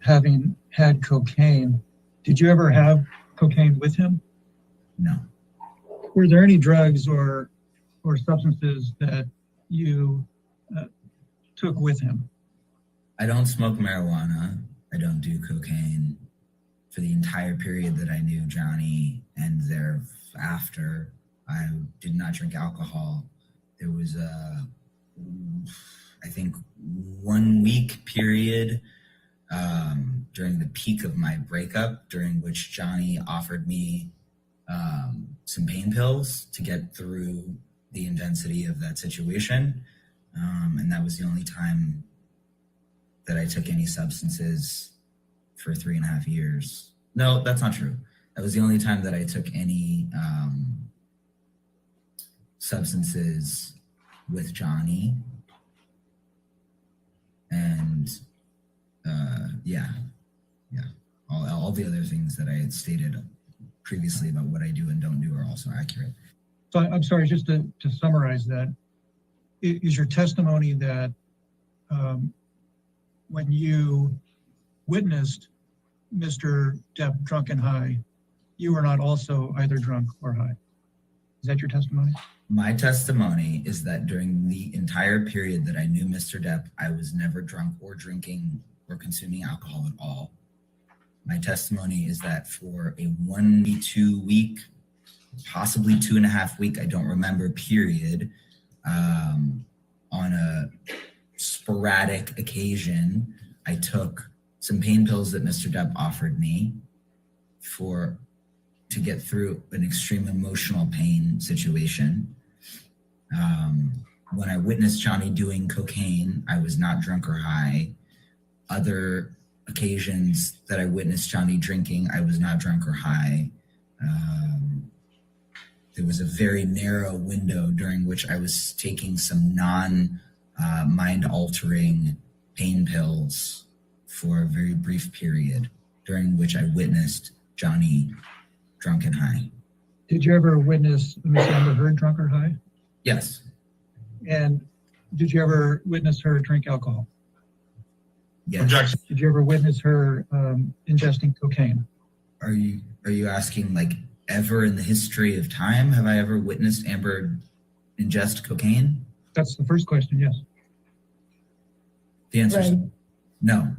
having had cocaine. Did you ever have cocaine with him? No. Were there any drugs or substances that you took with him? I don't smoke marijuana. I don't do cocaine. For the entire period that I knew Johnny and thereafter, I did not drink alcohol. There was I think 1 week period during the peak of my breakup, during which Johnny offered me some pain pills to get through the intensity of that situation. And that was the only time that I took any substances for 3.5 years. No, that's not true. That was the only time that I took any substances with Johnny. And yeah. All the other things that I had stated previously about what I do and don't do are also accurate. So I'm sorry, just to summarize that, is your testimony that when you witnessed Mr. Depp drunk and high, you were not also either drunk or high? Is that your testimony? My testimony is that during the entire period that I knew Mr. Depp, I was never drunk or drinking or consuming alcohol at all. My testimony is that for a 1 to 2 week, possibly 2.5 week, I don't remember, period, on a sporadic occasion, I took some pain pills that Mr. Depp offered me to get through an extreme emotional pain situation. When I witnessed Johnny doing cocaine, I was not drunk or high. Other occasions that I witnessed Johnny drinking, I was not drunk or high. There was a very narrow window during which I was taking some mind-altering pain pills for a very brief period, during which I witnessed Johnny drunk and high. Did you ever witness Miss Amberhead drunk or high? Yes. And did you ever witness her drink alcohol? Yes. Did you ever witness her ingesting cocaine? Are you asking like ever in the history of time have I ever witnessed Amber ingest cocaine? That's the first question, yes. The answer is no.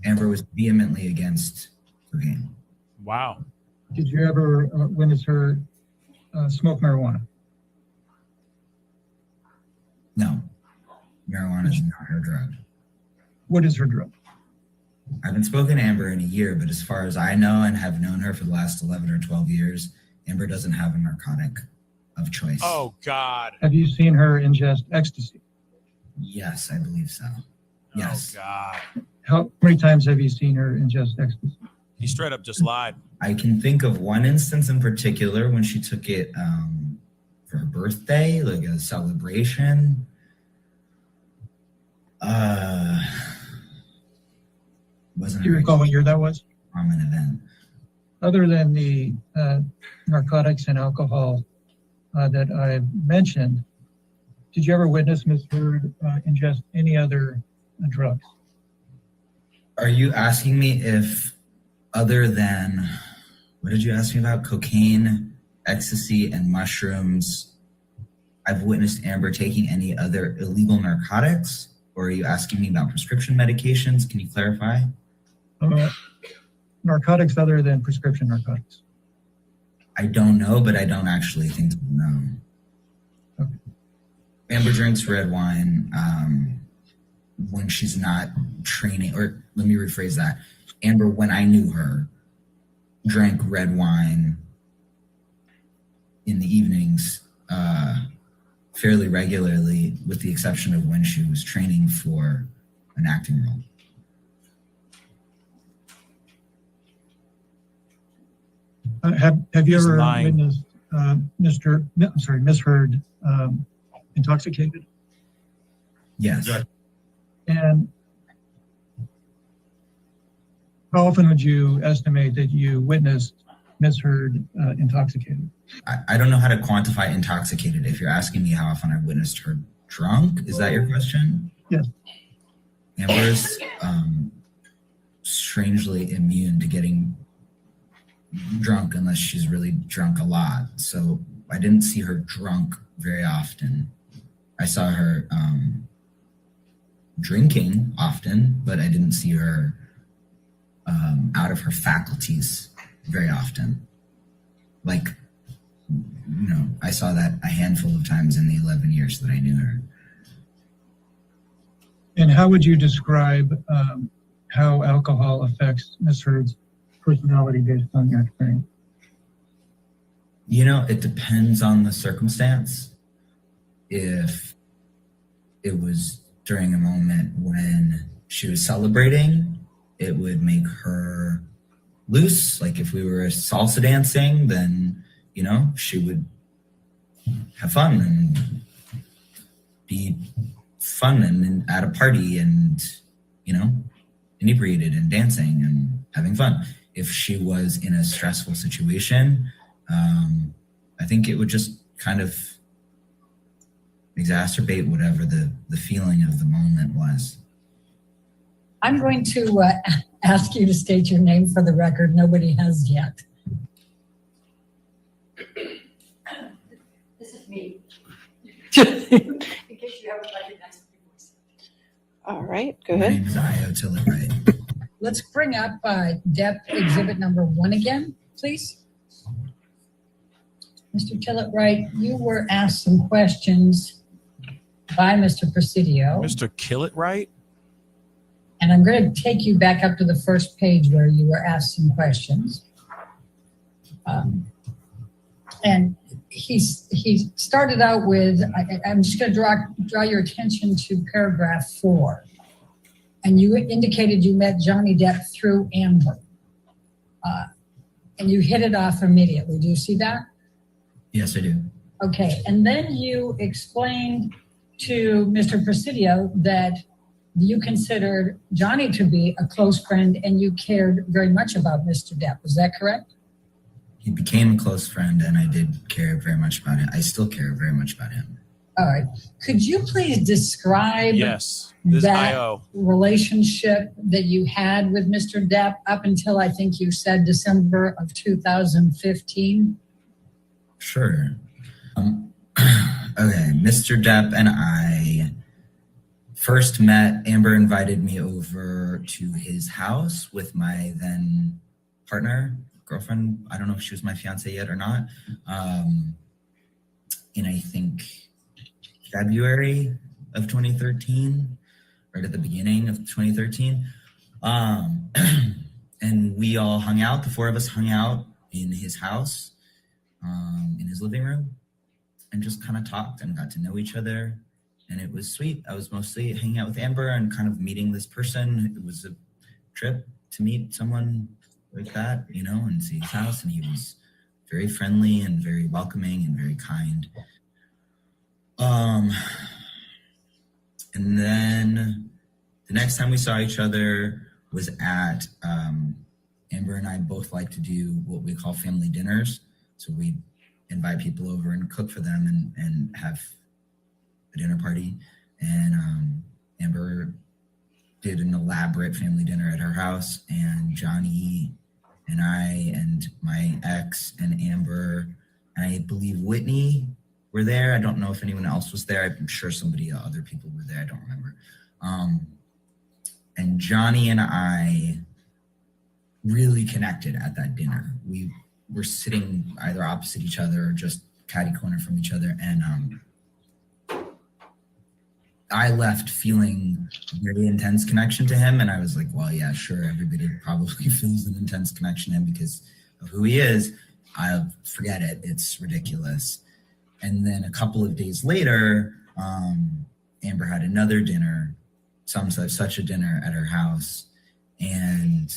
Amber was vehemently against cocaine. Wow. Did you ever witness her smoke marijuana? No. Marijuana is not her drug. What is her drug? I haven't spoken to Amber in a year, but as far as I know and have known her for the last 11 or 12 years, Amber doesn't have a narcotic of choice. Oh, God. Have you seen her ingest ecstasy? Yes, I believe so. Yes. Oh God. How many times have you seen her ingest ecstasy? He straight up just lied. I can think of one instance in particular when she took it for her birthday, like a celebration. Wasn't Do you recall what year that was? From an event. Other than the narcotics and alcohol that I mentioned, did you ever witness Ms. Heard ingest any other drugs? Are you asking me if, other than, what did you ask me about? Cocaine, ecstasy, and mushrooms, I've witnessed Amber taking any other illegal narcotics? Or are you asking me about prescription medications? Can you clarify? Narcotics other than prescription narcotics. I don't know, but I don't actually think to know. Okay. Amber drinks red wine when she's not training, or let me rephrase that. Amber, when I knew her, drank red wine in the evenings fairly regularly, with the exception of when she was training for an acting role. Have you ever witnessed Ms. Heard intoxicated? Yes. And how often would you estimate that you witnessed Ms. Heard intoxicated? I don't know how to quantify intoxicated. If you're asking me how often I witnessed her drunk, is that your question? Yes. Amber's strangely immune to getting drunk unless she's really drunk a lot. So I didn't see her drunk very often. I saw her drinking often, but I didn't see her out of her faculties very often. Like, you know, I saw that a handful of times in the 11 years that I knew her. And how would you describe how alcohol affects Ms. Heard's personality based on your experience? You know, it depends on the circumstance. If it was during a moment when she was celebrating, it would make her loose. Like if we were salsa dancing, then, you know, she would have fun and be fun and at a party and, you know, inebriated and dancing and having fun. If she was in a stressful situation, I think it would just kind of exacerbate whatever the feeling of the moment was. I'm going to ask you to state your name for the record. Nobody has yet. This is me. In case you haven't recognized me. All right, go My ahead. name is Io Tillett. Let's bring up Depp exhibit number 1 again, please. Mr. Tillett-Wright, you were asked some questions by Mr. Presidio. Mr. Kill-It-Right? And I'm going to take you back up to the first page where you were asked some questions. And he started out with, I'm just going to draw your attention to paragraph 4. And you indicated you met Johnny Depp through Amber. And you hit it off immediately. Do you see that? Yes, I do. Okay. And then you explained to Mr. Presidio that you considered Johnny to be a close friend and you cared very much about Mr. Depp. Is that correct? He became a close friend and I did care very much about him. I still care very much about him. All right. Could you please describe Yes, this that IO. relationship that you had with Mr. Depp up until I think you said December of 2015? Sure. Okay, Mr. Depp and I first met. Amber invited me over to his house with my then partner, girlfriend. I don't know if she was my fiance yet or not. In I think February of 2013, right at the beginning of 2013. And we all hung out, the 4 of us hung out in his house, in his living room, and just kind of talked and got to know each other. and it was sweet. I was mostly hanging out with Amber and kind of meeting this person. It was a trip to meet someone like that, you know, and see his house. And he was very friendly and very welcoming and very kind. And then the next time we saw each other was at, Amber and I both like to do what we call family dinners. So we invite people over and cook for them and have a dinner party. And Amber did an elaborate family dinner at her house, and Johnny and I and my ex and Amber, and I believe Whitney were there. I don't know if anyone else was there. I'm sure other people were there. I don't remember. And Johnny and I really connected at that dinner. We were sitting either opposite each other or just catty corner from each other. And I left feeling a very intense connection to him. And I was like, well, yeah, sure. Everybody probably feels an intense connection to him because of who he is. I'll forget it. It's ridiculous. And then a couple of days later, Amber had another dinner, such a dinner at her house. And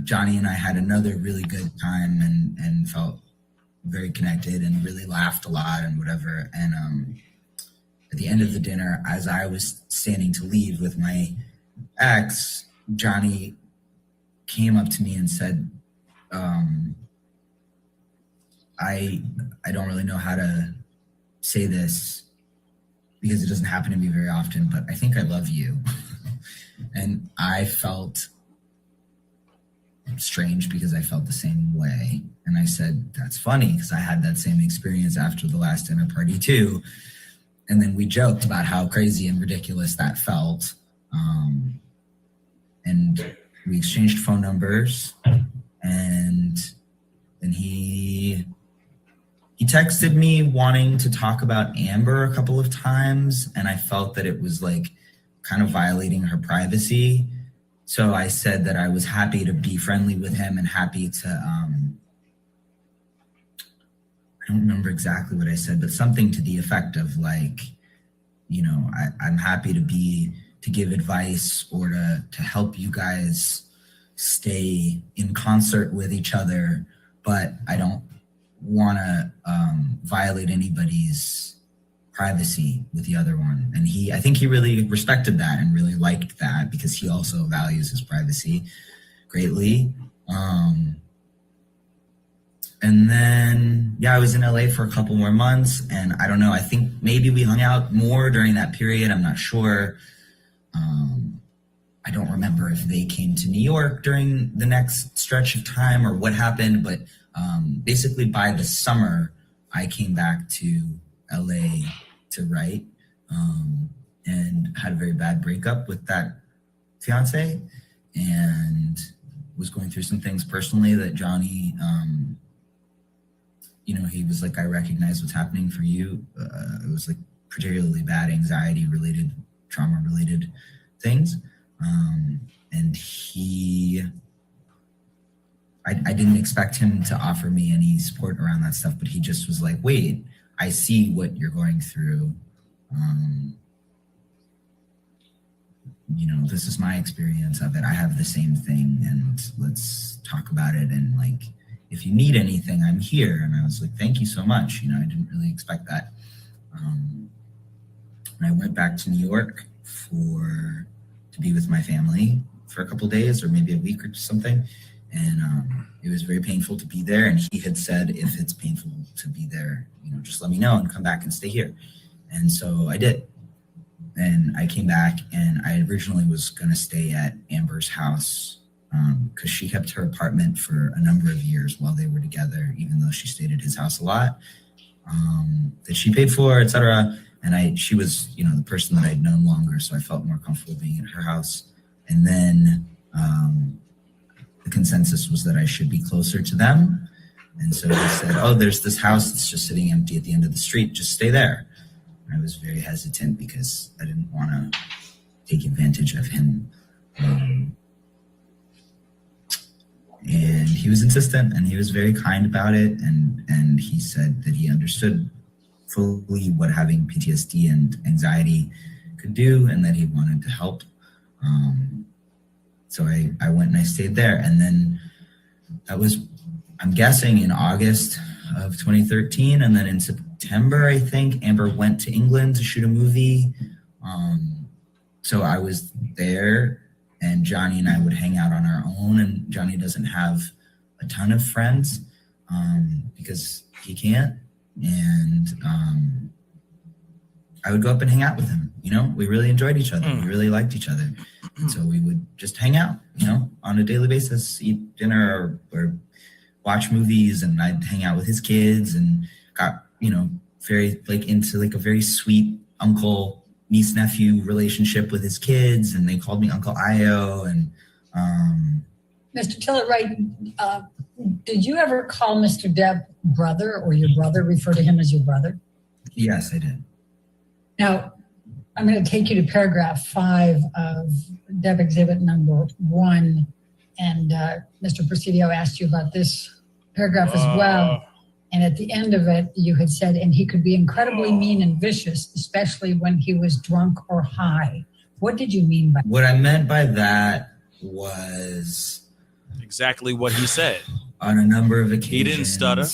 Johnny and I had another really good time and felt very connected and really laughed a lot and whatever. And at the end of the dinner, as I was standing to leave with my ex, Johnny came up to me and said, I don't really know how to say this because it doesn't happen to me very often, but I think I love you. And I felt strange because I felt the same way. And I said, that's funny because I had that same experience after the last dinner party too. And then we joked about how crazy and ridiculous that felt. And we exchanged phone numbers, and then he texted me wanting to talk about Amber a couple of times, and I felt that it was like kind of violating her privacy. So I said that I was happy to be friendly with him and happy to, I don't remember exactly what I said, but something to the effect of like, you know, I'm happy to give advice or to help you guys stay in concert with each other, but I don't want to violate anybody's privacy with the other one. And I think he really respected that and really liked that because he also values his privacy greatly. And then, yeah, I was in LA for a couple more months, and I don't know, I think maybe we hung out more during that period. I'm not sure. I don't remember if they came to New York during the next stretch of time or what happened, but basically by the summer, I came back to LA to write and had a very bad breakup with that fiance and was going through some things personally that Johnny, you know, he was like, I recognize what's happening for you. It was like particularly bad anxiety related, trauma related things. And I didn't expect him to offer me any support around that stuff, but he just was like, wait, I see what you're going through. You know, this is my experience of it. I have the same thing, and let's talk about it. And like, if you need anything, I'm here. And I was like, thank you so much. You know, I didn't really expect that. And I went back to New York to be with my family for a couple of days or maybe a week or something. And it was very painful to be there. And he had said, if it's painful to be there, you know, just let me know and come back and stay here. And so I did. And I came back, and I originally was going to stay at Amber's house because she kept her apartment for a number of years while they were together, even though she stayed at his house a lot, that she paid for, etc. And she was, you know, the person that I'd known longer, so I felt more comfortable being at her house. And then the consensus was that I should be closer to them. And so he said, oh, there's this house that's just sitting empty at the end of the street. Just stay there. And I was very hesitant because I didn't want to take advantage of him. And he was insistent, and he was very kind about it. And he said that he understood fully what having PTSD and anxiety could do, and that he wanted to help. So I went and I stayed there. And then that was, I'm guessing, in August of 2013. And then in September, I think, Amber went to England to shoot a movie. So I was there, and Johnny and I would hang out on our own. And Johnny doesn't have a ton of friends because he can't. And I would go up and hang out with him. You know, we really enjoyed each other. We really liked each other. And so we would just hang out, you know, on a daily basis, eat dinner or watch movies, and I'd hang out with his kids, and got, you know, very like into like a very sweet uncle niece nephew relationship with his kids, and they called me Uncle Io. And Mr. Tillett-Wright, did you ever call Mr. Depp brother, or your brother, refer to him as your brother? Yes, I did. Now, I'm going to take you to paragraph 5 of Depp Exhibit number 1. And Mr. Presidio asked you about this paragraph as well. And at the end of it, you had said, and he could be incredibly mean and vicious, especially when he was drunk or high. What did you mean by that? What I meant by that was exactly what he said. On a number of occasions. He didn't stutter.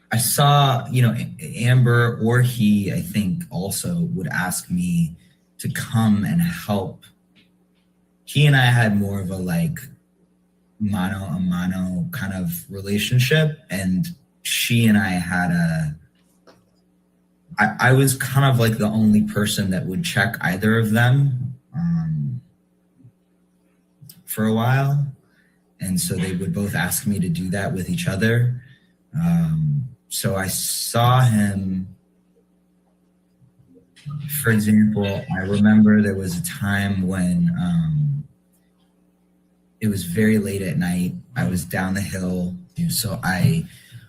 I saw, you know, Amber or he, I think, also would ask me to come and help. He and I had more of a like mano a mano kind of relationship, and she and I had I was kind of like the only person that would check either of them for a while. And so they would both ask me to do that with each other. So I saw him, for example, I remember there was a time when it was very late at night. I was down the hill. So I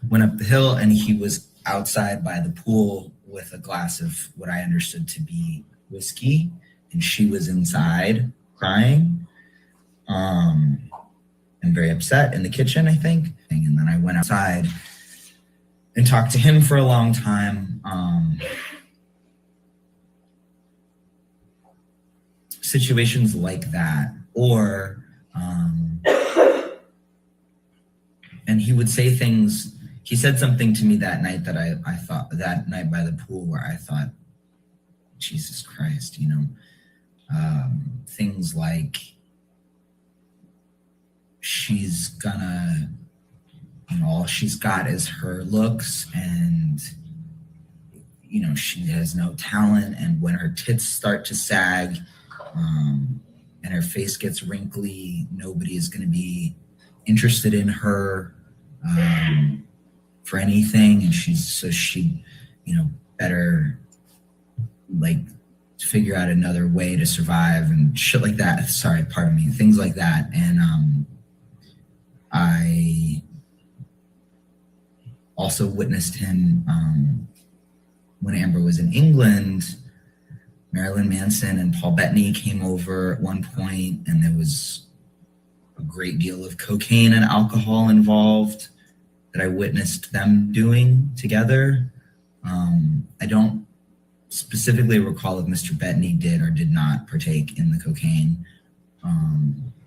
went up the hill, and he was outside by the pool with a glass of what I understood to be whiskey. And she was inside crying and very upset in the kitchen, I think. And then I went outside and talked to him for a long time. Situations like that, or and he would say things. He said something to me that night that I thought, that night by the pool, where I thought, Jesus Christ, you know, things like, she's gonna, you know, all she's got is her looks, and, you know, she has no talent, and when her tits start to sag and her face gets wrinkly, nobody is going to be interested in her for anything, and she, you know, better like figure out another way to survive and shit like that. Sorry, pardon me, things like that. And I also witnessed him when Amber was in England. Marilyn Manson and Paul Bettany came over at one point, and there was a great deal of cocaine and alcohol involved that I witnessed them doing together. I don't specifically recall if Mr. Bettany did or did not partake in the cocaine,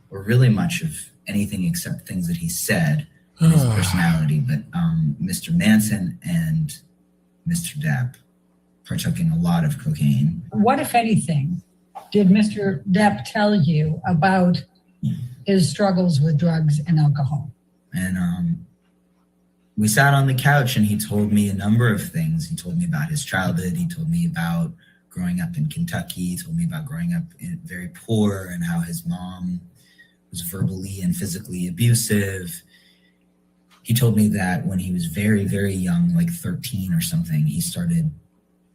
or really much of anything except things that he said in his personality. But Mr. Manson and Mr. Depp partook in a lot of cocaine. What, if anything, did Mr. Depp tell you about his struggles with drugs and alcohol? And we sat on the couch, and he told me a number of things. He told me about his childhood. He told me about growing up in Kentucky. He told me about growing up very poor, and how his mom was verbally and physically abusive. He told me that when he was very, very young, like 13 or something, he started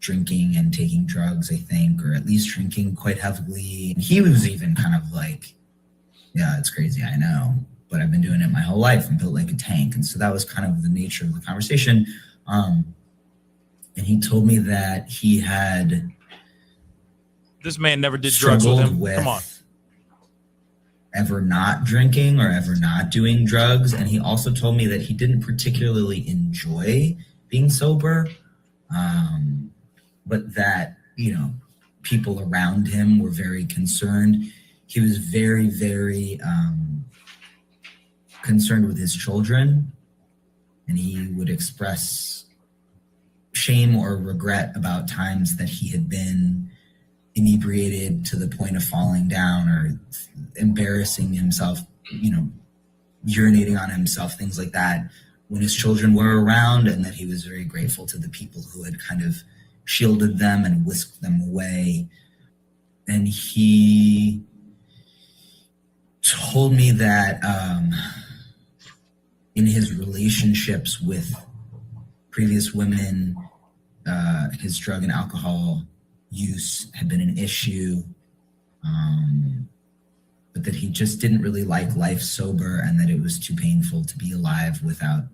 drinking and taking drugs, I think, or at least drinking quite heavily. And he was even kind of like, yeah, it's crazy, I know, but I've been doing it my whole life and built like a tank. And so that was kind of the nature of the conversation. And he told me that he had this man never did drugs with him. Come on. ever not drinking or ever not doing drugs. And he also told me that he didn't particularly enjoy being sober, but that, you know, people around him were very concerned. He was very, very concerned with his children, and he would express shame or regret about times that he had been inebriated to the point of falling down or embarrassing himself, you know, urinating on himself, things like that, when his children were around, and that he was very grateful to the people who had kind of shielded them and whisked them away. And he told me that in his relationships with previous women, his drug and alcohol use had been an issue, but that he just didn't really like life sober, and that it was too painful to be alive without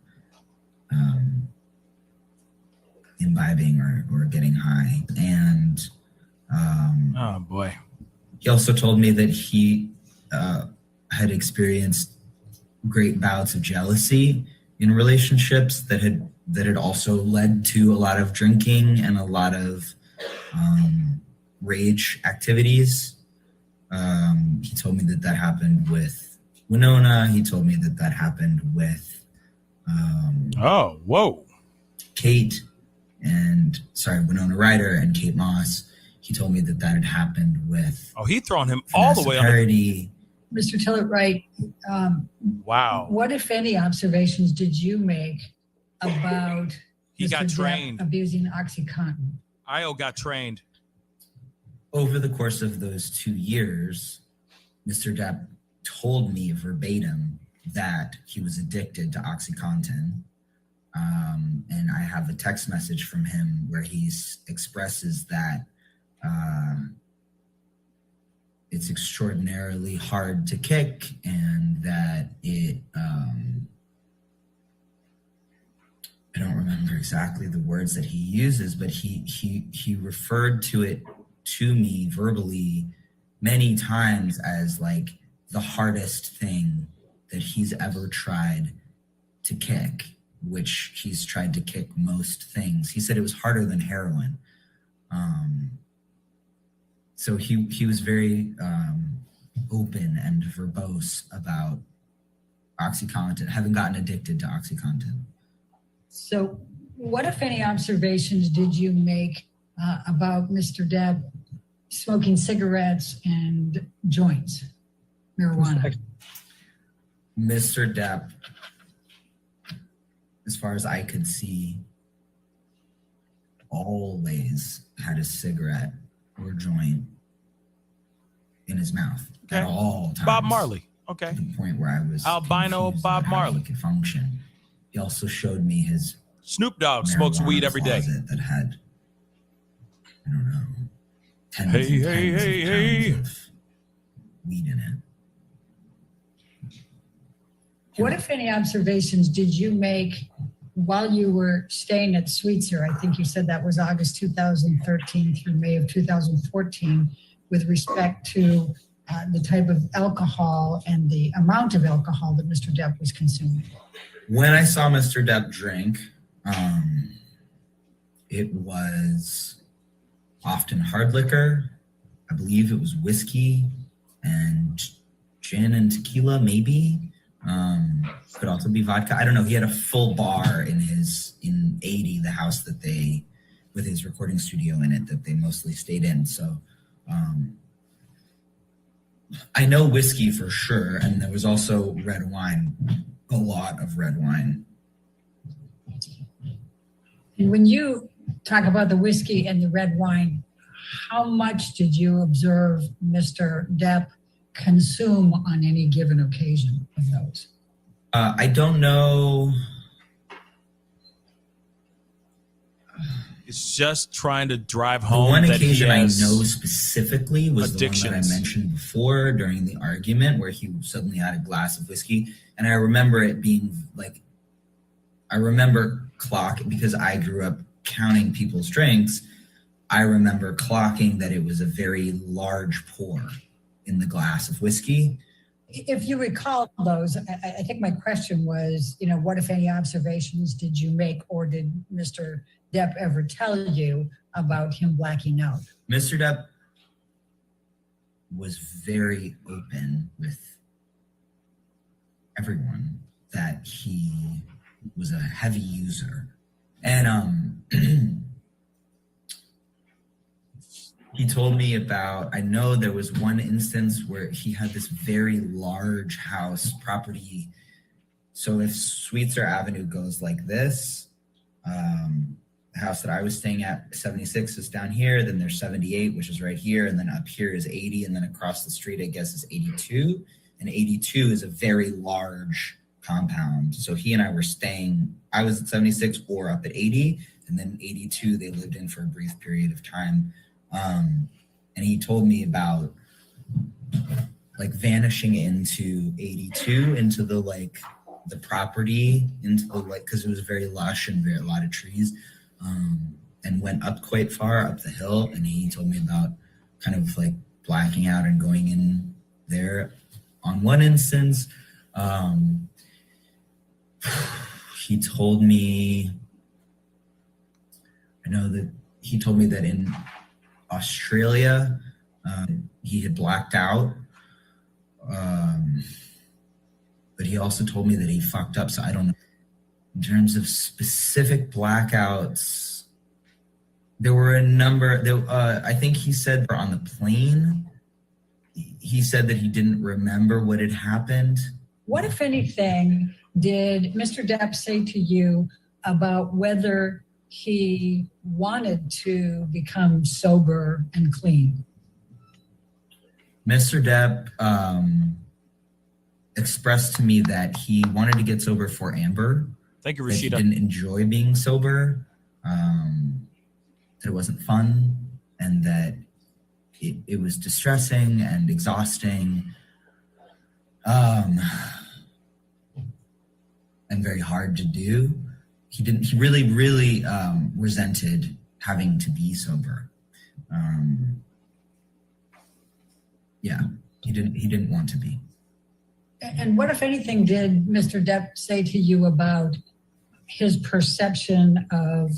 imbibing or getting high. And oh boy. He also told me that he had experienced great bouts of jealousy in relationships that had also led to a lot of drinking and a lot of rage activities. He told me that happened with Winona. He told me that happened with Kate Winona Ryder and Kate Moss. He told me that had happened with he thrown him all the way on Parody. Mr. Tillett-Wright, wow. What, if any, observations did you make about he Mr. got Depp trained abusing OxyContin? Io got trained. Over the course of those 2 years, Mr. Depp told me verbatim that he was addicted to OxyContin. And I have a text message from him where he expresses that it's extraordinarily hard to kick, and that it, I don't remember exactly the words that he uses, but he referred to it to me verbally many times as like the hardest thing that he's ever tried to kick, which he's tried to kick most things. He said it was harder than heroin. So he was very open and verbose about OxyContin, having gotten addicted to OxyContin. So what, if any, observations did you make about Mr. Depp smoking cigarettes and joints, marijuana? Mr. Depp, as far as I could see, always had a cigarette or joint in his mouth at all times. Bob Marley. Okay. To the point where I was albino Bob Marley. He could function. He also showed me his Snoop Dogg smokes weed every day. That had, I don't know, tens hey, and tens of pounds of weed in it. What, if any, observations did you make while you were staying at Sweetser? I think you said that was August 2013 through May of 2014, with respect to the type of alcohol and the amount of alcohol that Mr. Depp was consuming. When I saw Mr. Depp drink, it was often hard liquor. I believe it was whiskey and gin and tequila, maybe. Could also be vodka. I don't know. He had a full bar in 80, the house that with his recording studio in it, that they mostly stayed in. So I know whiskey for sure. And there was also red wine, a lot of red wine. And when you talk about the whiskey and the red wine, how much did you observe Mr. Depp consume on any given occasion of those? I don't know. It's just trying to drive home. One that occasion he I know has specifically was addictions. The one that I mentioned before during the argument, where he suddenly had a glass of whiskey. And I remember it being like, I remember because I grew up counting people's drinks. I remember clocking that it was a very large pour in the glass of whiskey. if you recall those, I think my question was, what if any observations did you make, or did Mr. Depp ever tell you about him blacking out? Mr. Depp was very open with everyone that he was a heavy user. And he told me about, I know there was one instance where he had this very large house property. So if Sweetser Avenue goes like this, the house that I was staying at, 76, is down here, then there's 78, which is right here, and then up here is 80, and then across the street, I guess, is 82. And 82 is a very large compound. So he and I were staying, I was at 76 or up at 80, and then 82 they lived in for a brief period of time. And he told me about like vanishing into 82, into the the property, into the because it was very lush and a lot of trees, and went up quite far up the hill. And he told me about kind of like blacking out and going in there. On one instance, he told me, he told me that in Australia, he had blacked out. But he also told me that he fucked up. So I don't know. In terms of specific blackouts, there were a number. I think he said on the plane, he said that he didn't remember what had happened. What, if anything, did Mr. Depp say to you about whether he wanted to become sober and clean? Mr. Depp expressed to me that he wanted to get sober for Amber. Thank you, Rashida. He Rashida. didn't enjoy being sober, that it wasn't fun, and that it was distressing and exhausting, and very hard to do. He really resented having to be sober. He didn't want to be. And what, if anything, did Mr. Depp say to you about his perception of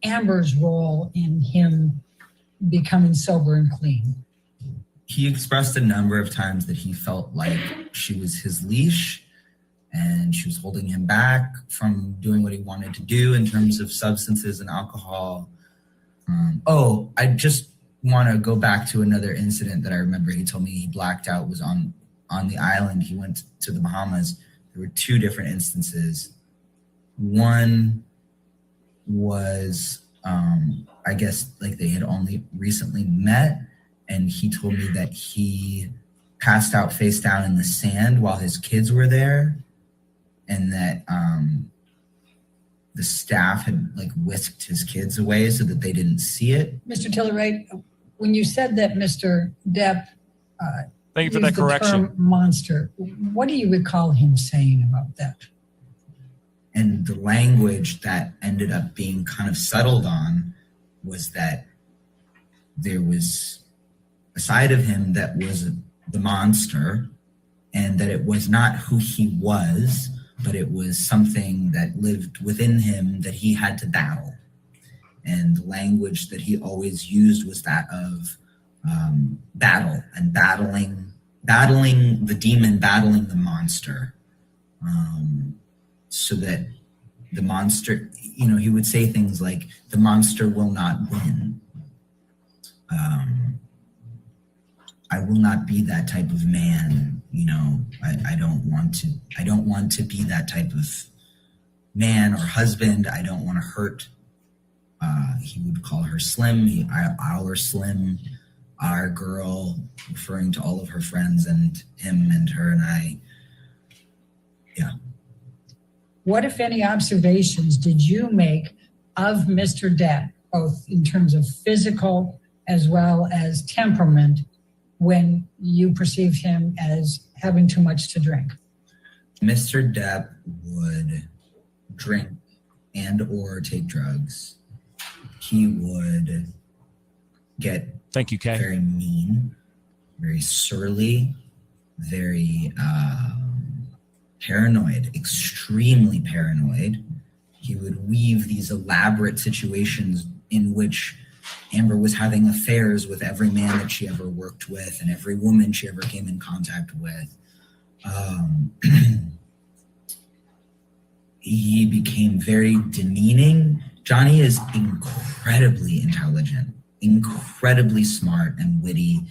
Amber's role in him becoming sober and clean? He expressed a number of times that he felt like she was his leash and she was holding him back from doing what he wanted to do in terms of substances and alcohol. I just want to go back to another incident that I remember. He told me he blacked out, was on the island. He went to the Bahamas. There were two different instances. One was, I guess, like they had only recently met, and he told me that he passed out face down in the sand while his kids were there, and that the staff had whisked his kids away so that they didn't see it. Mr. Tilleray, when you said that Mr. Depp thank you for that correction. The term monster, what do you recall him saying about that? And the language that ended up being kind of settled on was that there was a side of him that was the monster, and that it was not who he was, but it was something that lived within him that he had to battle. And the language that he always used was that of battle and battling the demon, battling the monster. So that the monster, he would say things like, the monster will not win. I will not be that type of man. I don't want to be that type of man or husband. I don't want to hurt. He would call her Slim, our Slim, our girl, referring to all of her friends and him and her and I. Yeah. What, if any, observations did you make of Mr. Depp, both in terms of physical as well as temperament, when you perceived him as having too much to drink? Mr. Depp would drink and or take drugs. He would get Thank you, Kay. very mean, very surly, very paranoid, extremely paranoid. He would weave these elaborate situations in which Amber was having affairs with every man that she ever worked with and every woman she ever came in contact with. He became very demeaning. Johnny is incredibly intelligent, incredibly smart and witty,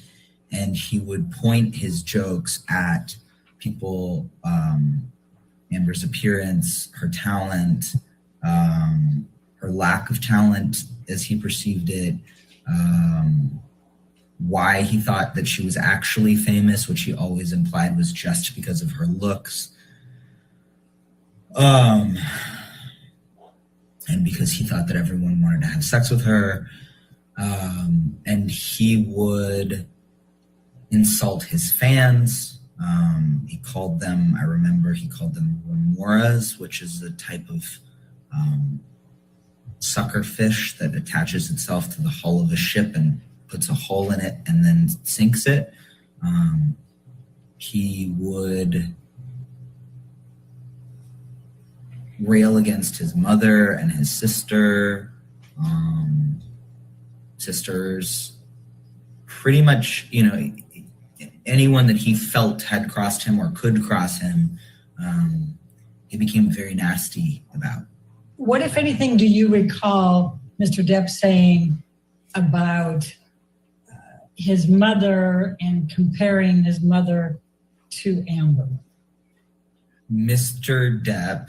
and he would point his jokes at people, Amber's appearance, her talent, her lack of talent as he perceived it, why he thought that she was actually famous, which he always implied was just because of her looks. And because he thought that everyone wanted to have sex with her. And he would insult his fans. He called them, I remember he called them remoras, which is a type of sucker fish that attaches itself to the hull of a ship and puts a hole in it and then sinks it. He would rail against his mother and his sisters, pretty much, anyone that he felt had crossed him or could cross him, he became very nasty about. What, if anything, do you recall Mr. Depp saying about his mother and comparing his mother to Amber? Mr. Depp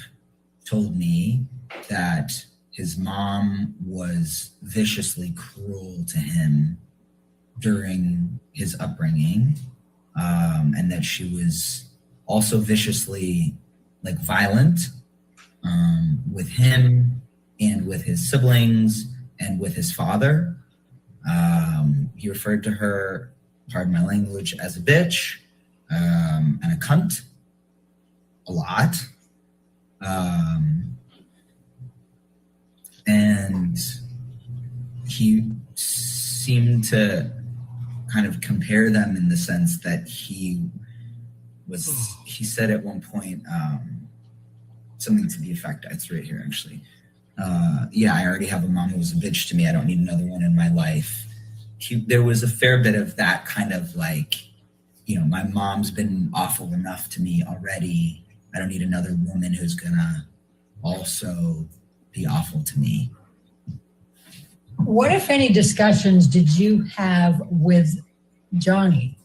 told me that his mom was viciously cruel to him during his upbringing, and that she was also viciously violent with him and with his siblings and with his father. He referred to her, pardon my language, as a bitch and a cunt a lot. And he seemed to kind of compare them in the sense that he said at one point, something to the effect, it's right here actually. I already have a mom who was a bitch to me. I don't need another one in my life. There was a fair bit of that kind of my mom's been awful enough to me already. I don't need another woman who's gonna also be awful to me. What, if any, discussions did you have with Johnny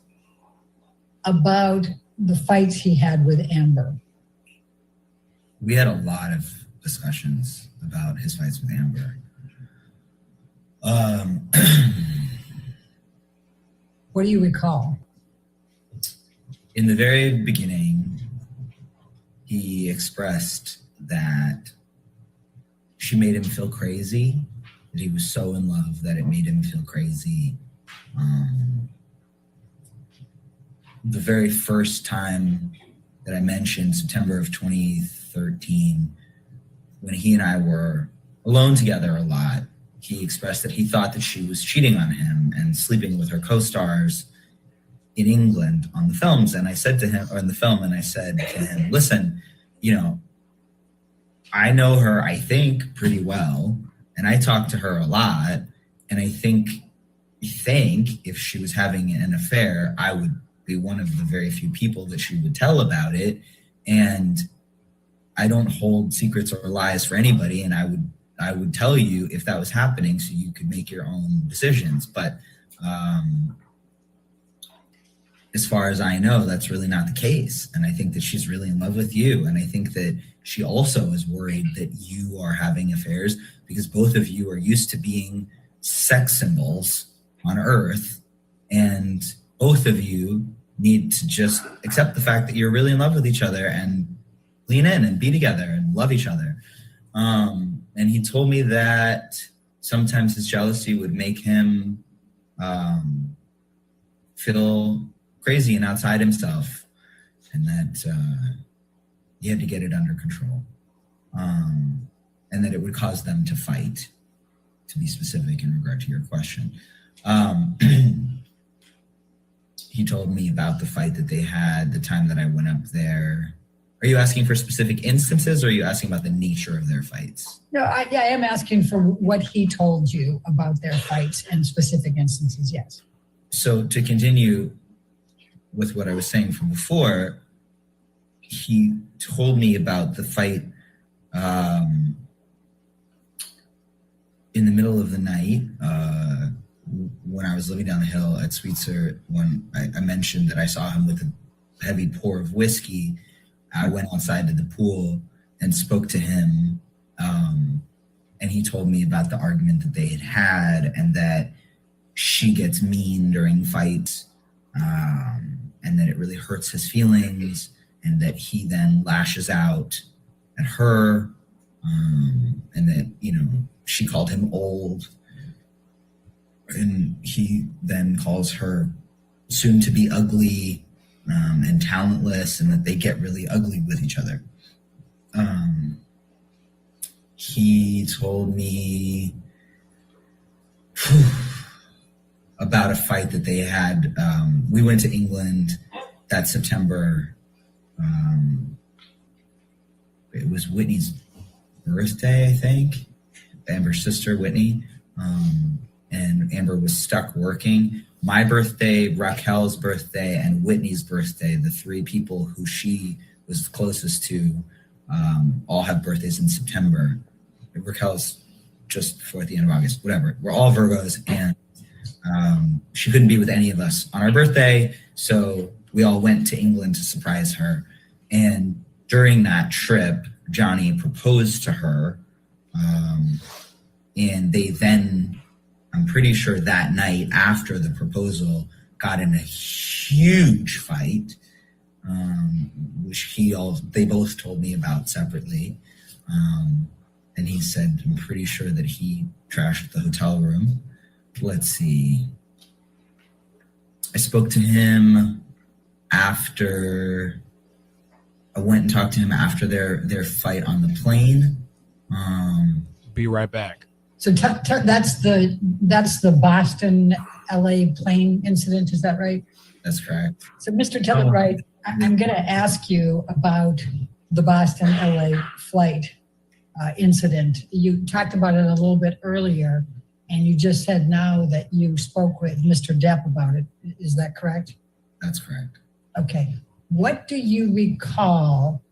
about the fights he had with Amber? We had a lot of discussions about his fights with Amber. What do you recall? In the very beginning, he expressed that she made him feel crazy, that he was so in love that it made him feel crazy. The very first time that I mentioned, September of 2013, when he and I were alone together a lot, he expressed that he thought that she was cheating on him and sleeping with her co-stars in England on the films. And I said to him, or in the film, and I said to him, listen, I know her, I think, pretty well, and I talk to her a lot, and I think if she was having an affair, I would be one of the very few people that she would tell about it. And I don't hold secrets or lies for anybody, and I would tell you if that was happening so you could make your own decisions. But as far as I know, that's really not the case. And I think that she's really in love with you. And I think that she also is worried that you are having affairs because both of you are used to being sex symbols on Earth. And both of you need to just accept the fact that you're really in love with each other and lean in and be together and love each other. And he told me that sometimes his jealousy would make him feel crazy and outside himself, and that he had to get it under control, and that it would cause them to fight, to be specific in regard to your question. he told me about the fight that they had the time that I went up there. Are you asking for specific instances, or are you asking about the nature of their fights? No, I am asking for what he told you about their fights and specific instances, yes. So to continue with what I was saying from before, he told me about the fight in the middle of the night when I was living down the hill at Sweetser. When I mentioned that I saw him with a heavy pour of whiskey, I went outside to the pool and spoke to him, and he told me about the argument that they had and that she gets mean during fights, and that it really hurts his feelings, and that he then lashes out at her, and that, you know, she called him old, and he then calls her soon to be ugly and talentless, and that they get really ugly with each other. He told me about a fight that they had. We went to England that September. It was Whitney's birthday, I think. Amber's sister, Whitney. And Amber was stuck working. My birthday, Raquel's birthday, and Whitney's birthday, the three people who she was closest to, all have birthdays in September. Raquel's just before at the end of August, whatever. We're all Virgos, and she couldn't be with any of us on our birthday, so we all went to England to surprise her. And during that trip, Johnny proposed to her, and they then, I'm pretty sure that night after the proposal, got in a huge fight, which they both told me about separately. And he said, I'm pretty sure that he trashed the hotel room. Let's see. I spoke to him after, I went and talked to him after their fight on the plane. Be right back. So that's the Boston LA plane incident, is that right? That's correct. So Mr. Tillett-Wright, I'm going to ask you about the Boston LA flight incident. You talked about it a little bit earlier, and you just said now that you spoke with Mr. Depp about it. Is that correct? That's correct. Okay. What do you recall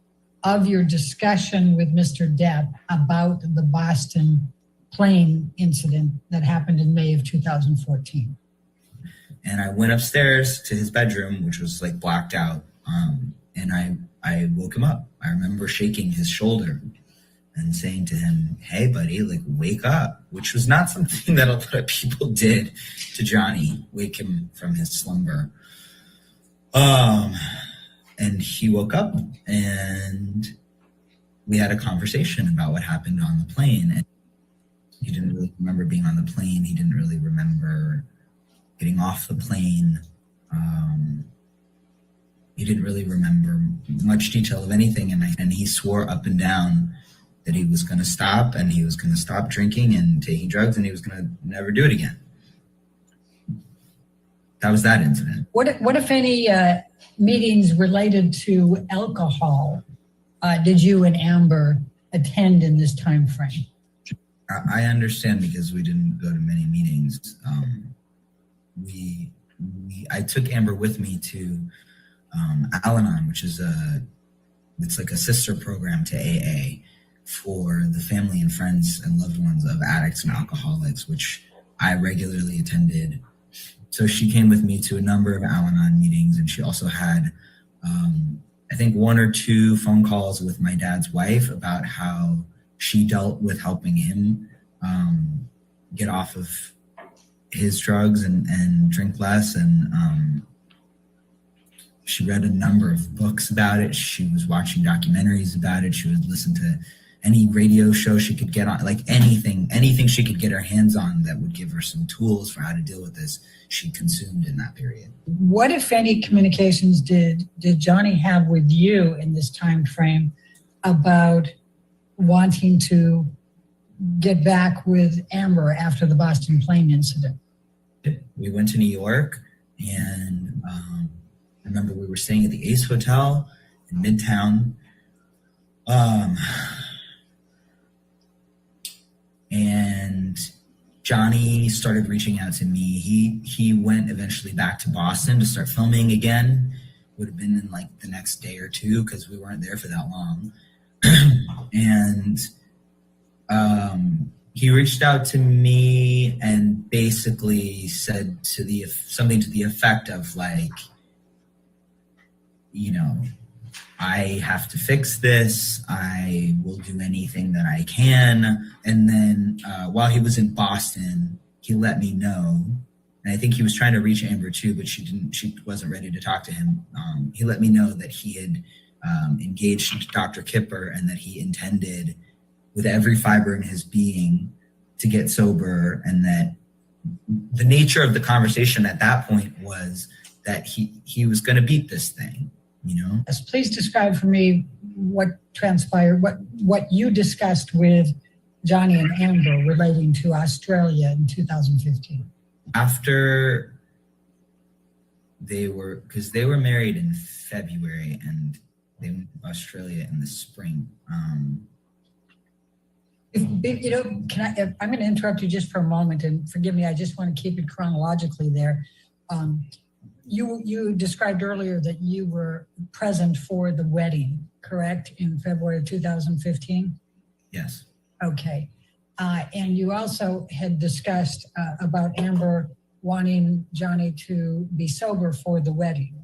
of your discussion with Mr. Depp about the Boston plane incident that happened in May of 2014? And I went upstairs to his bedroom, which was like blacked out, and I woke him up. I remember shaking his shoulder and saying to him, hey, buddy, like, wake up, which was not something that a lot of people did to Johnny, wake him from his slumber. And he woke up, and we had a conversation about what happened on the plane. And he didn't really remember being on the plane. He didn't really remember getting off the plane. He didn't really remember much detail of anything. And he swore up and down that he was going to stop, and he was going to stop drinking and taking drugs, and he was going to never do it again. That was that incident. What if any meetings related to alcohol did you and Amber attend in this time frame? I understand, because we didn't go to many meetings. I took Amber with me to Al-Anon, which is it's like a sister program to AA for the family and friends and loved ones of addicts and alcoholics, which I regularly attended. So she came with me to a number of Al-Anon meetings, and she also had, I think, 1 or 2 phone calls with my dad's wife about how she dealt with helping him get off of his drugs and drink less. And she read a number of books about it. She was watching documentaries about it. She would listen to any radio show she could get on, like anything she could get her hands on that would give her some tools for how to deal with this, she consumed in that period. What, if any, communications did Johnny have with you in this time frame about wanting to get back with Amber after the Boston plane incident? We went to New York, And I remember we were staying at the Ace Hotel in Midtown. And Johnny started reaching out to me. He went eventually back to Boston to start filming again. Would have been in like the next day or two because we weren't there for that long. And he reached out to me and basically said something to the effect of like, you know, I have to fix this. I will do anything that I can. And then while he was in Boston, he let me know. And I think he was trying to reach Amber too, but she wasn't ready to talk to him. He let me know that he had engaged Dr. Kipper and that he intended with every fiber in his being to get sober, and that the nature of the conversation at that point was that he was going to beat this thing. You know? Yes, please describe for me what transpired, what you discussed with Johnny and Amber relating to Australia in 2015. After because they were married in February and they went to Australia in the spring. I'm going to interrupt you just for a moment, and forgive me, I just want to keep it chronologically there. You described earlier that you were present for the wedding, correct, in February of 2015? Yes. Okay. And you also had discussed about Amber wanting Johnny to be sober for the wedding.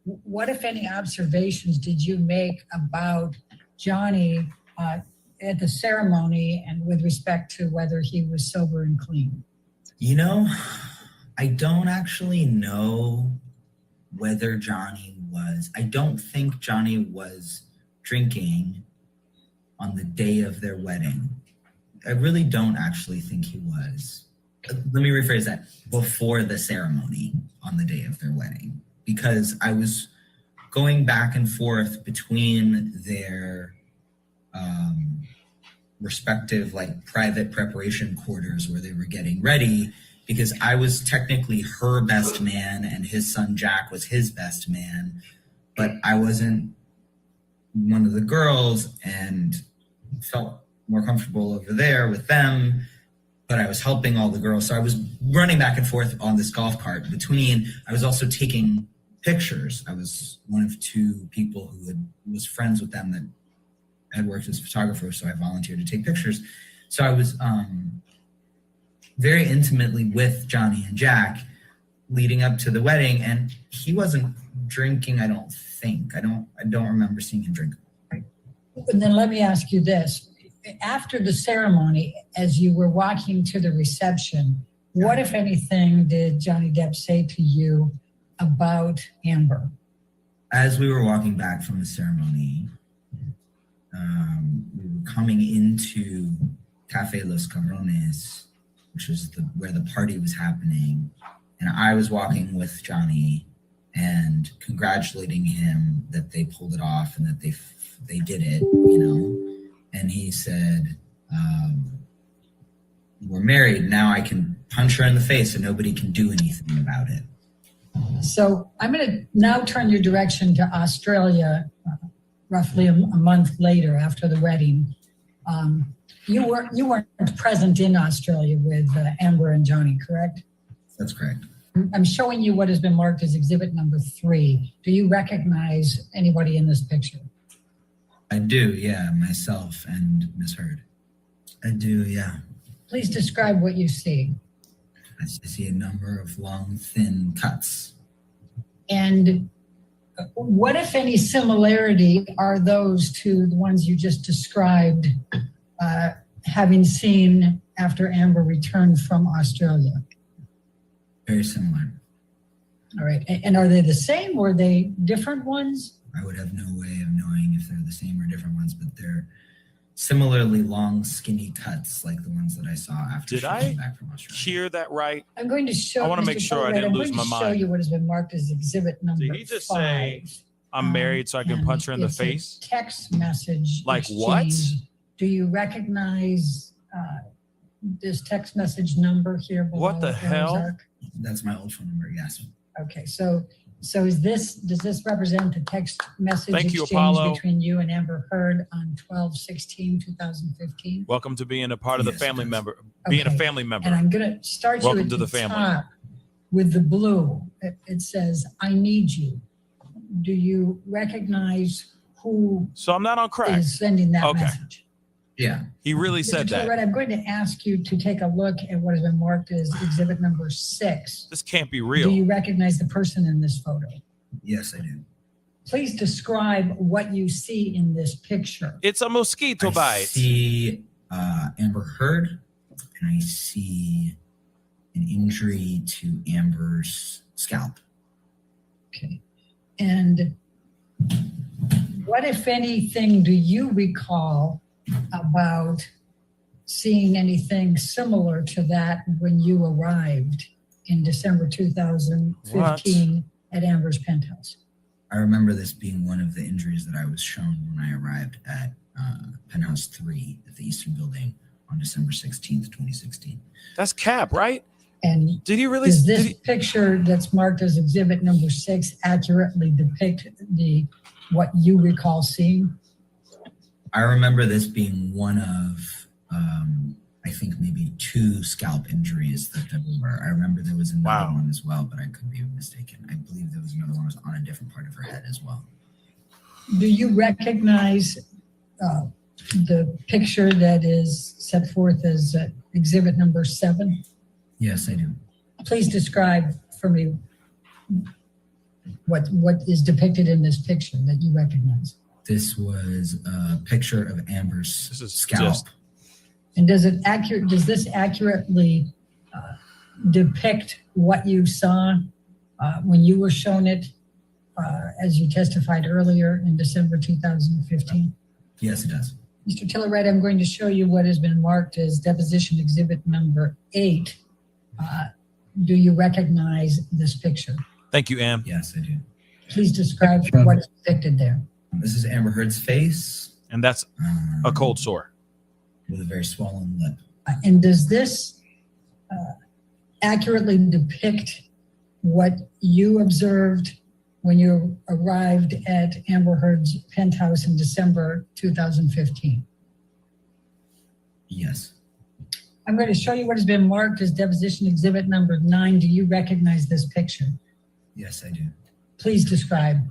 What, if any, observations did you make about Johnny at the ceremony and with respect to whether he was sober and clean? You know, I don't actually know whether Johnny was. I don't think Johnny was drinking on the day of their wedding. I really don't actually think he was. Let me rephrase that. Before the ceremony on the day of their wedding. Because I was going back and forth between their respective like private preparation quarters where they were getting ready, because I was technically her best man and his son Jack was his best man, but I wasn't one of the girls and felt more comfortable over there with them, but I was helping all the girls. So I was running back and forth on this golf cart between, I was also taking pictures. I was one of two people who was friends with them that had worked as photographers, so I volunteered to take pictures. So I was very intimately with Johnny and Jack leading up to the wedding, and he wasn't drinking, I don't think. I don't remember seeing him drink. And then let me ask you this. After the ceremony, as you were walking to the reception, what, if anything, did Johnny Depp say to you about Amber? As we were walking back from the ceremony, we were coming into Cafe Los Cabrones, which is where the party was happening. And I was walking with Johnny and congratulating him that they pulled it off and that they did it, you know. And he said, we're married. Now I can punch her in the face and nobody can do anything about it. So I'm going to now turn your direction to Australia, roughly a month later after the wedding. You weren't present in Australia with Amber and Johnny, correct? That's correct. I'm showing you what has been marked as exhibit number 3. Do you recognize anybody in this picture? I do, yeah, myself and Miss Heard. I do, yeah. Please describe what you see. I see a number of long, thin cuts. And what, if any, similarity are those to the ones you just described, having seen after Amber returned from Australia? Very similar. All right. And are they the same or are they different ones? I would have no way of knowing if they're the same or different ones, but they're similarly long, skinny cuts like the ones that I saw after she came back from Australia. Hear that right? I'm going to show. I want to make sure I didn't lose my mind. I'm going to show you what has been marked as exhibit number 5. Did he just say, I'm married so I can punch her in the face? Text message. Like exchange. what? Do you recognize this text message number here below? What the hell? That's my old phone number, yes. Okay, so does this represent the text message Thank you, exchange Apollo. between you and Amber Heard on 12/16/2015? Welcome to being a part of the Yes, family yes. member. Being a Okay. family member. And I'm gonna start you Welcome at to the the family. top with the blue. It says, "I need you." Do you recognize who So I'm not on crack. is sending that Okay. message? Yeah. He really Mr. said that. Tillett, I'm going to ask you to take a look at what has been marked as exhibit number 6. This can't be Do real. you recognize the person in this photo? Yes, I do. Please describe what you see in this picture. It's a mosquito I bite. see Amber Heard, and I see an injury to Amber's scalp. Okay. And what, if anything, do you recall about seeing anything similar to that when you arrived in December 2015 at Amber's penthouse? I remember this being one of the injuries that I was shown when I arrived at Penthouse 3 at the Eastern Building on December 16th, 2016. That's Cap, right? And Did he really? does this picture that's marked as exhibit number 6 accurately depict what you recall seeing? I remember this being one of, I think maybe 2 scalp injuries that there were. I remember there was another one as well, but I could be mistaken. I believe there was another one that was on a different part of her head as well. Do you recognize the picture that is set forth as exhibit number 7? Yes, I do. Please describe for me what is depicted in this picture that you recognize. This was a picture of Amber's scalp. And does this accurately depict what you saw when you were shown it, as you testified earlier in December 2015? Yes, it does. Mr. Tillett, I'm going to show you what has been marked as deposition exhibit number 8. Do you recognize this picture? Thank you, Am. Yes, I do. Please describe what is depicted there. This is Amber Heard's face. And that's a cold sore. With a very swollen lip. And does this accurately depict what you observed when you arrived at Amber Heard's penthouse in December 2015? Yes. I'm going to show you what has been marked as deposition exhibit number 9. Do you recognize this picture? Yes, I do. Please describe.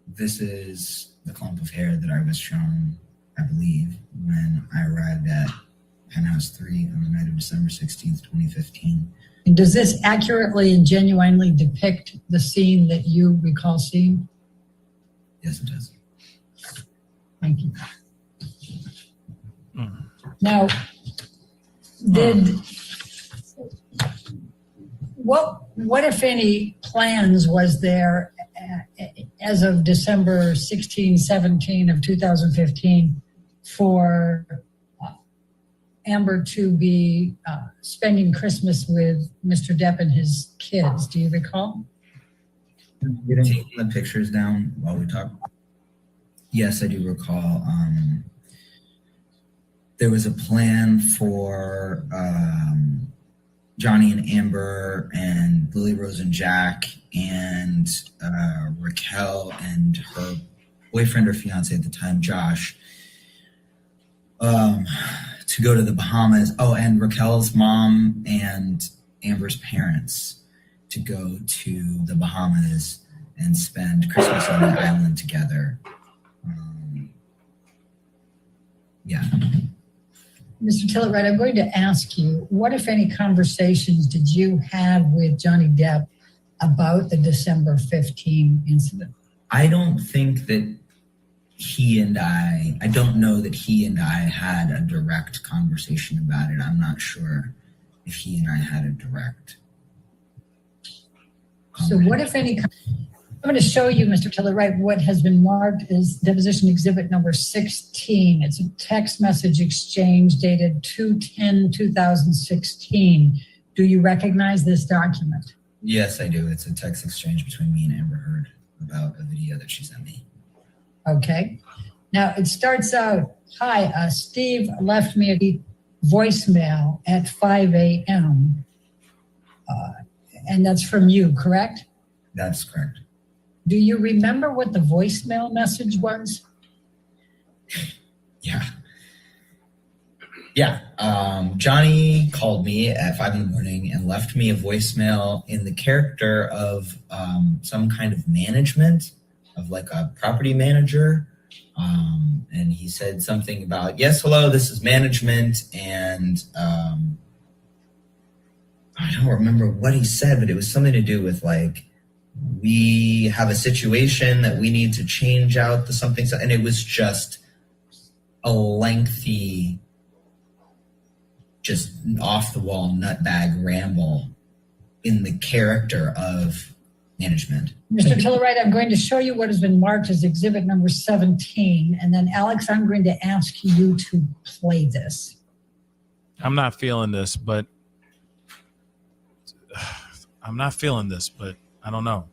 This is the clump of hair that I was shown, I believe, when I arrived at Penthouse 3 on the night of December 16th, 2015. And does this accurately and genuinely depict the scene that you recall seeing? Yes, it does. Thank you. Now, what if any plans was there as of December 16, 17 of 2015 for Amber to be spending Christmas with Mr. Depp and his kids? Do you recall? Taking the pictures down while we talk. Yes, I do recall. There was a plan for Johnny and Amber and Lily Rose and Jack and Raquel and her boyfriend or fiance at the time, Josh, to go to the Bahamas. Oh, and Raquel's mom and Amber's parents to go to the Bahamas and spend Christmas on the island together. Yeah. Mr. Tillett, I'm going to ask you, what, if any, conversations did you have with Johnny Depp about the December 15 incident? I don't think that I don't know that he and I had a direct conversation about it. I'm not sure if he and I had a direct. So what, if any, I'm going to show you, Mr. Tillett, what has been marked as deposition exhibit number 16. It's a text message exchange dated 2/10/2016. Do you recognize this document? Yes, I do. It's a text exchange between me and Amber Heard about a video that she sent me. Okay. Now it starts out, hi, Steve left me a voicemail at 5 a.m. And that's from you, correct? That's correct. Do you remember what the voicemail message was? Yeah. Johnny called me at 5 a.m. and left me a voicemail in the character of some kind of management, of like a property manager. And he said something about, yes, hello, this is management. And I don't remember what he said, but it was something to do with like, we have a situation that we need to change out the something. And it was just a lengthy, just off the wall nutbag ramble in the character of management. Mr. Tillerite, I'm going to show you what has been marked as exhibit number 17. And then Alex, I'm going to ask you to play this. I'm not feeling this, but I don't know.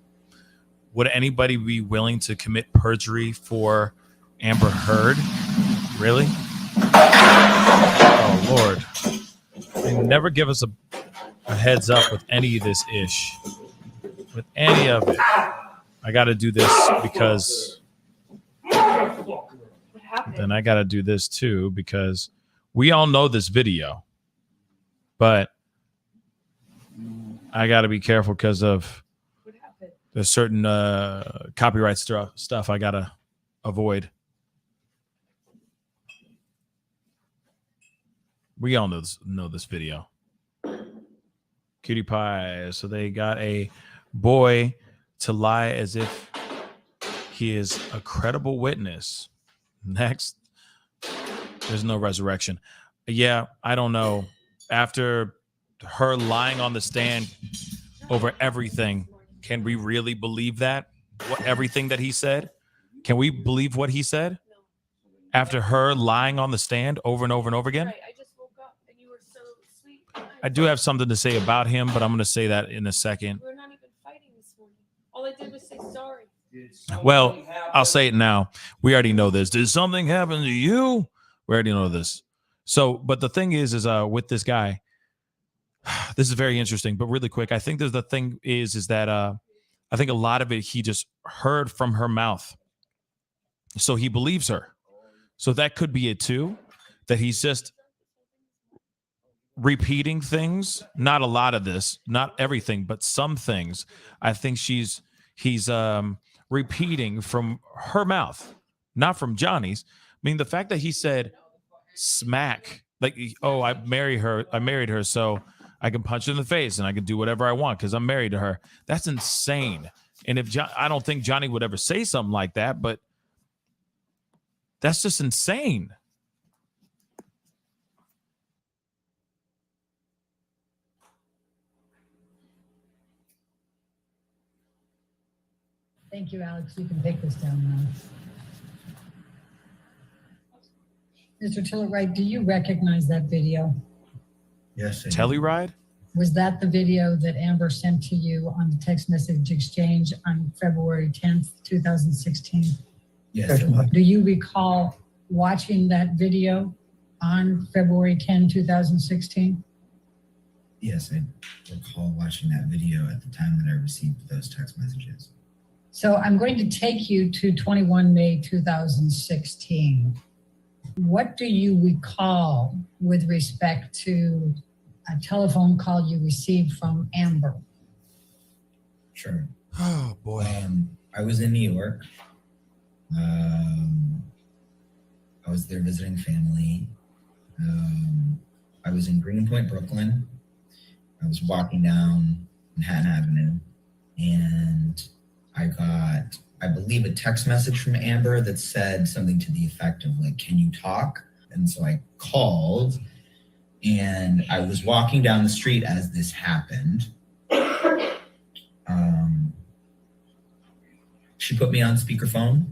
Would anybody be willing to commit perjury for Amber Heard? Really? Oh, Lord. They never give us a heads up with any of this ish. With any of it. I got to do this because... Then I got to do this too because we all know this video. But I got to be careful because of there's certain copyright stuff I got to avoid. We all know this video. Cutie pie. So they got a boy to lie as if he is a credible witness. Next, there's no resurrection. Yeah, I don't know. After her lying on the stand over everything, can we really believe that? Everything that he said? Can we believe what he said? After her lying on the stand over and over and over again? I do have something to say about him, but I'm going to say that in a second. We're not even fighting this morning. All I did was say sorry. Well, I'll say it now. We already know this. Did something happen to you? We already know this. So, but the thing is with this guy, this is very interesting, but really quick. I think there's the thing is that I think a lot of it he just heard from her mouth. So he believes her. So that could be it too, that he's just repeating things. Not a lot of this, not everything, but some things. I think he's repeating from her mouth, not from Johnny's. I mean, the fact that he said smack, like, oh, I married her, so I can punch her in the face and I can do whatever I want because I'm married to her. That's insane. And I don't think Johnny would ever say something like that, but that's just insane. Thank you, Alex. You can take this down now. Mr. Tillerite, do you recognize that video? Yes. Telluride? Was that the video that Amber sent to you on the text message exchange on February 10th, 2016? Yes. Do you recall watching that video on February 10, 2016? Yes, I recall watching that video at the time that I received those text messages. So I'm going to take you to 21 May 2016. What do you recall with respect to a telephone call you received from Amber? Sure. Oh, boy. I was in New York. I was there visiting family. I was in Greenpoint, Brooklyn. I was walking down Manhattan Avenue, and I got, I believe, a text message from Amber that said something to the effect of like, can you talk? And so I called, and I was walking down the street as this happened. She put me on speakerphone.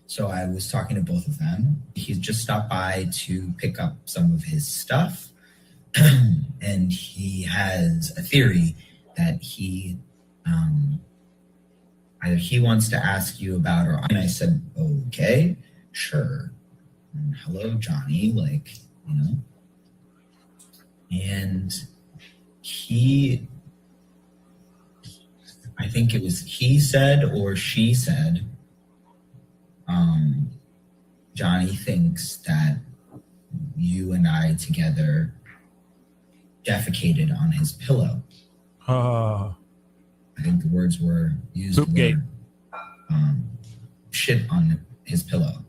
So I was talking to both of them. He just stopped by to pick up some of his stuff. And he has a theory that he, either he wants to ask you about, or and I said, okay, sure. And hello, Johnny, like, you know. And I think it was he said or she said, Johnny thinks that you and I together defecated on his pillow. I think the words were used were shit on his pillow.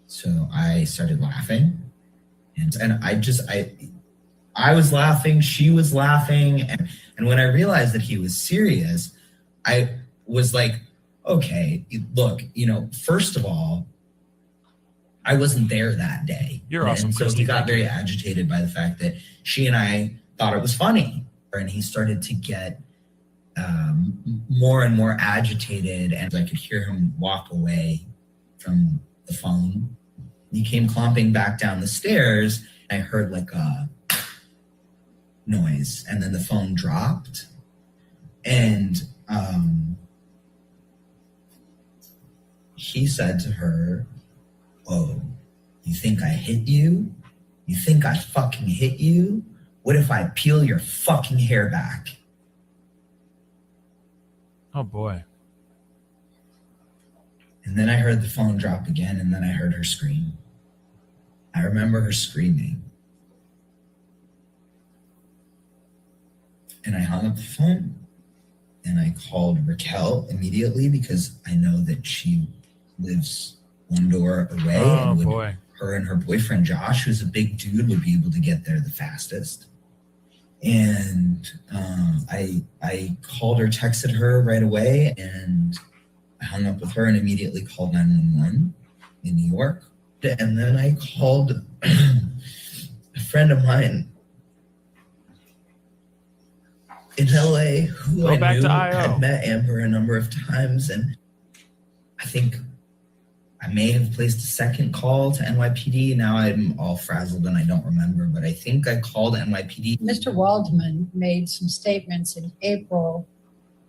So I started laughing, and I was laughing, she was laughing, and when I realized that he was serious, I was like, okay, look, first of all, I wasn't there that day. You're awesome, and so Christy. he got Thank very you. agitated by the fact that she and I thought it was funny, and he started to get more and more agitated, and I could hear him walk away from the phone. He came clomping back down the stairs, and I heard like a noise, and then the phone dropped, and he said to her, "Oh, you think I hit you? You think I fucking hit you? What if I peel your fucking hair back?" Oh boy. And then I heard the phone drop again, and then I heard her scream. I remember her screaming. And I hung up the phone, and I called Raquel immediately because I know that she lives one door away. Oh and boy. Her and her boyfriend Josh, who's a big dude, would be able to get there the fastest. And I called her, texted her right away, and I hung up with her and immediately called 911 in New York. And then I called a friend of mine in LA who Go I back knew to IO. had met Amber a number of times. And I think I may have placed a second call to NYPD. Now I'm all frazzled and I don't remember, but I think I called NYPD. Mr. Waldman made some statements in April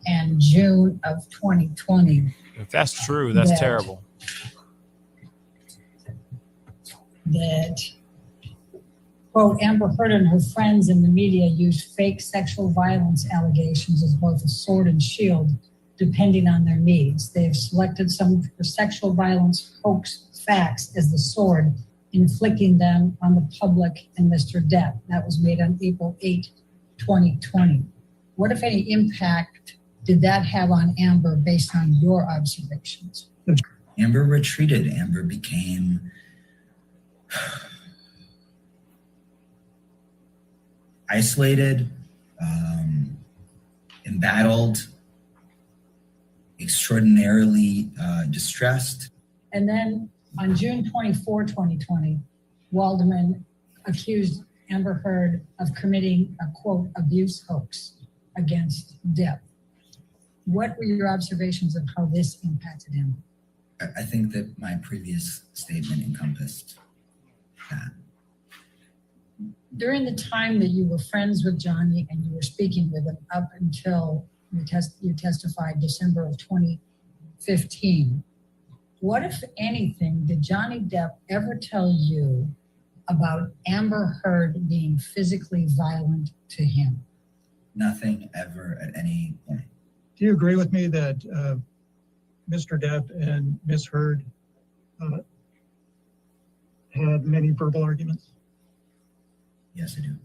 and June of 2020 If that's true, that's that- terrible. that, quote, Amber Heard and her friends in the media used fake sexual violence allegations as both a sword and shield, depending on their needs. They've selected some of the sexual violence hoax facts as the sword, inflicting them on the public and Mr. Depp. That was made on April 8, 2020. What, if any, impact did that have on Amber based on your observations? Amber retreated. Amber became isolated, embattled, extraordinarily distressed. And then on June 24, 2020, Waldman accused Amber Heard of committing a, quote, abuse hoax against Depp. What were your observations of how this impacted him? I think that my previous statement encompassed that. During the time that you were friends with Johnny and you were speaking with him up until you testified December of 2015, what, if anything, did Johnny Depp ever tell you about Amber Heard being physically violent to him? Nothing ever at any point. Do you agree with me that Mr. Depp and Ms. Heard had many verbal arguments? Yes, I do.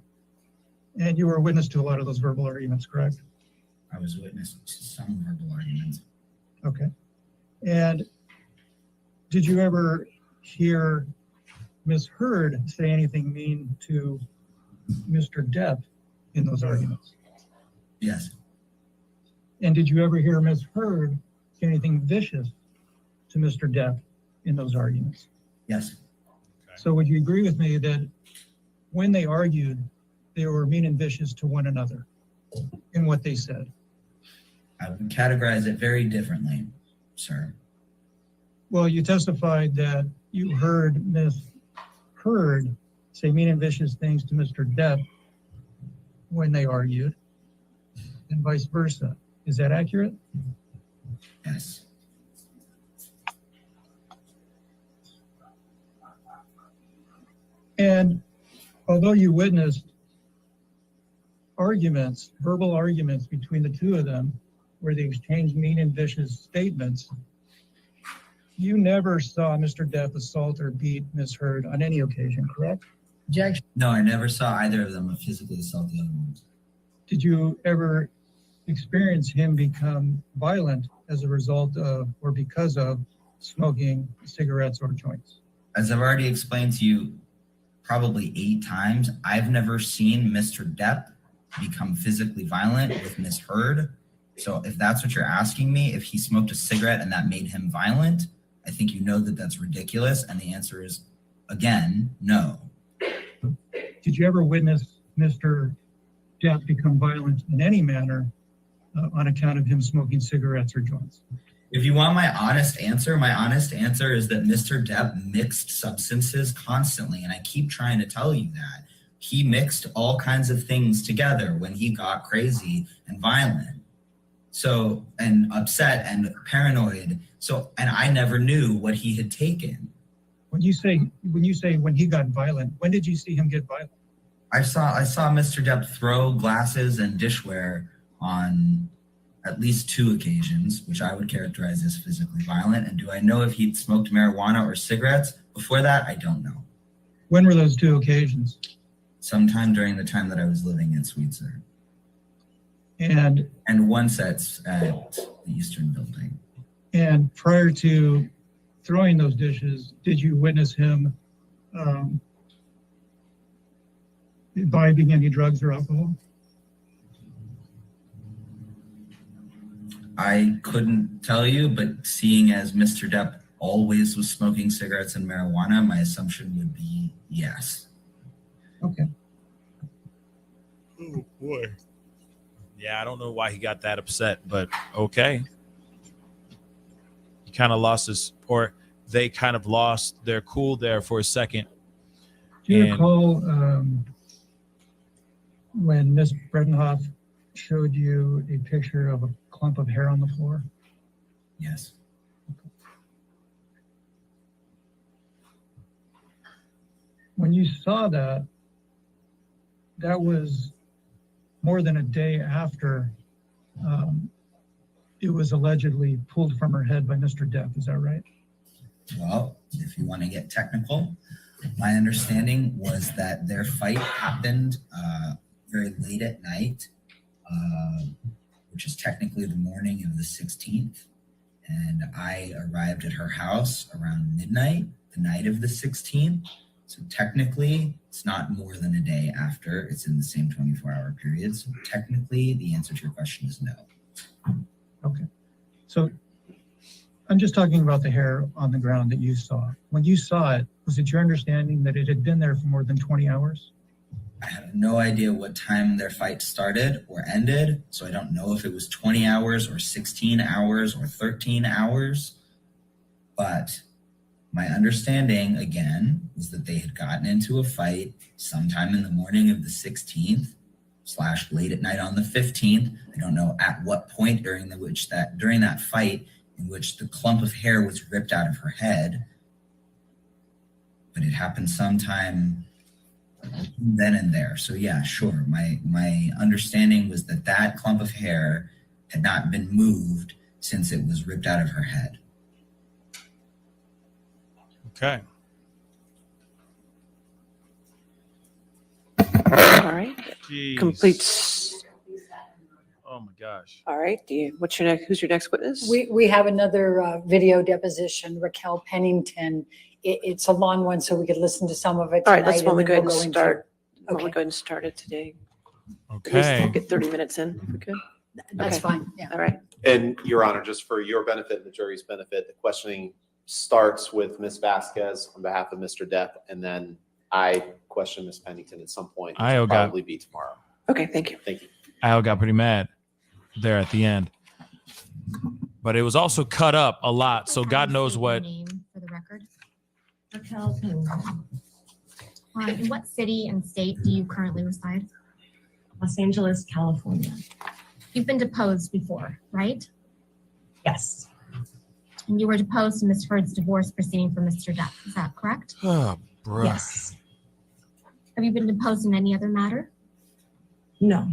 And you were a witness to a lot of those verbal arguments, correct? I was witness to some verbal arguments. Okay. And did you ever hear Ms. Heard say anything mean to Mr. Depp in those arguments? Yes. And did you ever hear Ms. Heard say anything vicious to Mr. Depp in those arguments? Yes. So would you agree with me that when they argued, they were mean and vicious to one another in what they said? I would categorize it very differently, sir. Well, you testified that you heard Ms. Heard say mean and vicious things to Mr. Depp when they argued, and vice versa. Is that accurate? Yes. And although you witnessed arguments, verbal arguments between the two of them, where they exchanged mean and vicious statements, you never saw Mr. Depp assault or beat Ms. Heard on any occasion, correct? Objection. No, I never saw either of them physically assault the other one. Did you ever experience him become violent as a result of or because of smoking cigarettes or joints? As I've already explained to you probably 8 times, I've never seen Mr. Depp become physically violent with Ms. Heard. So if that's what you're asking me, if he smoked a cigarette and that made him violent, I think you know that that's ridiculous. And the answer is, again, no. Did you ever witness Mr. Depp become violent in any manner on account of him smoking cigarettes or joints? If you want my honest answer is that Mr. Depp mixed substances constantly. And I keep trying to tell you that. He mixed all kinds of things together when he got crazy and violent. So, and upset and paranoid. So, and I never knew what he had taken. When you say when he got violent, when did you see him get violent? I saw Mr. Depp throw glasses and dishware on at least 2 occasions, which I would characterize as physically violent. And do I know if he'd smoked marijuana or cigarettes? Before that, I don't know. When were those 2 occasions? Sometime during the time that I was living in Sweetser. And once at the Eastern Building. And prior to throwing those dishes, did you witness him imbibing any drugs or alcohol? I couldn't tell you, but seeing as Mr. Depp always was smoking cigarettes and marijuana, my assumption would be yes. Okay. Oh boy. Yeah, I don't know why he got that upset, but okay. He kind of lost his, or they kind of lost their cool there for a second. Do you recall when Ms. Bredenhoff showed you a picture of a clump of hair on the floor? Yes. When you saw that, that was more than a day after it was allegedly pulled from her head by Mr. Depp. Is that right? Well, if you want to get technical, my understanding was that their fight happened very late at night, which is technically the morning of the 16th. And I arrived at her house around midnight, the night of the 16th. So technically, it's not more than a day after. It's in the same 24-hour period. So technically, the answer to your question is no. Okay. So I'm just talking about the hair on the ground that you saw. When you saw it, was it your understanding that it had been there for more than 20 hours? I have no idea what time their fight started or ended. So I don't know if it was 20 hours or 16 hours or 13 hours. But my understanding, again, was that they had gotten into a fight sometime in the morning of the 16th / late at night on the 15th. I don't know at what point during that fight in which the clump of hair was ripped out of her head, but it happened sometime then and there. So yeah, sure. My understanding was that that clump of hair had not been moved since it was ripped out of her head. Okay. All right. Jeez. Completes. Oh my gosh. All right. Who's your next witness? We have another video deposition, Raquel Pennington. It's a long one, so we could listen to some of it All tonight. right, let's and go then ahead we'll and go into- start. Why don't we Okay. go ahead and start it today? Okay. At least we'll get 30 minutes in. We good? That's Okay. fine, yeah. All right. And Your Honor, just for your benefit and the jury's benefit, the questioning starts with Ms. Vasquez on behalf of Mr. Depp, and then I question Ms. Pennington at some point. Which will probably be tomorrow. Okay, thank you. Thank you. Al got pretty mad there at the end. But it was also cut up a lot, so God knows what. Name for the record. Raquel Pennington. In what city and state do you currently reside? Los Angeles, California. You've been deposed before, right? Yes. And you were deposed in Ms. Heard's divorce proceeding for Mr. Depp. Is that correct? Oh, bro. Yes. Have you been deposed in any other matter? No.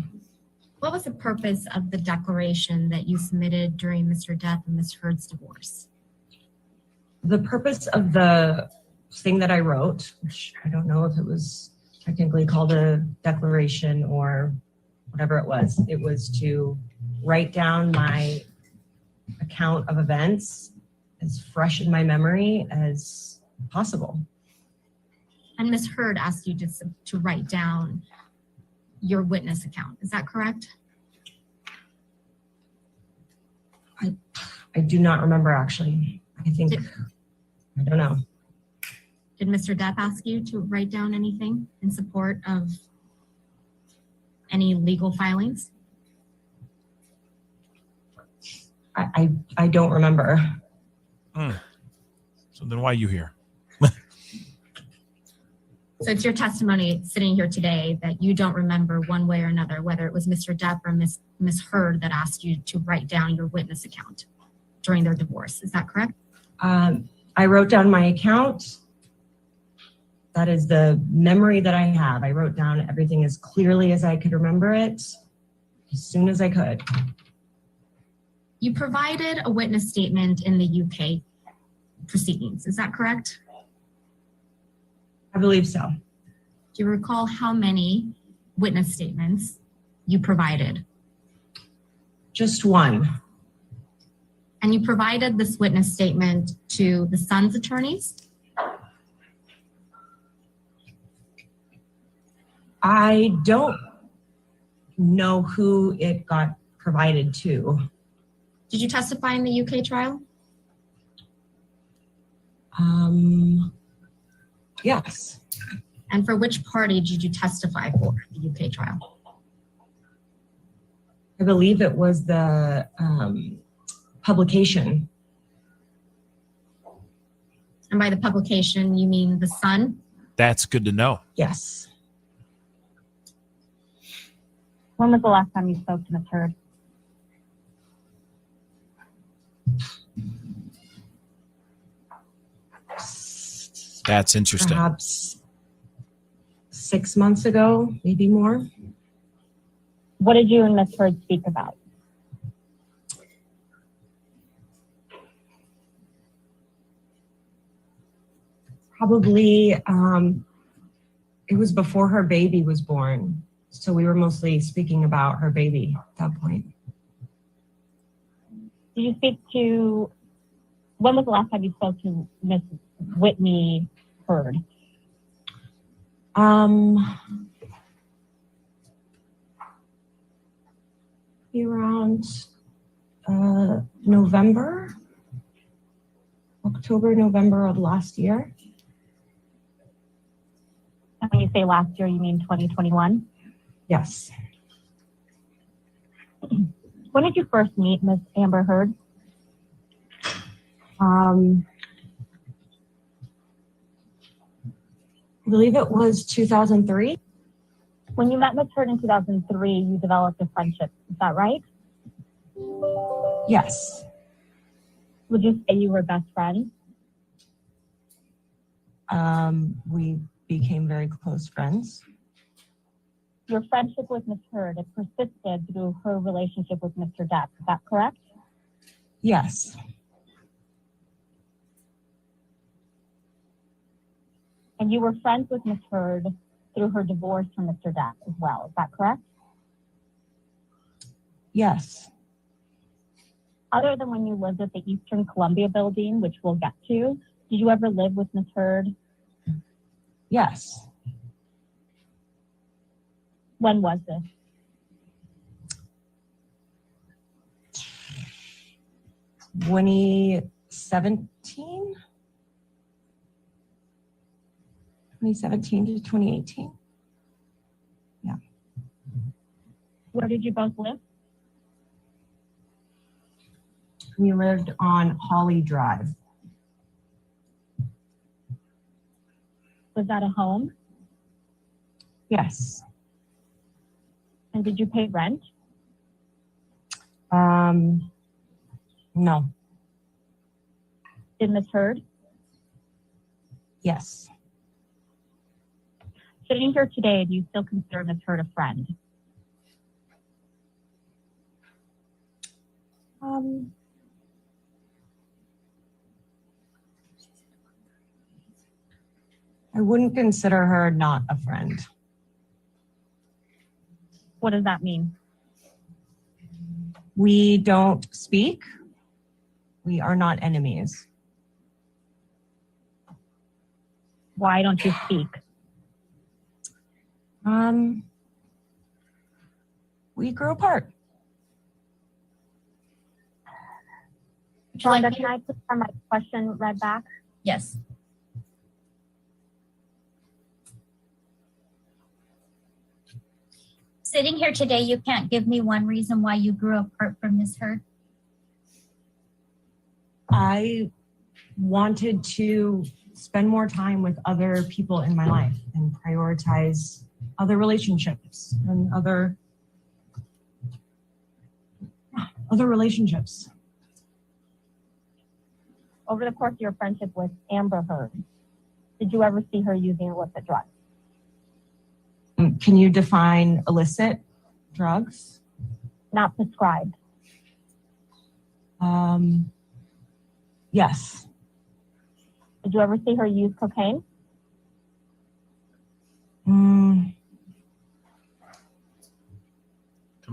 What was the purpose of the declaration that you submitted during Mr. Depp and Ms. Heard's divorce? The purpose of the thing that I wrote, which I don't know if it was technically called a declaration or whatever it was to write down my account of events as fresh in my memory as possible. And Ms. Heard asked you to write down your witness account. Is that correct? I do not remember, actually. I don't know. Did Mr. Depp ask you to write down anything in support of any legal filings? I don't remember. So then why are you here? So it's your testimony sitting here today that you don't remember one way or another, whether it was Mr. Depp or Ms. Heard that asked you to write down your witness account during their divorce. Is that correct? I wrote down my account. That is the memory that I have. I wrote down everything as clearly as I could remember it, as soon as I could. You provided a witness statement in the UK proceedings. Is that correct? I believe so. Do you recall how many witness statements you provided? Just one. And you provided this witness statement to the son's attorneys? I don't know who it got provided to. Did you testify in the UK trial? Yes. And for which party did you testify for the UK trial? I believe it was the publication. And by the publication, you mean the Sun? That's good to know. Yes. When was the last time you spoke to Ms. Heard? That's interesting. Perhaps 6 months ago, maybe more. What did you and Ms. Heard speak about? Probably, it was before her baby was born. So we were mostly speaking about her baby at that point. Did you speak to, when was the last time you spoke to Ms. Whitney Heard? Around October, November of last year. And when you say last year, you mean 2021? Yes. When did you first meet Ms. Amber Heard? I believe it was 2003. When you met Ms. Heard in 2003, you developed a friendship. Is that right? Yes. Would you say you were best friends? We became very close friends. Your friendship with Ms. Heard, it persisted through her relationship with Mr. Depp. Is that correct? Yes. And you were friends with Ms. Heard through her divorce from Mr. Depp as well. Is that correct? Yes. Other than when you lived at the Eastern Columbia building, which we'll get to, did you ever live with Ms. Heard? Yes. When was this? $2017 to 2018. Yeah. Where did you both live? We lived on Holly Drive. Was that a home? Yes. And did you pay rent? No. Did Ms. Heard? Yes. Sitting here today, do you still consider Ms. Heard a friend? I wouldn't consider her not a friend. What does that mean? We don't speak. We are not enemies. Why don't you speak? We grew apart. Belinda, can I please have my question read back? Yes. Sitting here today, you can't give me one reason why you grew apart from Miss Heard. I wanted to spend more time with other people in my life and prioritize other relationships and other relationships. Over the course of your friendship with Amber Heard, did you ever see her using illicit drugs? Can you define illicit drugs? Not prescribed. Yes. Did you ever see her use cocaine? Come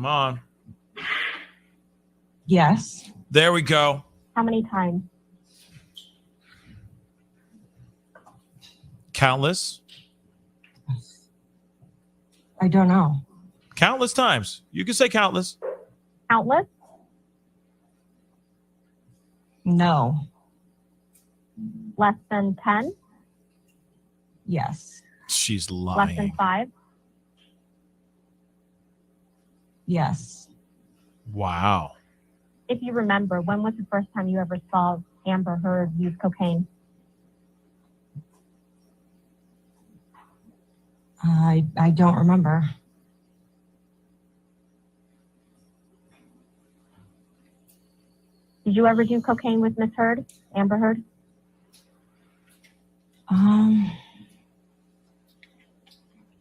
on. Yes. There we go. How many times? Countless. I don't know. Countless times. You can say countless. Countless? No. Less than 10? Yes. She's Less than lying. 5? Yes. Wow. If you remember, when was the first time you ever saw Amber Heard use cocaine? I don't remember. Did you ever do cocaine with Miss Heard, Amber Heard?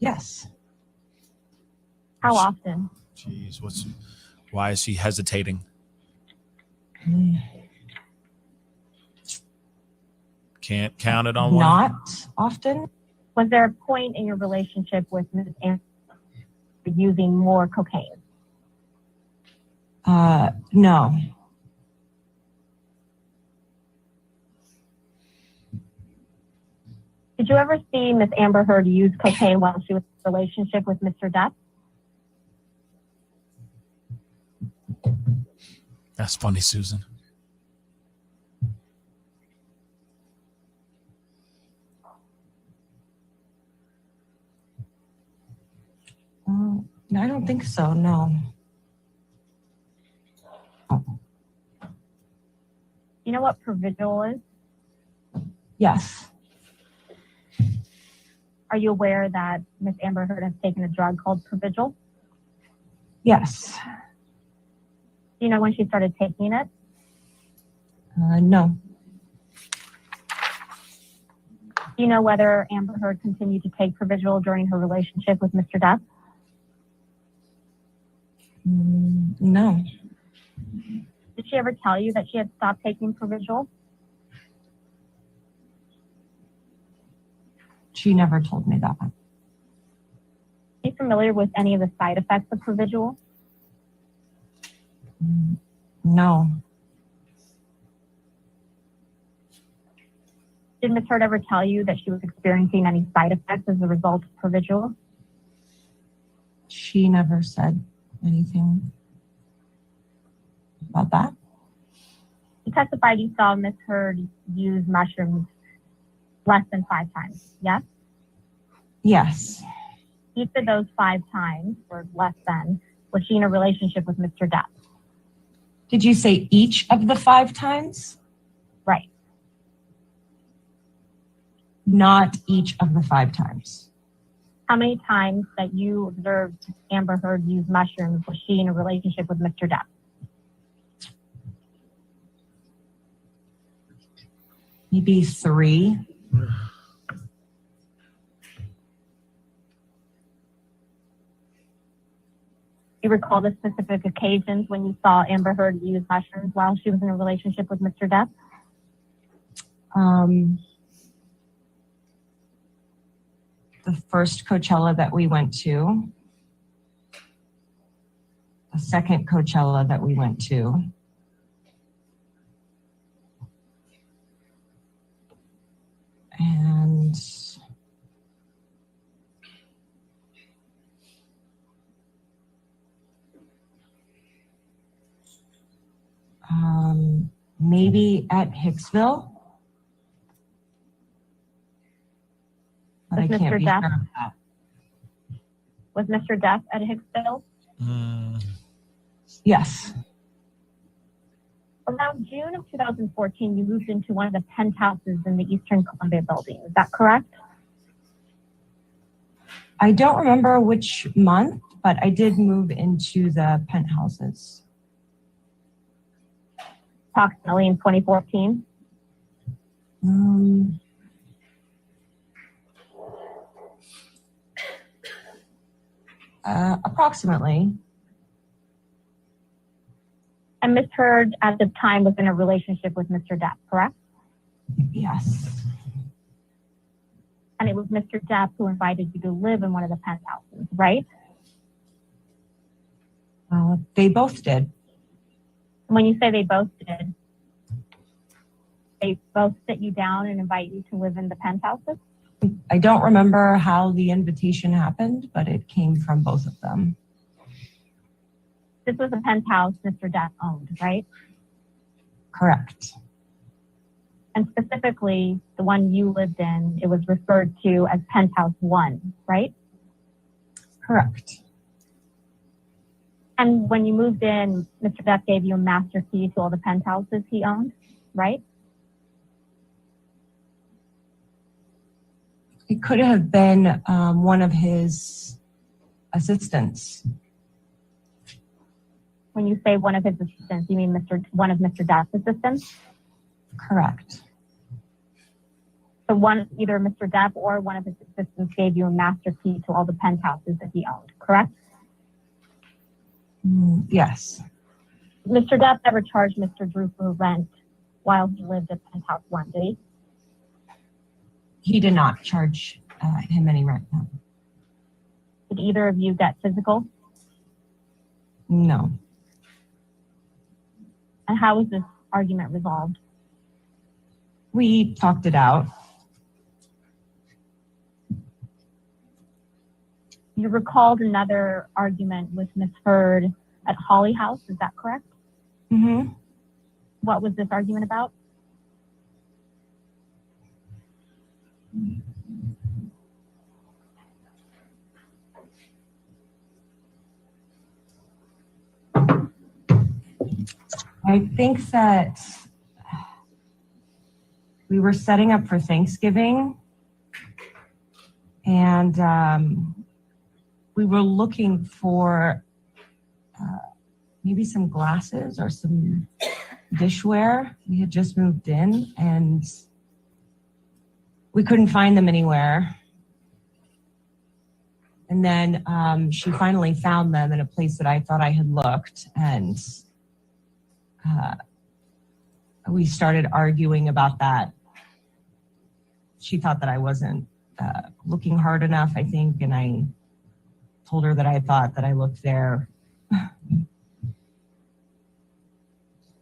Yes. How often? Jeez, why is she hesitating? Can't count it on one. Not often. Was there a point in your relationship with Miss Amber using more cocaine? No. Did you ever see Miss Amber Heard use cocaine while she was in a relationship with Mr. Depp? That's funny, Susan. I don't think so, no. You know what Provigil is? Yes. Are you aware that Miss Amber Heard has taken a drug called Provigil? Yes. Do you know when she started taking it? No. Do you know whether Amber Heard continued to take Provigil during her relationship with Mr. Depp? No. Did she ever tell you that she had stopped taking Provigil? She never told me that. Are you familiar with any of the side effects of Provigil? No. Did Ms. Heard ever tell you that she was experiencing any side effects as a result of Provigil? She never said anything about that. You testified you saw Ms. Heard use mushrooms less than 5 times, yes? Yes. Each of those 5 times, or less than, was she in a relationship with Mr. Depp? Did you say each of the 5 times? Right. Not each of the 5 times. How many times that you observed Amber Heard use mushrooms was she in a relationship with Mr. Depp? Maybe 3. you recall the specific occasions when you saw Amber Heard use mushrooms while she was in a relationship with Mr. Depp? The first Coachella that we went to, the second Coachella that we went to, and maybe at Hicksville. But I Was can't Mr. be Depp? sure of that. Was Mr. Depp at Hicksville? Yes. Around June of 2014, you moved into one of the penthouses in the Eastern Columbia building. Is that correct? I don't remember which month, but I did move into the penthouses. Approximately in 2014? Approximately. And Ms. Heard at the time was in a relationship with Mr. Depp, correct? Yes. And it was Mr. Depp who invited you to live in one of the penthouses, right? They both did. When you say they both did, they both sit you down and invite you to live in the penthouses? I don't remember how the invitation happened, but it came from both of them. This was a penthouse Mr. Depp owned, right? Correct. And specifically, the one you lived in, it was referred to as Penthouse 1, right? Correct. And when you moved in, Mr. Depp gave you a master key to all the penthouses he owned, right? It could have been one of his assistants. When you say one of his assistants, you mean one of Mr. Depp's assistants? Correct. So either Mr. Depp or one of his assistants gave you a master key to all the penthouses that he owned, correct? Yes. Mr. Depp never charged Mr. Drew for rent while he lived at Penthouse 1, did he? He did not charge him any rent. No. Did either of you get physical? No. And how was this argument resolved? We talked it out. You recalled another argument with Ms. Heard at Holly House, is that correct? Mm-hmm. What was this argument about? I think that we were setting up for Thanksgiving, and we were looking for maybe some glasses or some dishware. We had just moved in and we couldn't find them anywhere. And then she finally found them in a place that I thought I had looked, and we started arguing about that. She thought that I wasn't looking hard enough, I think, and I told her that I thought that I looked there.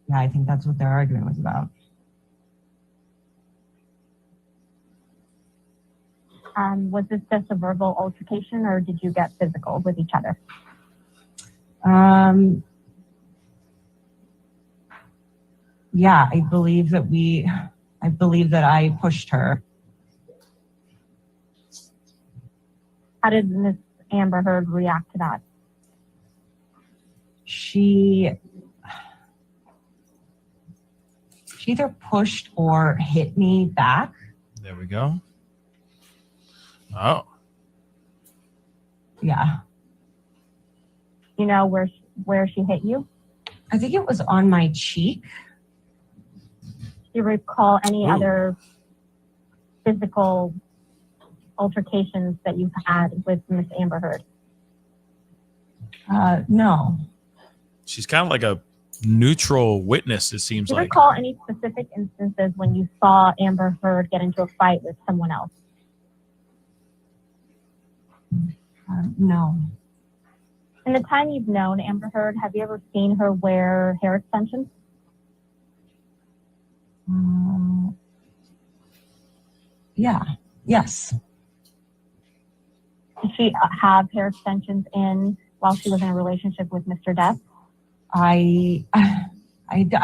Yeah, I think that's what their argument was about. Was this just a verbal altercation, or did you get physical with each other? Yeah, I believe that I pushed her. How did Ms. Amber Heard react to that? She either pushed or hit me back. There we go. Oh. Yeah. You know where she hit you? I think it was on my cheek. Do you recall any other physical altercations that you've had with Ms. Amber Heard? No. She's kind of like a neutral witness, it seems Do you like. recall any specific instances when you saw Amber Heard get into a fight with someone else? No. In the time you've known Amber Heard, have you ever seen her wear hair extensions? Yeah. Yes. Did she have hair extensions in while she was in a relationship with Mr. Depp? I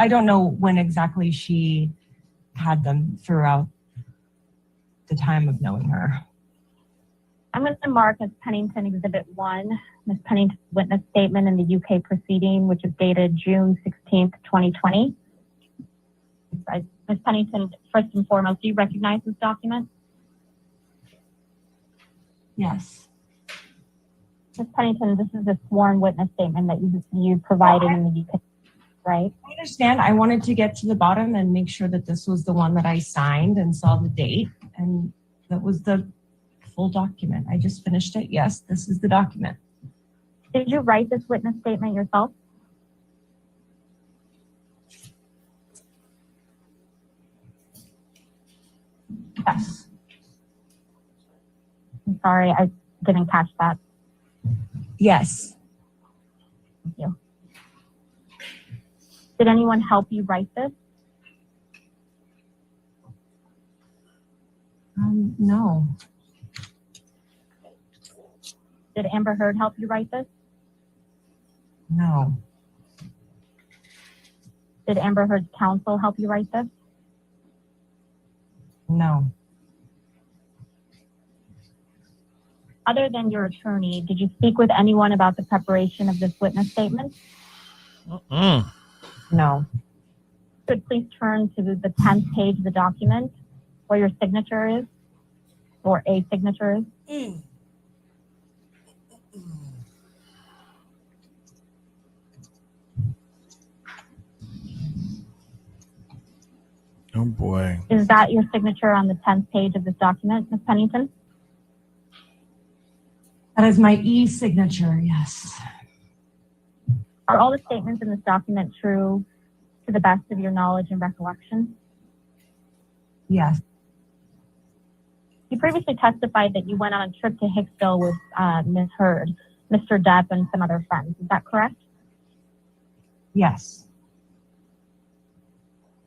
don't know when exactly she had them throughout the time of knowing her. I'm going to mark as Pennington Exhibit 1, Ms. Pennington's witness statement in the UK proceeding, which is dated June 16th, 2020. Ms. Pennington, first and foremost, do you recognize this document? Yes. Ms. Pennington, this is a sworn witness statement that you provided in the UK, right? I understand. I wanted to get to the bottom and make sure that this was the one that I signed and saw the date, and that was the full document. I just finished it. Yes, this is the document. Did you write this witness statement yourself? Yes. I'm sorry, I didn't catch that. Yes. Thank you. Did anyone help you write this? No. Did Amber Heard help you write this? No. Did Amber Heard's counsel help you write this? No. Other than your attorney, did you speak with anyone about the preparation of this witness statement? No. Could please turn to the 10th page of the document where your signature is, or a signature is. Oh boy. Is that your signature on the 10th page of this document, Ms. Pennington? That is my e-signature, yes. Are all the statements in this document true to the best of your knowledge and recollection? Yes. You previously testified that you went on a trip to Hicksville with Ms. Heard, Mr. Depp, and some other friends. Is that correct? Yes.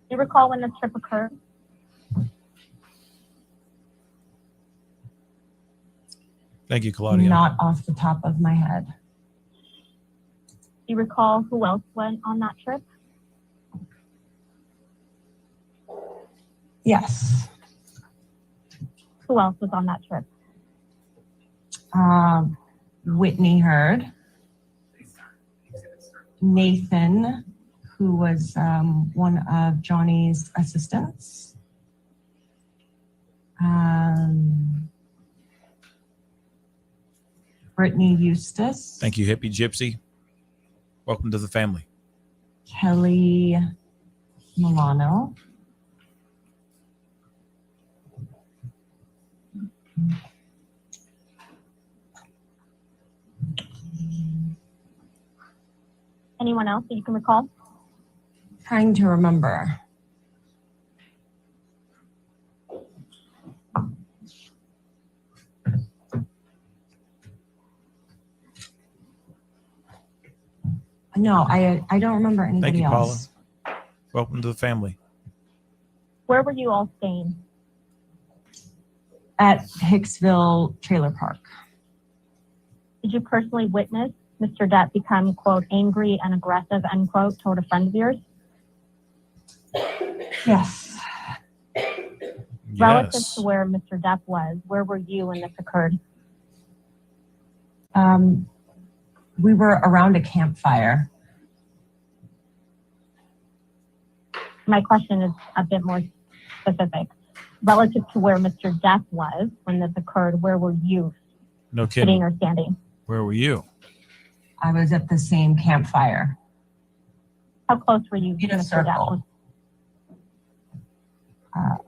Do you recall when this trip occurred? Thank you, Claudia. Not off the top of my head. Do you recall who else went on that trip? Yes. Who else was on that trip? Whitney Heard. Nathan, who was one of Johnny's assistants. Brittany Eustace. Thank you, hippie gypsy. Welcome to the family. Kelly Milano. Anyone else that you can recall? Trying to remember. No, I don't remember anybody Thank you, Paula. else. Welcome to the family. Where were you all staying? At Hicksville Trailer Park. Did you personally witness Mr. Depp become, quote, angry and aggressive, end quote, toward a friend of yours? Yes. Relative to where Mr. Depp was, where were you when this occurred? We were around a campfire. My question is a bit more specific. Relative to where Mr. Depp was when this occurred, where were you? No kidding. Sitting or standing? Where were you? I was at the same campfire. How close were you to In a Mr. circle. Depp?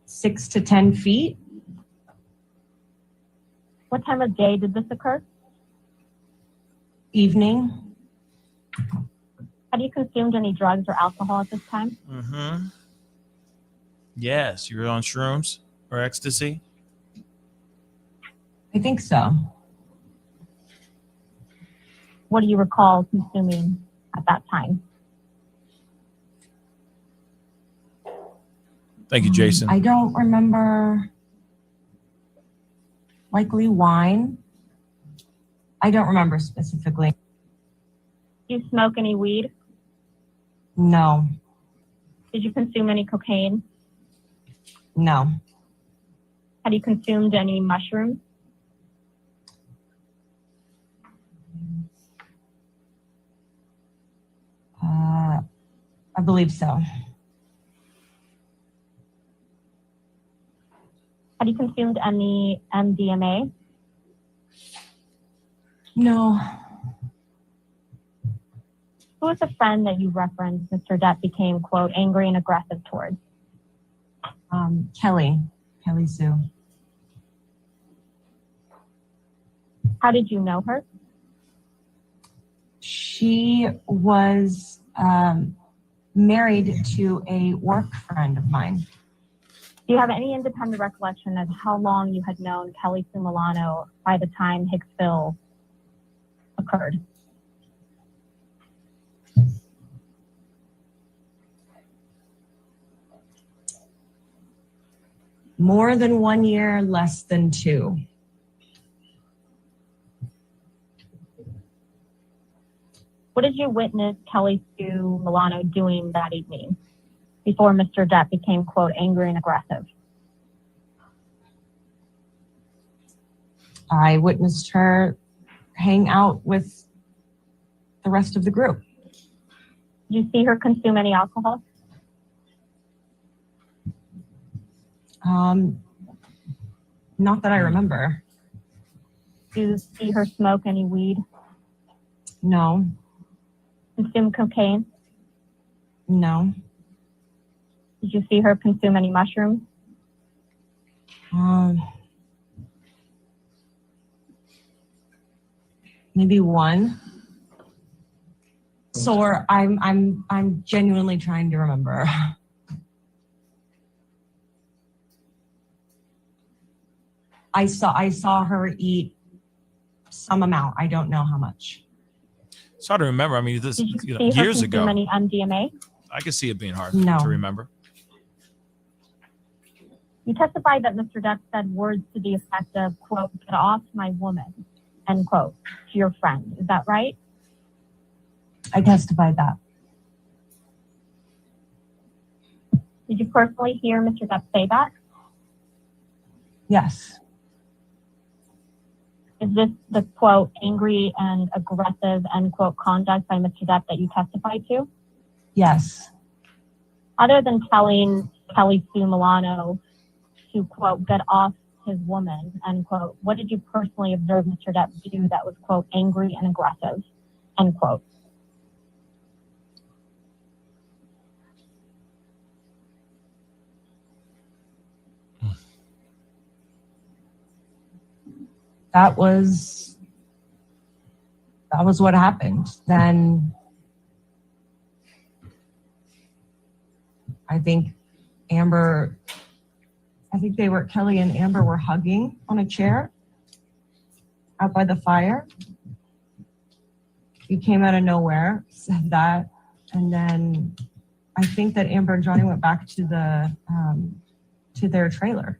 6 to 10 feet. time of day did this occur? Evening. Had you consumed any drugs or alcohol at this time? Mm-hmm. Yes, you were on shrooms or ecstasy? I think so. What do you recall consuming at that time? Thank you, Jason. I don't remember. Likely wine. I don't remember specifically. Do you smoke any weed? No. Did you consume any cocaine? No. Had you consumed any mushrooms? I believe so. Had you consumed any MDMA? No. Who was the friend that you referenced Mr. Depp became, quote, angry and aggressive towards? Kelly Sue. How did you know her? She was married to a work friend of mine. Do you have any independent recollection of how long you had known Kelly Sue Milano by the time Hicksville occurred? More than 1 year, less than 2. What did you witness Kelly Sue Milano doing that evening before Mr. Depp became, quote, angry and aggressive? I witnessed her hang out with the rest of the group. Did you see her consume any alcohol? Not that I remember. Do you see her smoke any weed? No. Consume cocaine? No. Did you see her consume any mushrooms? Maybe 1. So I'm genuinely trying to remember. I saw her eat some amount. I don't know how much. It's hard to remember. I mean, this Did you see her years consume ago. any MDMA? I could see it being hard No. to remember. You testified that Mr. Depp said words to the effect of, quote, get off my woman, end quote, to your friend. Is that right? I testified that. Did you personally hear Mr. Depp say that? Yes. Is this the, quote, angry and aggressive, end quote, conduct by Mr. Depp that you testified to? Yes. Other than telling Kelly Sue Milano to, quote, get off his woman, end quote, what did you personally observe Mr. Depp do that was, quote, angry and aggressive, end quote? That was what happened. Then I think Kelly and Amber were hugging on a chair out by the fire. He came out of nowhere, said that, and then I think that Amber and Johnny went back to their trailer.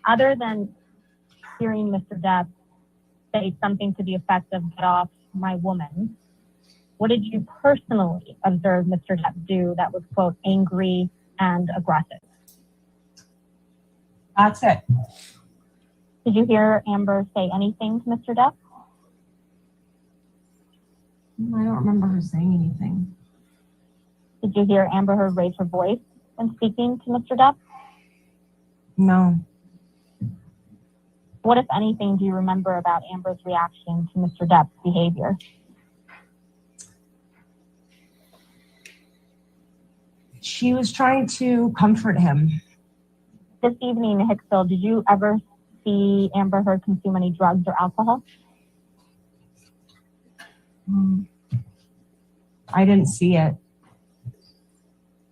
Other than hearing Mr. Depp say something to the effect of get off my woman, what did you personally observe Mr. Depp do that was, quote, angry and aggressive? That's it. Did you hear Amber say anything to Mr. Depp? I don't remember her saying anything. Did you hear Amber Heard raise her voice when speaking to Mr. Depp? No. What, if anything, do you remember about Amber's reaction to Mr. Depp's behavior? She was trying to comfort him. This evening in Hicksville, did you ever see Amberhead consume any drugs or alcohol? I didn't see it.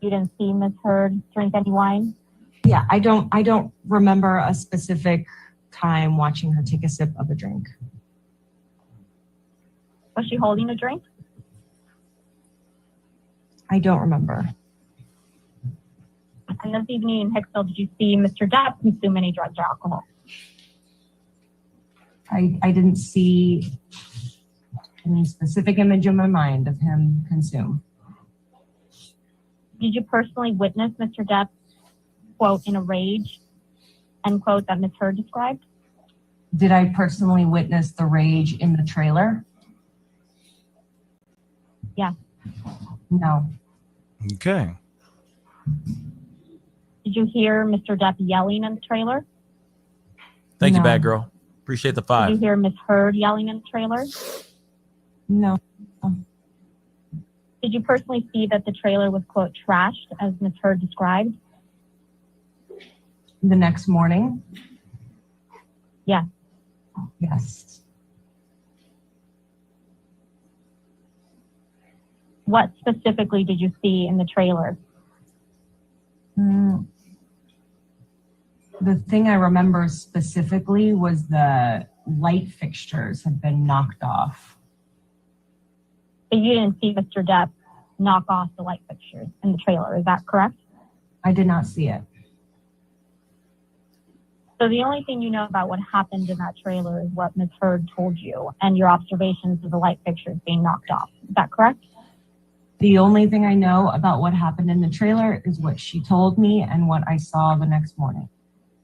You didn't see Ms. Heard drink any wine? Yeah, I don't remember a specific time watching her take a sip of a drink. Was she holding a drink? I don't remember. And this evening in Hicksville, did you see Mr. Depp consume any drugs or alcohol? I didn't see any specific image in my mind of him consume. Did you personally witness Mr. Depp, quote, in a rage, end quote, that Ms. Heard described? Did I personally witness the rage in the trailer? Yeah. No. Okay. Did you hear Mr. Depp yelling in the trailer? Thank you, No. bad girl. Appreciate the Did 5. you hear Ms. Heard yelling in the trailer? No. Did you personally see that the trailer was, quote, trashed, as Ms. Heard described? The next morning? Yeah. Yes. What specifically did you see in the trailer? The thing I remember specifically was the light fixtures had been knocked off. But you didn't see Mr. Depp knock off the light fixtures in the trailer, is that correct? I did not see it. So the only thing you know about what happened in that trailer is what Ms. Heard told you and your observations of the light fixtures being knocked off. Is that correct? The only thing I know about what happened in the trailer is what she told me and what I saw the next morning.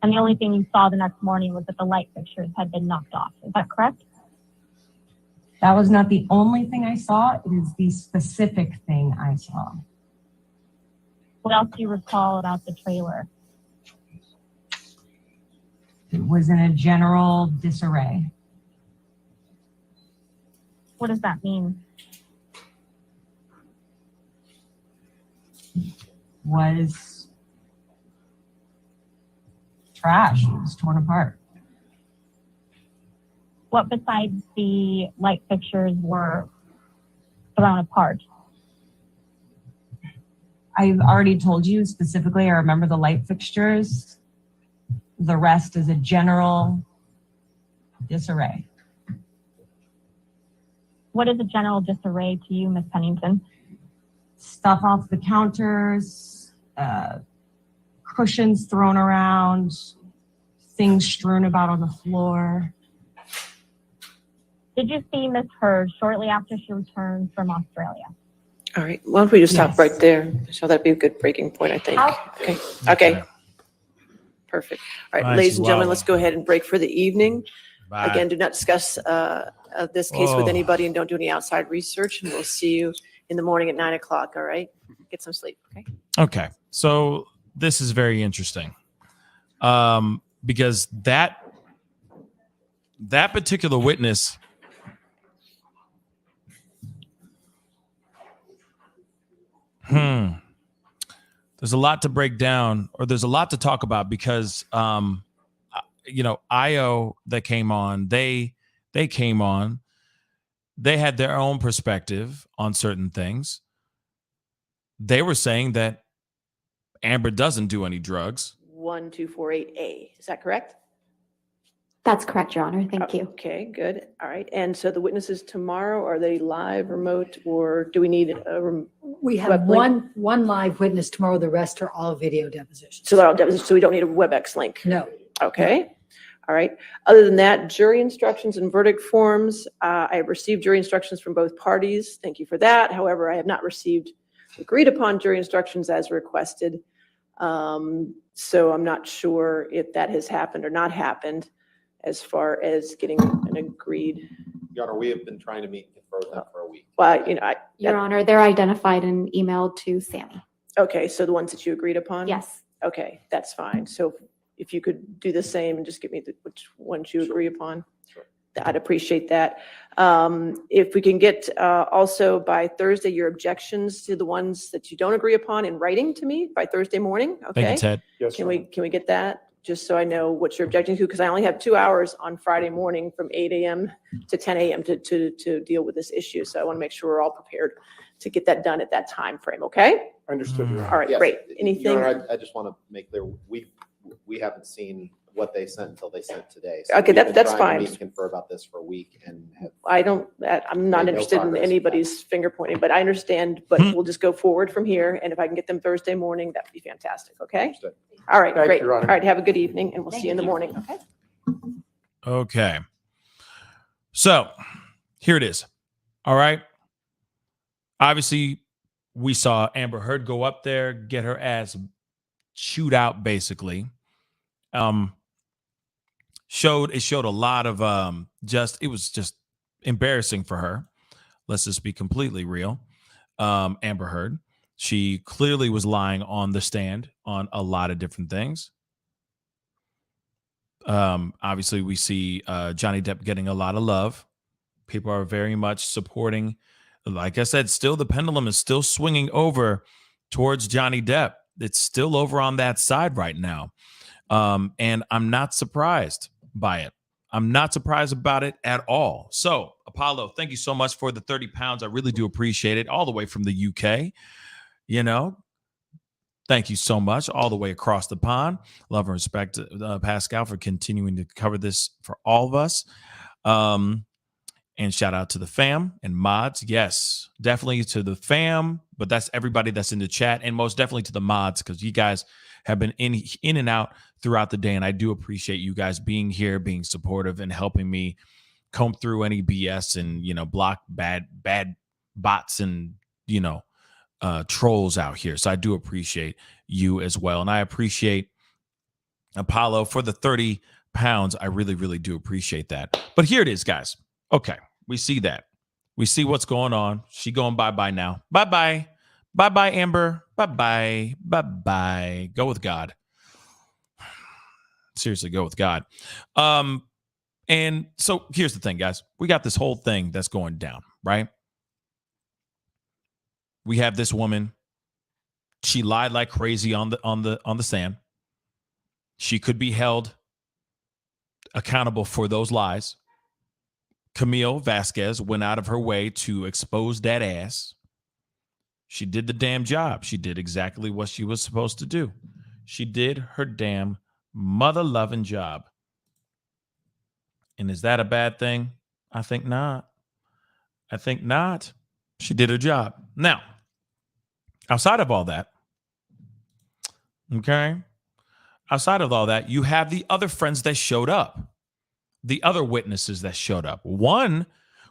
And the only thing you saw the next morning was that the light fixtures had been knocked off. Is that correct? That was not the only thing I saw. It is the specific thing I saw. What else do you recall about the trailer? It was in a general disarray. What does that mean? Was trash. It was torn apart. What besides the light fixtures were thrown apart? I've already told you specifically, I remember the light fixtures. The rest is a general disarray. What is a general disarray to you, Ms. Pennington? Stuff off the counters, cushions thrown around, things strewn about on the floor. Did you see Ms. Heard shortly after she returned from Australia? All right, why don't we just stop Yes. right there? So that'd be a good breaking point, I think. Okay, okay. Perfect. All right, Nice, ladies and gentlemen, wow. let's go ahead and break for the evening. Bye. Again, do not discuss this case with Oh. anybody and don't do any outside research. And we'll see you in the morning at 9 o'clock, all right? Get some sleep, okay? Okay. So this is very interesting. Because that particular witness there's a lot to break down, or there's a lot to talk about, because IO that came on, they came on, they had their own perspective on certain things. They were saying that Amber doesn't do any drugs. 1248A, is that correct? That's correct, Your Honor. Thank you. Okay, good. All right. And so the witnesses tomorrow, are they live, remote, or do we need a We have web link? one live witness tomorrow. The rest are all video depositions. So they're all depositions, so we don't need a WebEx link? No. Okay. All right. Other than that, jury instructions and verdict forms. I have received jury instructions from both parties. Thank you for that. However, I have not received agreed upon jury instructions as requested. So I'm not sure if that has happened or not happened as far as getting an agreed. Your Honor, we have been trying to meet and confer with them for a week. Well, Your Honor, they're identified and emailed to Sammy. okay, so the ones that you agreed upon? Yes. Okay, that's fine. So if you could do the same and just give me which ones you agree upon, I'd appreciate that. If we can get also by Thursday, your objections to the ones that you don't agree upon in writing to me by Thursday morning, okay? Thank you, Ted. Yes, Can we get that? just so I know what you're objecting to, because I only have 2 hours on Friday morning from 8 a.m. to 10 a.m. to deal with this issue. So I want to make sure we're all prepared to get that done at that time frame, okay? Understood, Your Honor. All right, Yes. great. Anything? Your Honor, I just want to make clear, we haven't seen what they sent until they sent today. So Okay, we've been that's trying to fine. meet and confer about this for a week and have I'm not made no interested in progress. anybody's finger pointing, but I understand, but we'll just go forward from here. And if I can get them Thursday morning, that'd be fantastic, okay? Understood. All right, Thank you, great. Your All Honor. right, have a good evening and we'll Thank see you in the you. morning, okay? Okay. So here it is. All right. Obviously, we saw Amber Heard go up there, get her ass chewed out, basically. Showed a lot of it was just embarrassing for her. Let's just be completely real. Amber Heard. She clearly was lying on the stand on a lot of different things. Obviously, we see Johnny Depp getting a lot of love. People are very much supporting. Like I said, still the pendulum is still swinging over towards Johnny Depp. It's still over on that side right now. And I'm not surprised by it. I'm not surprised about it at all. So, Apollo, thank you so much for the 30 pounds. I really do appreciate it. All the way from the UK. You know, thank you so much. All the way across the pond. Love and respect Pascal for continuing to cover this for all of us. And shout out to the fam and mods. Yes, definitely to the fam, but that's everybody that's in the chat, and most definitely to the mods, because you guys have been in and out throughout the day, and I do appreciate you guys being here, being supportive, and helping me comb through any BS and, you know, block bad bots and, you know, trolls out here. So I do appreciate you as well, and I appreciate Apollo for the 30 pounds. I really, really do appreciate that. But here it is, guys. Okay, we see that. We see what's going on. She going bye-bye now. Bye-bye. Bye-bye, Amber. Bye-bye. Bye-bye. Go with God. Seriously, go with God. And so here's the thing, guys. We got this whole thing that's going down, right? We have this woman. She lied like crazy on the stand. She could be held accountable for those lies. Camille Vasquez went out of her way to expose that ass. She did the damn job. She did exactly what she was supposed to do. She did her damn mother-loving job. And is that a bad thing? I think not. I think not. She did her job. Now, outside of all that, okay, outside of all that, you have the other friends that showed up, the other witnesses that showed up. One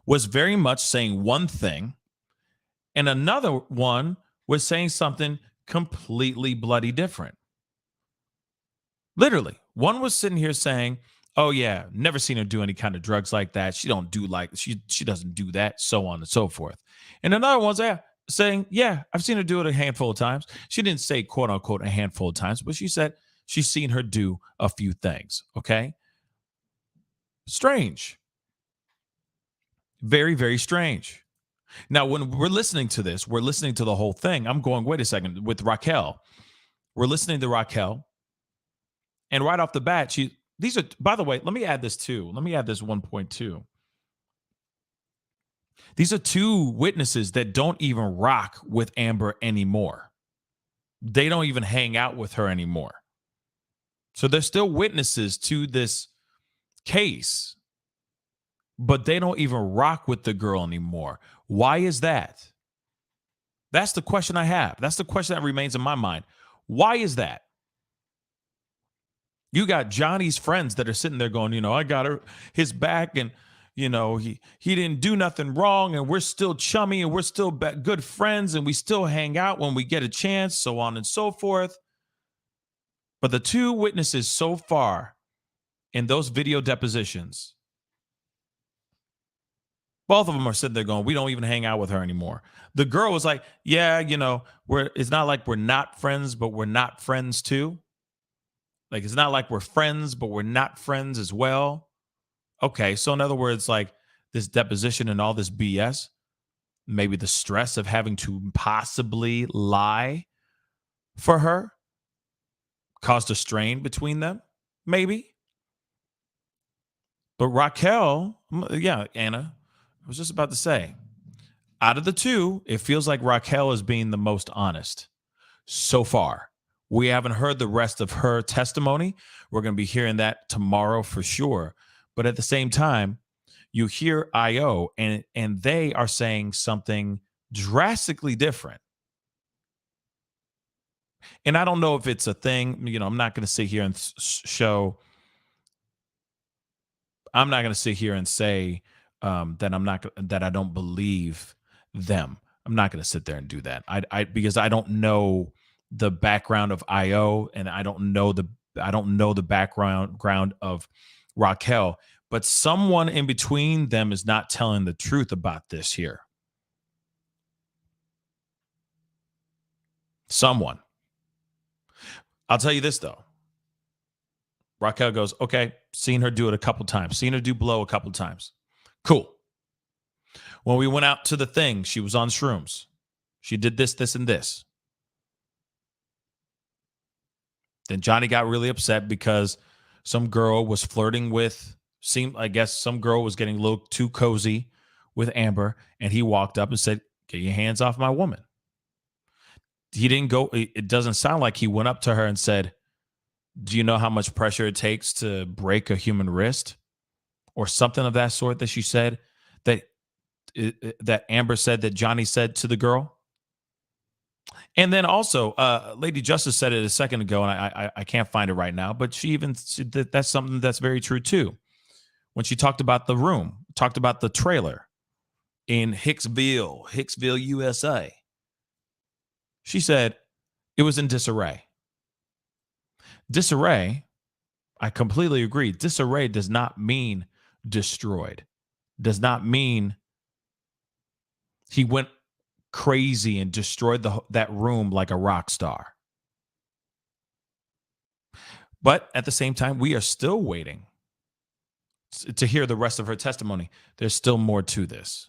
was very much saying one thing, and another one was saying something completely bloody different. Literally, one was sitting here saying, oh yeah, never seen her do any kind of drugs like that. She doesn't do that, so on and so forth. And another one's saying, yeah, I've seen her do it a handful of times. She didn't say quote unquote a handful of times, but she said she's seen her do a few things. Okay. Strange. Very, very strange. Now, when we're listening to this, we're listening to the whole thing. I'm going, wait a second, with Raquel. We're listening to Raquel. And right off the bat, these are, by the way, let me add this too. Let me add this 1.2. These are two witnesses that don't even rock with Amber anymore. They don't even hang out with her anymore. So they're still witnesses to this case, but they don't even rock with the girl anymore. Why is that? That's the question I have. That's the question that remains in my mind. Why is that? You got Johnny's friends that are sitting there going, you know, I got his back, and, you know, he didn't do nothing wrong, and we're still chummy, and we're still good friends, and we still hang out when we get a chance, so on and so forth. But the two witnesses so far in those video depositions, both of them are sitting there going, we don't even hang out with her anymore. The girl was like, yeah, you know, it's not like we're not friends, but we're not friends too. Like, it's not like we're friends, but we're not friends as well. Okay, so in other words, like, this deposition and all this BS, maybe the stress of having to possibly lie for her caused a strain between them. maybe. But Raquel, yeah, Anna, I was just about to say, out of the two, it feels like Raquel is being the most honest so far. We haven't heard the rest of her testimony. We're going to be hearing that tomorrow for sure. But at the same time, you hear IO and they are saying something drastically different. And I don't know if it's a thing, I'm not going to sit here and I'm not going to sit here and say that I don't believe them. I'm not going to sit there and do that. Because I don't know the background of IO and I don't know the background of Raquel, but someone in between them is not telling the truth about this here. Someone. I'll tell you this though. Raquel goes, okay, seen her do it a couple times. Seen her do blow a couple times. Cool. When we went out to the thing, she was on shrooms. She did this, this, and this. Then Johnny got really upset because some girl was flirting with, I guess some girl was getting a little too cozy with Amber, and he walked up and said, get your hands off my woman. He didn't go, it doesn't sound like he went up to her and said, do you know how much pressure it takes to break a human wrist? Or something of that sort that she said, that Amber said that Johnny said to the girl. And then also, Lady Justice said it a second ago, and I can't find it right now, but that's something that's very true too. When she talked about the room, talked about the trailer in Hicksville, USA, she said it was in disarray. Disarray, I completely agree. Disarray does not mean destroyed. Does not mean he went crazy and destroyed that room like a rock star. But at the same time, we are still waiting to hear the rest of her testimony. There's still more to this.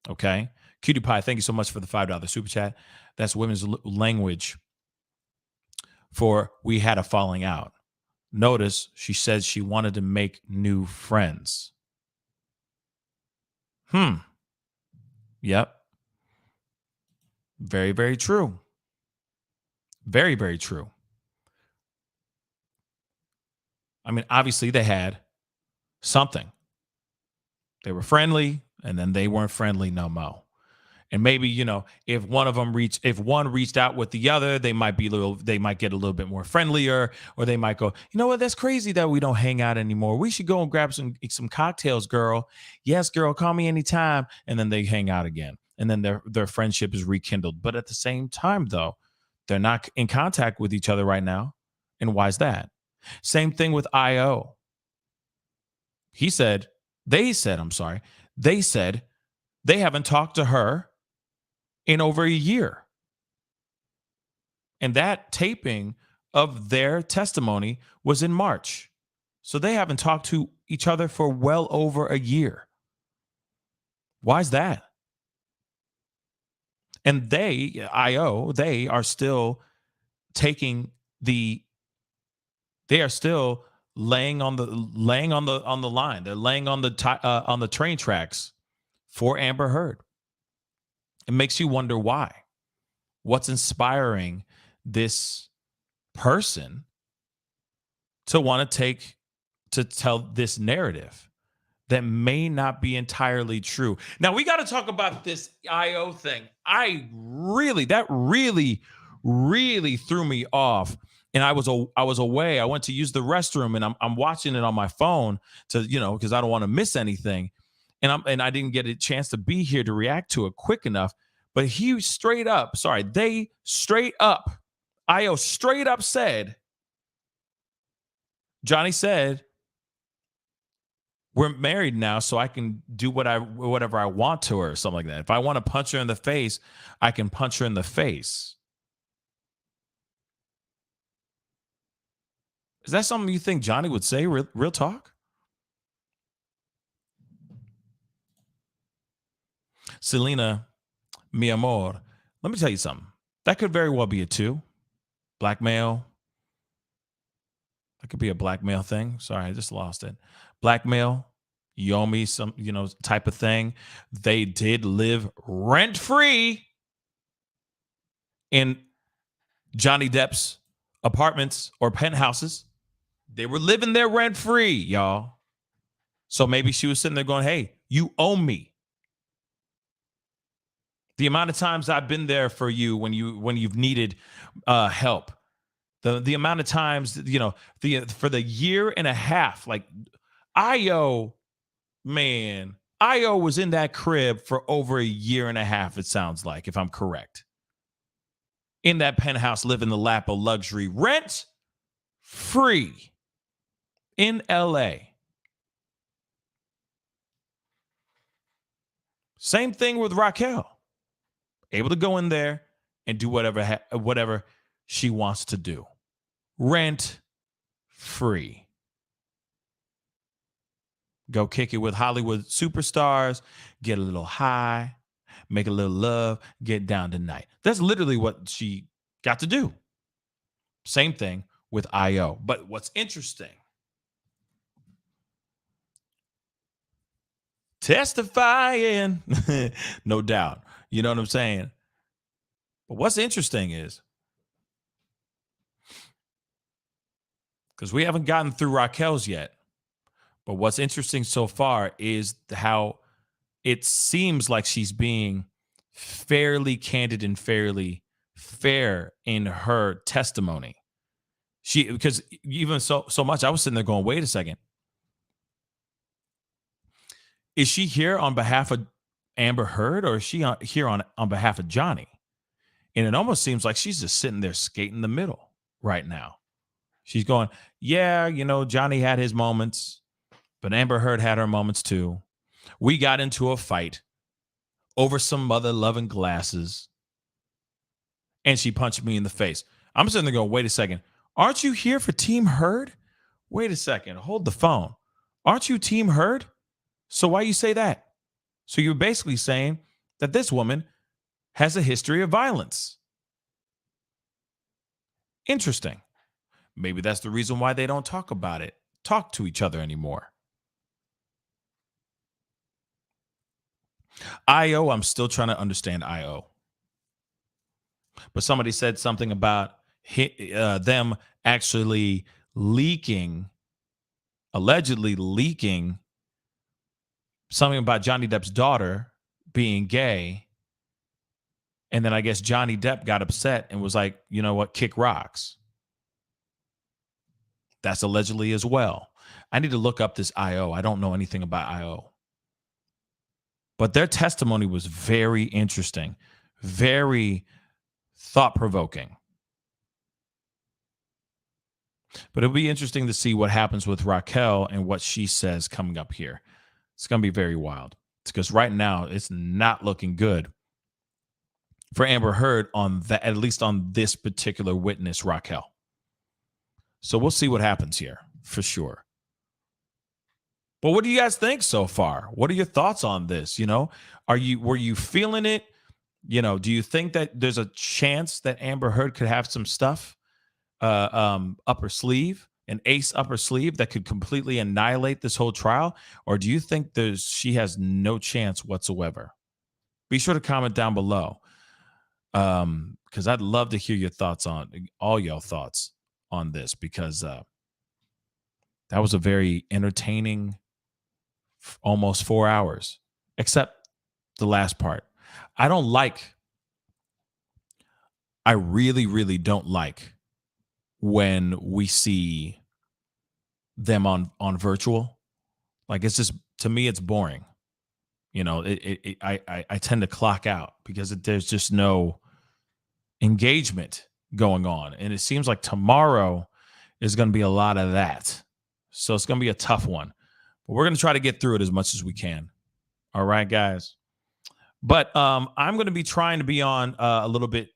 Okay? Cutie Pie, thank you so much for the $5 super chat. That's women's language for we had a falling out. Notice she said she wanted to make new friends. Yep. Very, very true. Very, very true. I mean, obviously they had something. They were friendly, and then they weren't friendly no more. And maybe, if one reached out with the other, they might get a little bit more friendlier, or they might go, you know what, that's crazy that we don't hang out anymore. We should go and grab some cocktails, girl. Yes, girl, call me anytime. And then they hang out again. And then their friendship is rekindled. But at the same time, though, they're not in contact with each other right now. And why is that? Same thing with IO. They said they haven't talked to her in over a year. And that taping of their testimony was in March. So they haven't talked to each other for well over a year. Why is that? And they are still laying on the line. They're laying on the train tracks for Amber Heard. It makes you wonder why. What's inspiring this person to want to tell this narrative that may not be entirely true? Now we got to talk about this IO thing. That really threw me off. And I was away. I went to use the restroom, and I'm watching it on my phone because I don't want to miss anything. And I didn't get a chance to be here to react to it quick enough. But IO straight up said, Johnny said, we're married now, so I can do whatever I want to her, or something like that. If I want to punch her in the face, I can punch her in the face. Is that something you think Johnny would say? Real talk? Selena, mi amor, let me tell you something. That could very well be it too. Blackmail. That could be a blackmail thing. Sorry, I just lost it. Blackmail, you owe me some, type of thing. They did live rent-free in Johnny Depp's apartments or penthouses. They were living there rent-free, y'all. So maybe she was sitting there going, hey, you owe me. The amount of times I've been there for you when you've needed help. The amount of times, for the year and a half, like Io was in that crib for over a year and a half, it sounds like, if I'm correct. In that penthouse, living the lap of luxury, rent free in LA. Same thing with Raquel. Able to go in there and do whatever she wants to do. Rent free. Go kick it with Hollywood superstars, get a little high, make a little love, get down tonight. That's literally what she got to do. Same thing with Io. But what's interesting, testifying, no doubt. You know what I'm saying? But what's interesting is, because we haven't gotten through Raquel's yet, but what's interesting so far is how it seems like she's being fairly candid and fairly fair in her testimony. Because even so much, I was sitting there going, wait a second. Is she here on behalf of Amber Heard, or is she here on behalf of Johnny? And it almost seems like she's just sitting there skating the middle right now. She's going, yeah, Johnny had his moments, but Amber Heard had her moments too. We got into a fight over some mother-loving glasses, and she punched me in the face. I'm sitting there going, wait a second. Aren't you here for Team Heard? Wait a second. Hold the phone. Aren't you Team Heard? So why you say that? So you're basically saying that this woman has a history of violence. Interesting. Maybe that's the reason why they don't talk to each other anymore. Io, I'm still trying to understand Io. But somebody said something about them actually allegedly leaking something about Johnny Depp's daughter being gay. And then I guess Johnny Depp got upset and was like, you know what, kick rocks. That's allegedly as well. I need to look up this Io. I don't know anything about Io. But their testimony was very interesting, very thought-provoking. But it'll be interesting to see what happens with Raquel and what she says coming up here. It's going to be very wild. It's because right now it's not looking good for Amber Heard at least on this particular witness, Raquel. So we'll see what happens here for sure. But what do you guys think so far? What are your thoughts on this? Were you feeling it? Do you think that there's a chance that Amber Heard could have some stuff up her sleeve, an ace up her sleeve that could completely annihilate this whole trial? Or do you think she has no chance whatsoever? Be sure to comment down below. Because I'd love to hear your thoughts all your thoughts on this, because that was a very entertaining almost 4 hours, except the last part. I really, really don't like when we see them on virtual. Like, it's just, to me, it's boring. I tend to clock out because there's just no engagement going on. And it seems like tomorrow is going to be a lot of that. So it's going to be a tough one. But we're going to try to get through it as much as we can. All right, guys. But I'm going to be trying to be on a little bit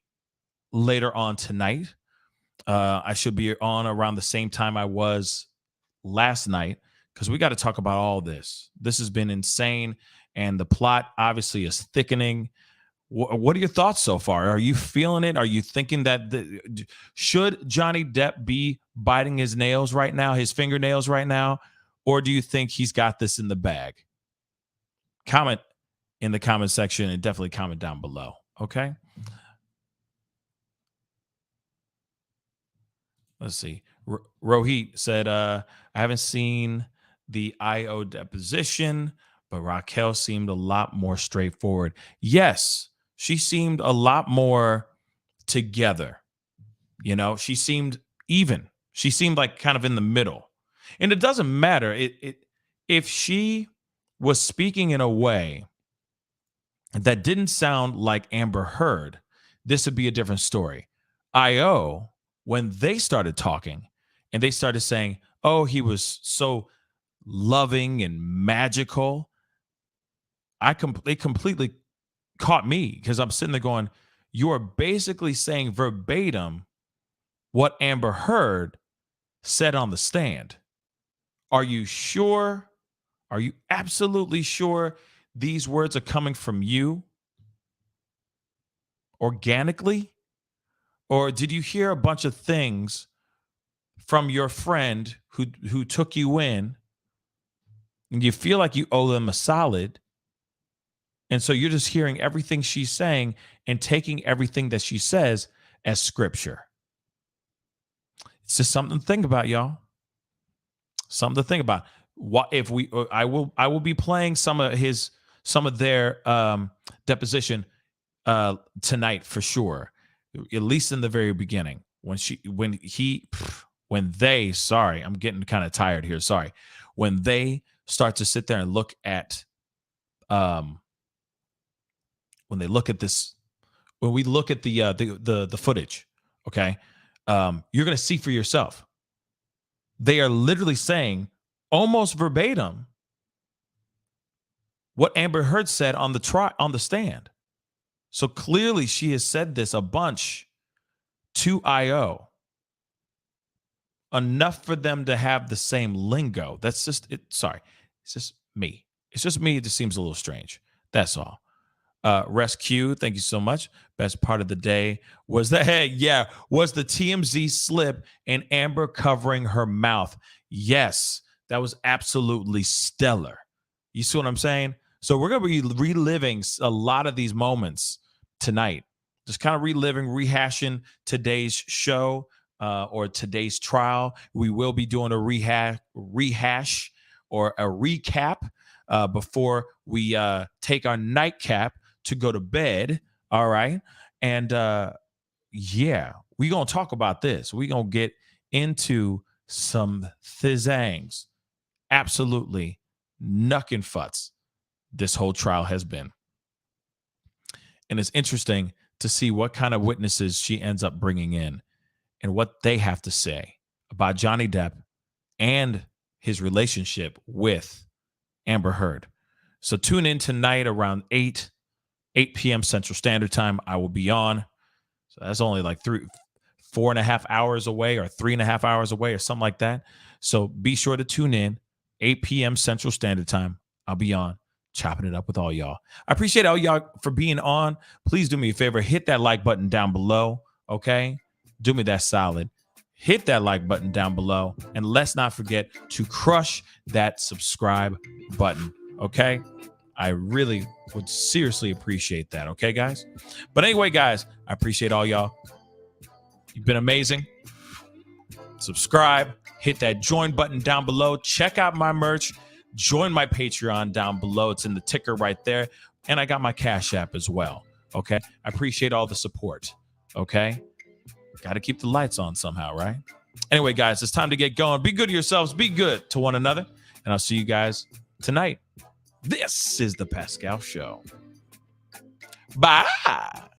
later on tonight. I should be on around the same time I was last night, because we got to talk about all this. This has been insane. And the plot obviously is thickening. What are your thoughts so far? Are you feeling it? Are you thinking that should Johnny Depp be biting his nails right now, his fingernails right now, or do you think he's got this in the bag? Comment in the comment section and definitely comment down below. Okay. Let's see. Rohit said, I haven't seen the IO deposition, but Raquel seemed a lot more straightforward. Yes, she seemed a lot more together. You know, she seemed even. She seemed like kind of in the middle. And it doesn't matter. If she was speaking in a way that didn't sound like Amber Heard, this would be a different story. IO, when they started talking and they started saying, oh, he was so loving and magical, they completely caught me because I'm sitting there going, you are basically saying verbatim what Amber Heard said on the stand. Are you sure? Are you absolutely sure these words are coming from you organically? Or did you hear a bunch of things from your friend who took you in and you feel like you owe them a solid? And so you're just hearing everything she's saying and taking everything that she says as scripture. It's just something to think about, y'all. Something to think about. What if I will be playing some of their deposition tonight for sure, at least in the very beginning when I'm getting kind of tired here. Sorry. When they start to sit there and look at when we look at the footage, okay, you're going to see for yourself. They are literally saying almost verbatim what Amber Heard said on the stand. So clearly she has said this a bunch to IO. Enough for them to have the same lingo. That's just it. Sorry. It's just me. It's just me. It just seems a little strange. That's all. Rescue, thank you so much. Best part of the day was the TMZ slip and Amber covering her mouth. Yes, that was absolutely stellar. You see what I'm saying? So we're going to be reliving a lot of these moments tonight. Just kind of rehashing today's show or today's trial. We will be doing a rehash or a recap before we take our nightcap to go to bed. All right. And we're going to talk about this. We're going to get into some thizangs. Absolutely knuckin' futs this whole trial has been. And it's interesting to see what kind of witnesses she ends up bringing in and what they have to say about Johnny Depp and his relationship with Amber Heard. So tune in tonight around 8 p.m. Central Standard Time. I will be on. So that's only like 4.5 hours away or 3.5 hours away or something like that. So be sure to tune in 8 p.m. Central Standard Time. I'll be on chopping it up with all y'all. I appreciate all y'all for being on. Please do me a favor. Hit that like button down below. Okay. Do me that solid. Hit that like button down below. And let's not forget to crush that subscribe button. Okay. I really would seriously appreciate that. Okay, guys? But anyway, guys, I appreciate all y'all. You've been amazing. Subscribe. Hit that join button down below. Check out my merch. Join my Patreon down below. It's in the ticker right there. And I got my Cash App as well. Okay? I appreciate all the support. Okay? Got to keep the lights on somehow, right? Anyway, guys, it's time to get going. Be good to yourselves. Be good to one another. And I'll see you guys tonight. This is the Pascal Show. Bye.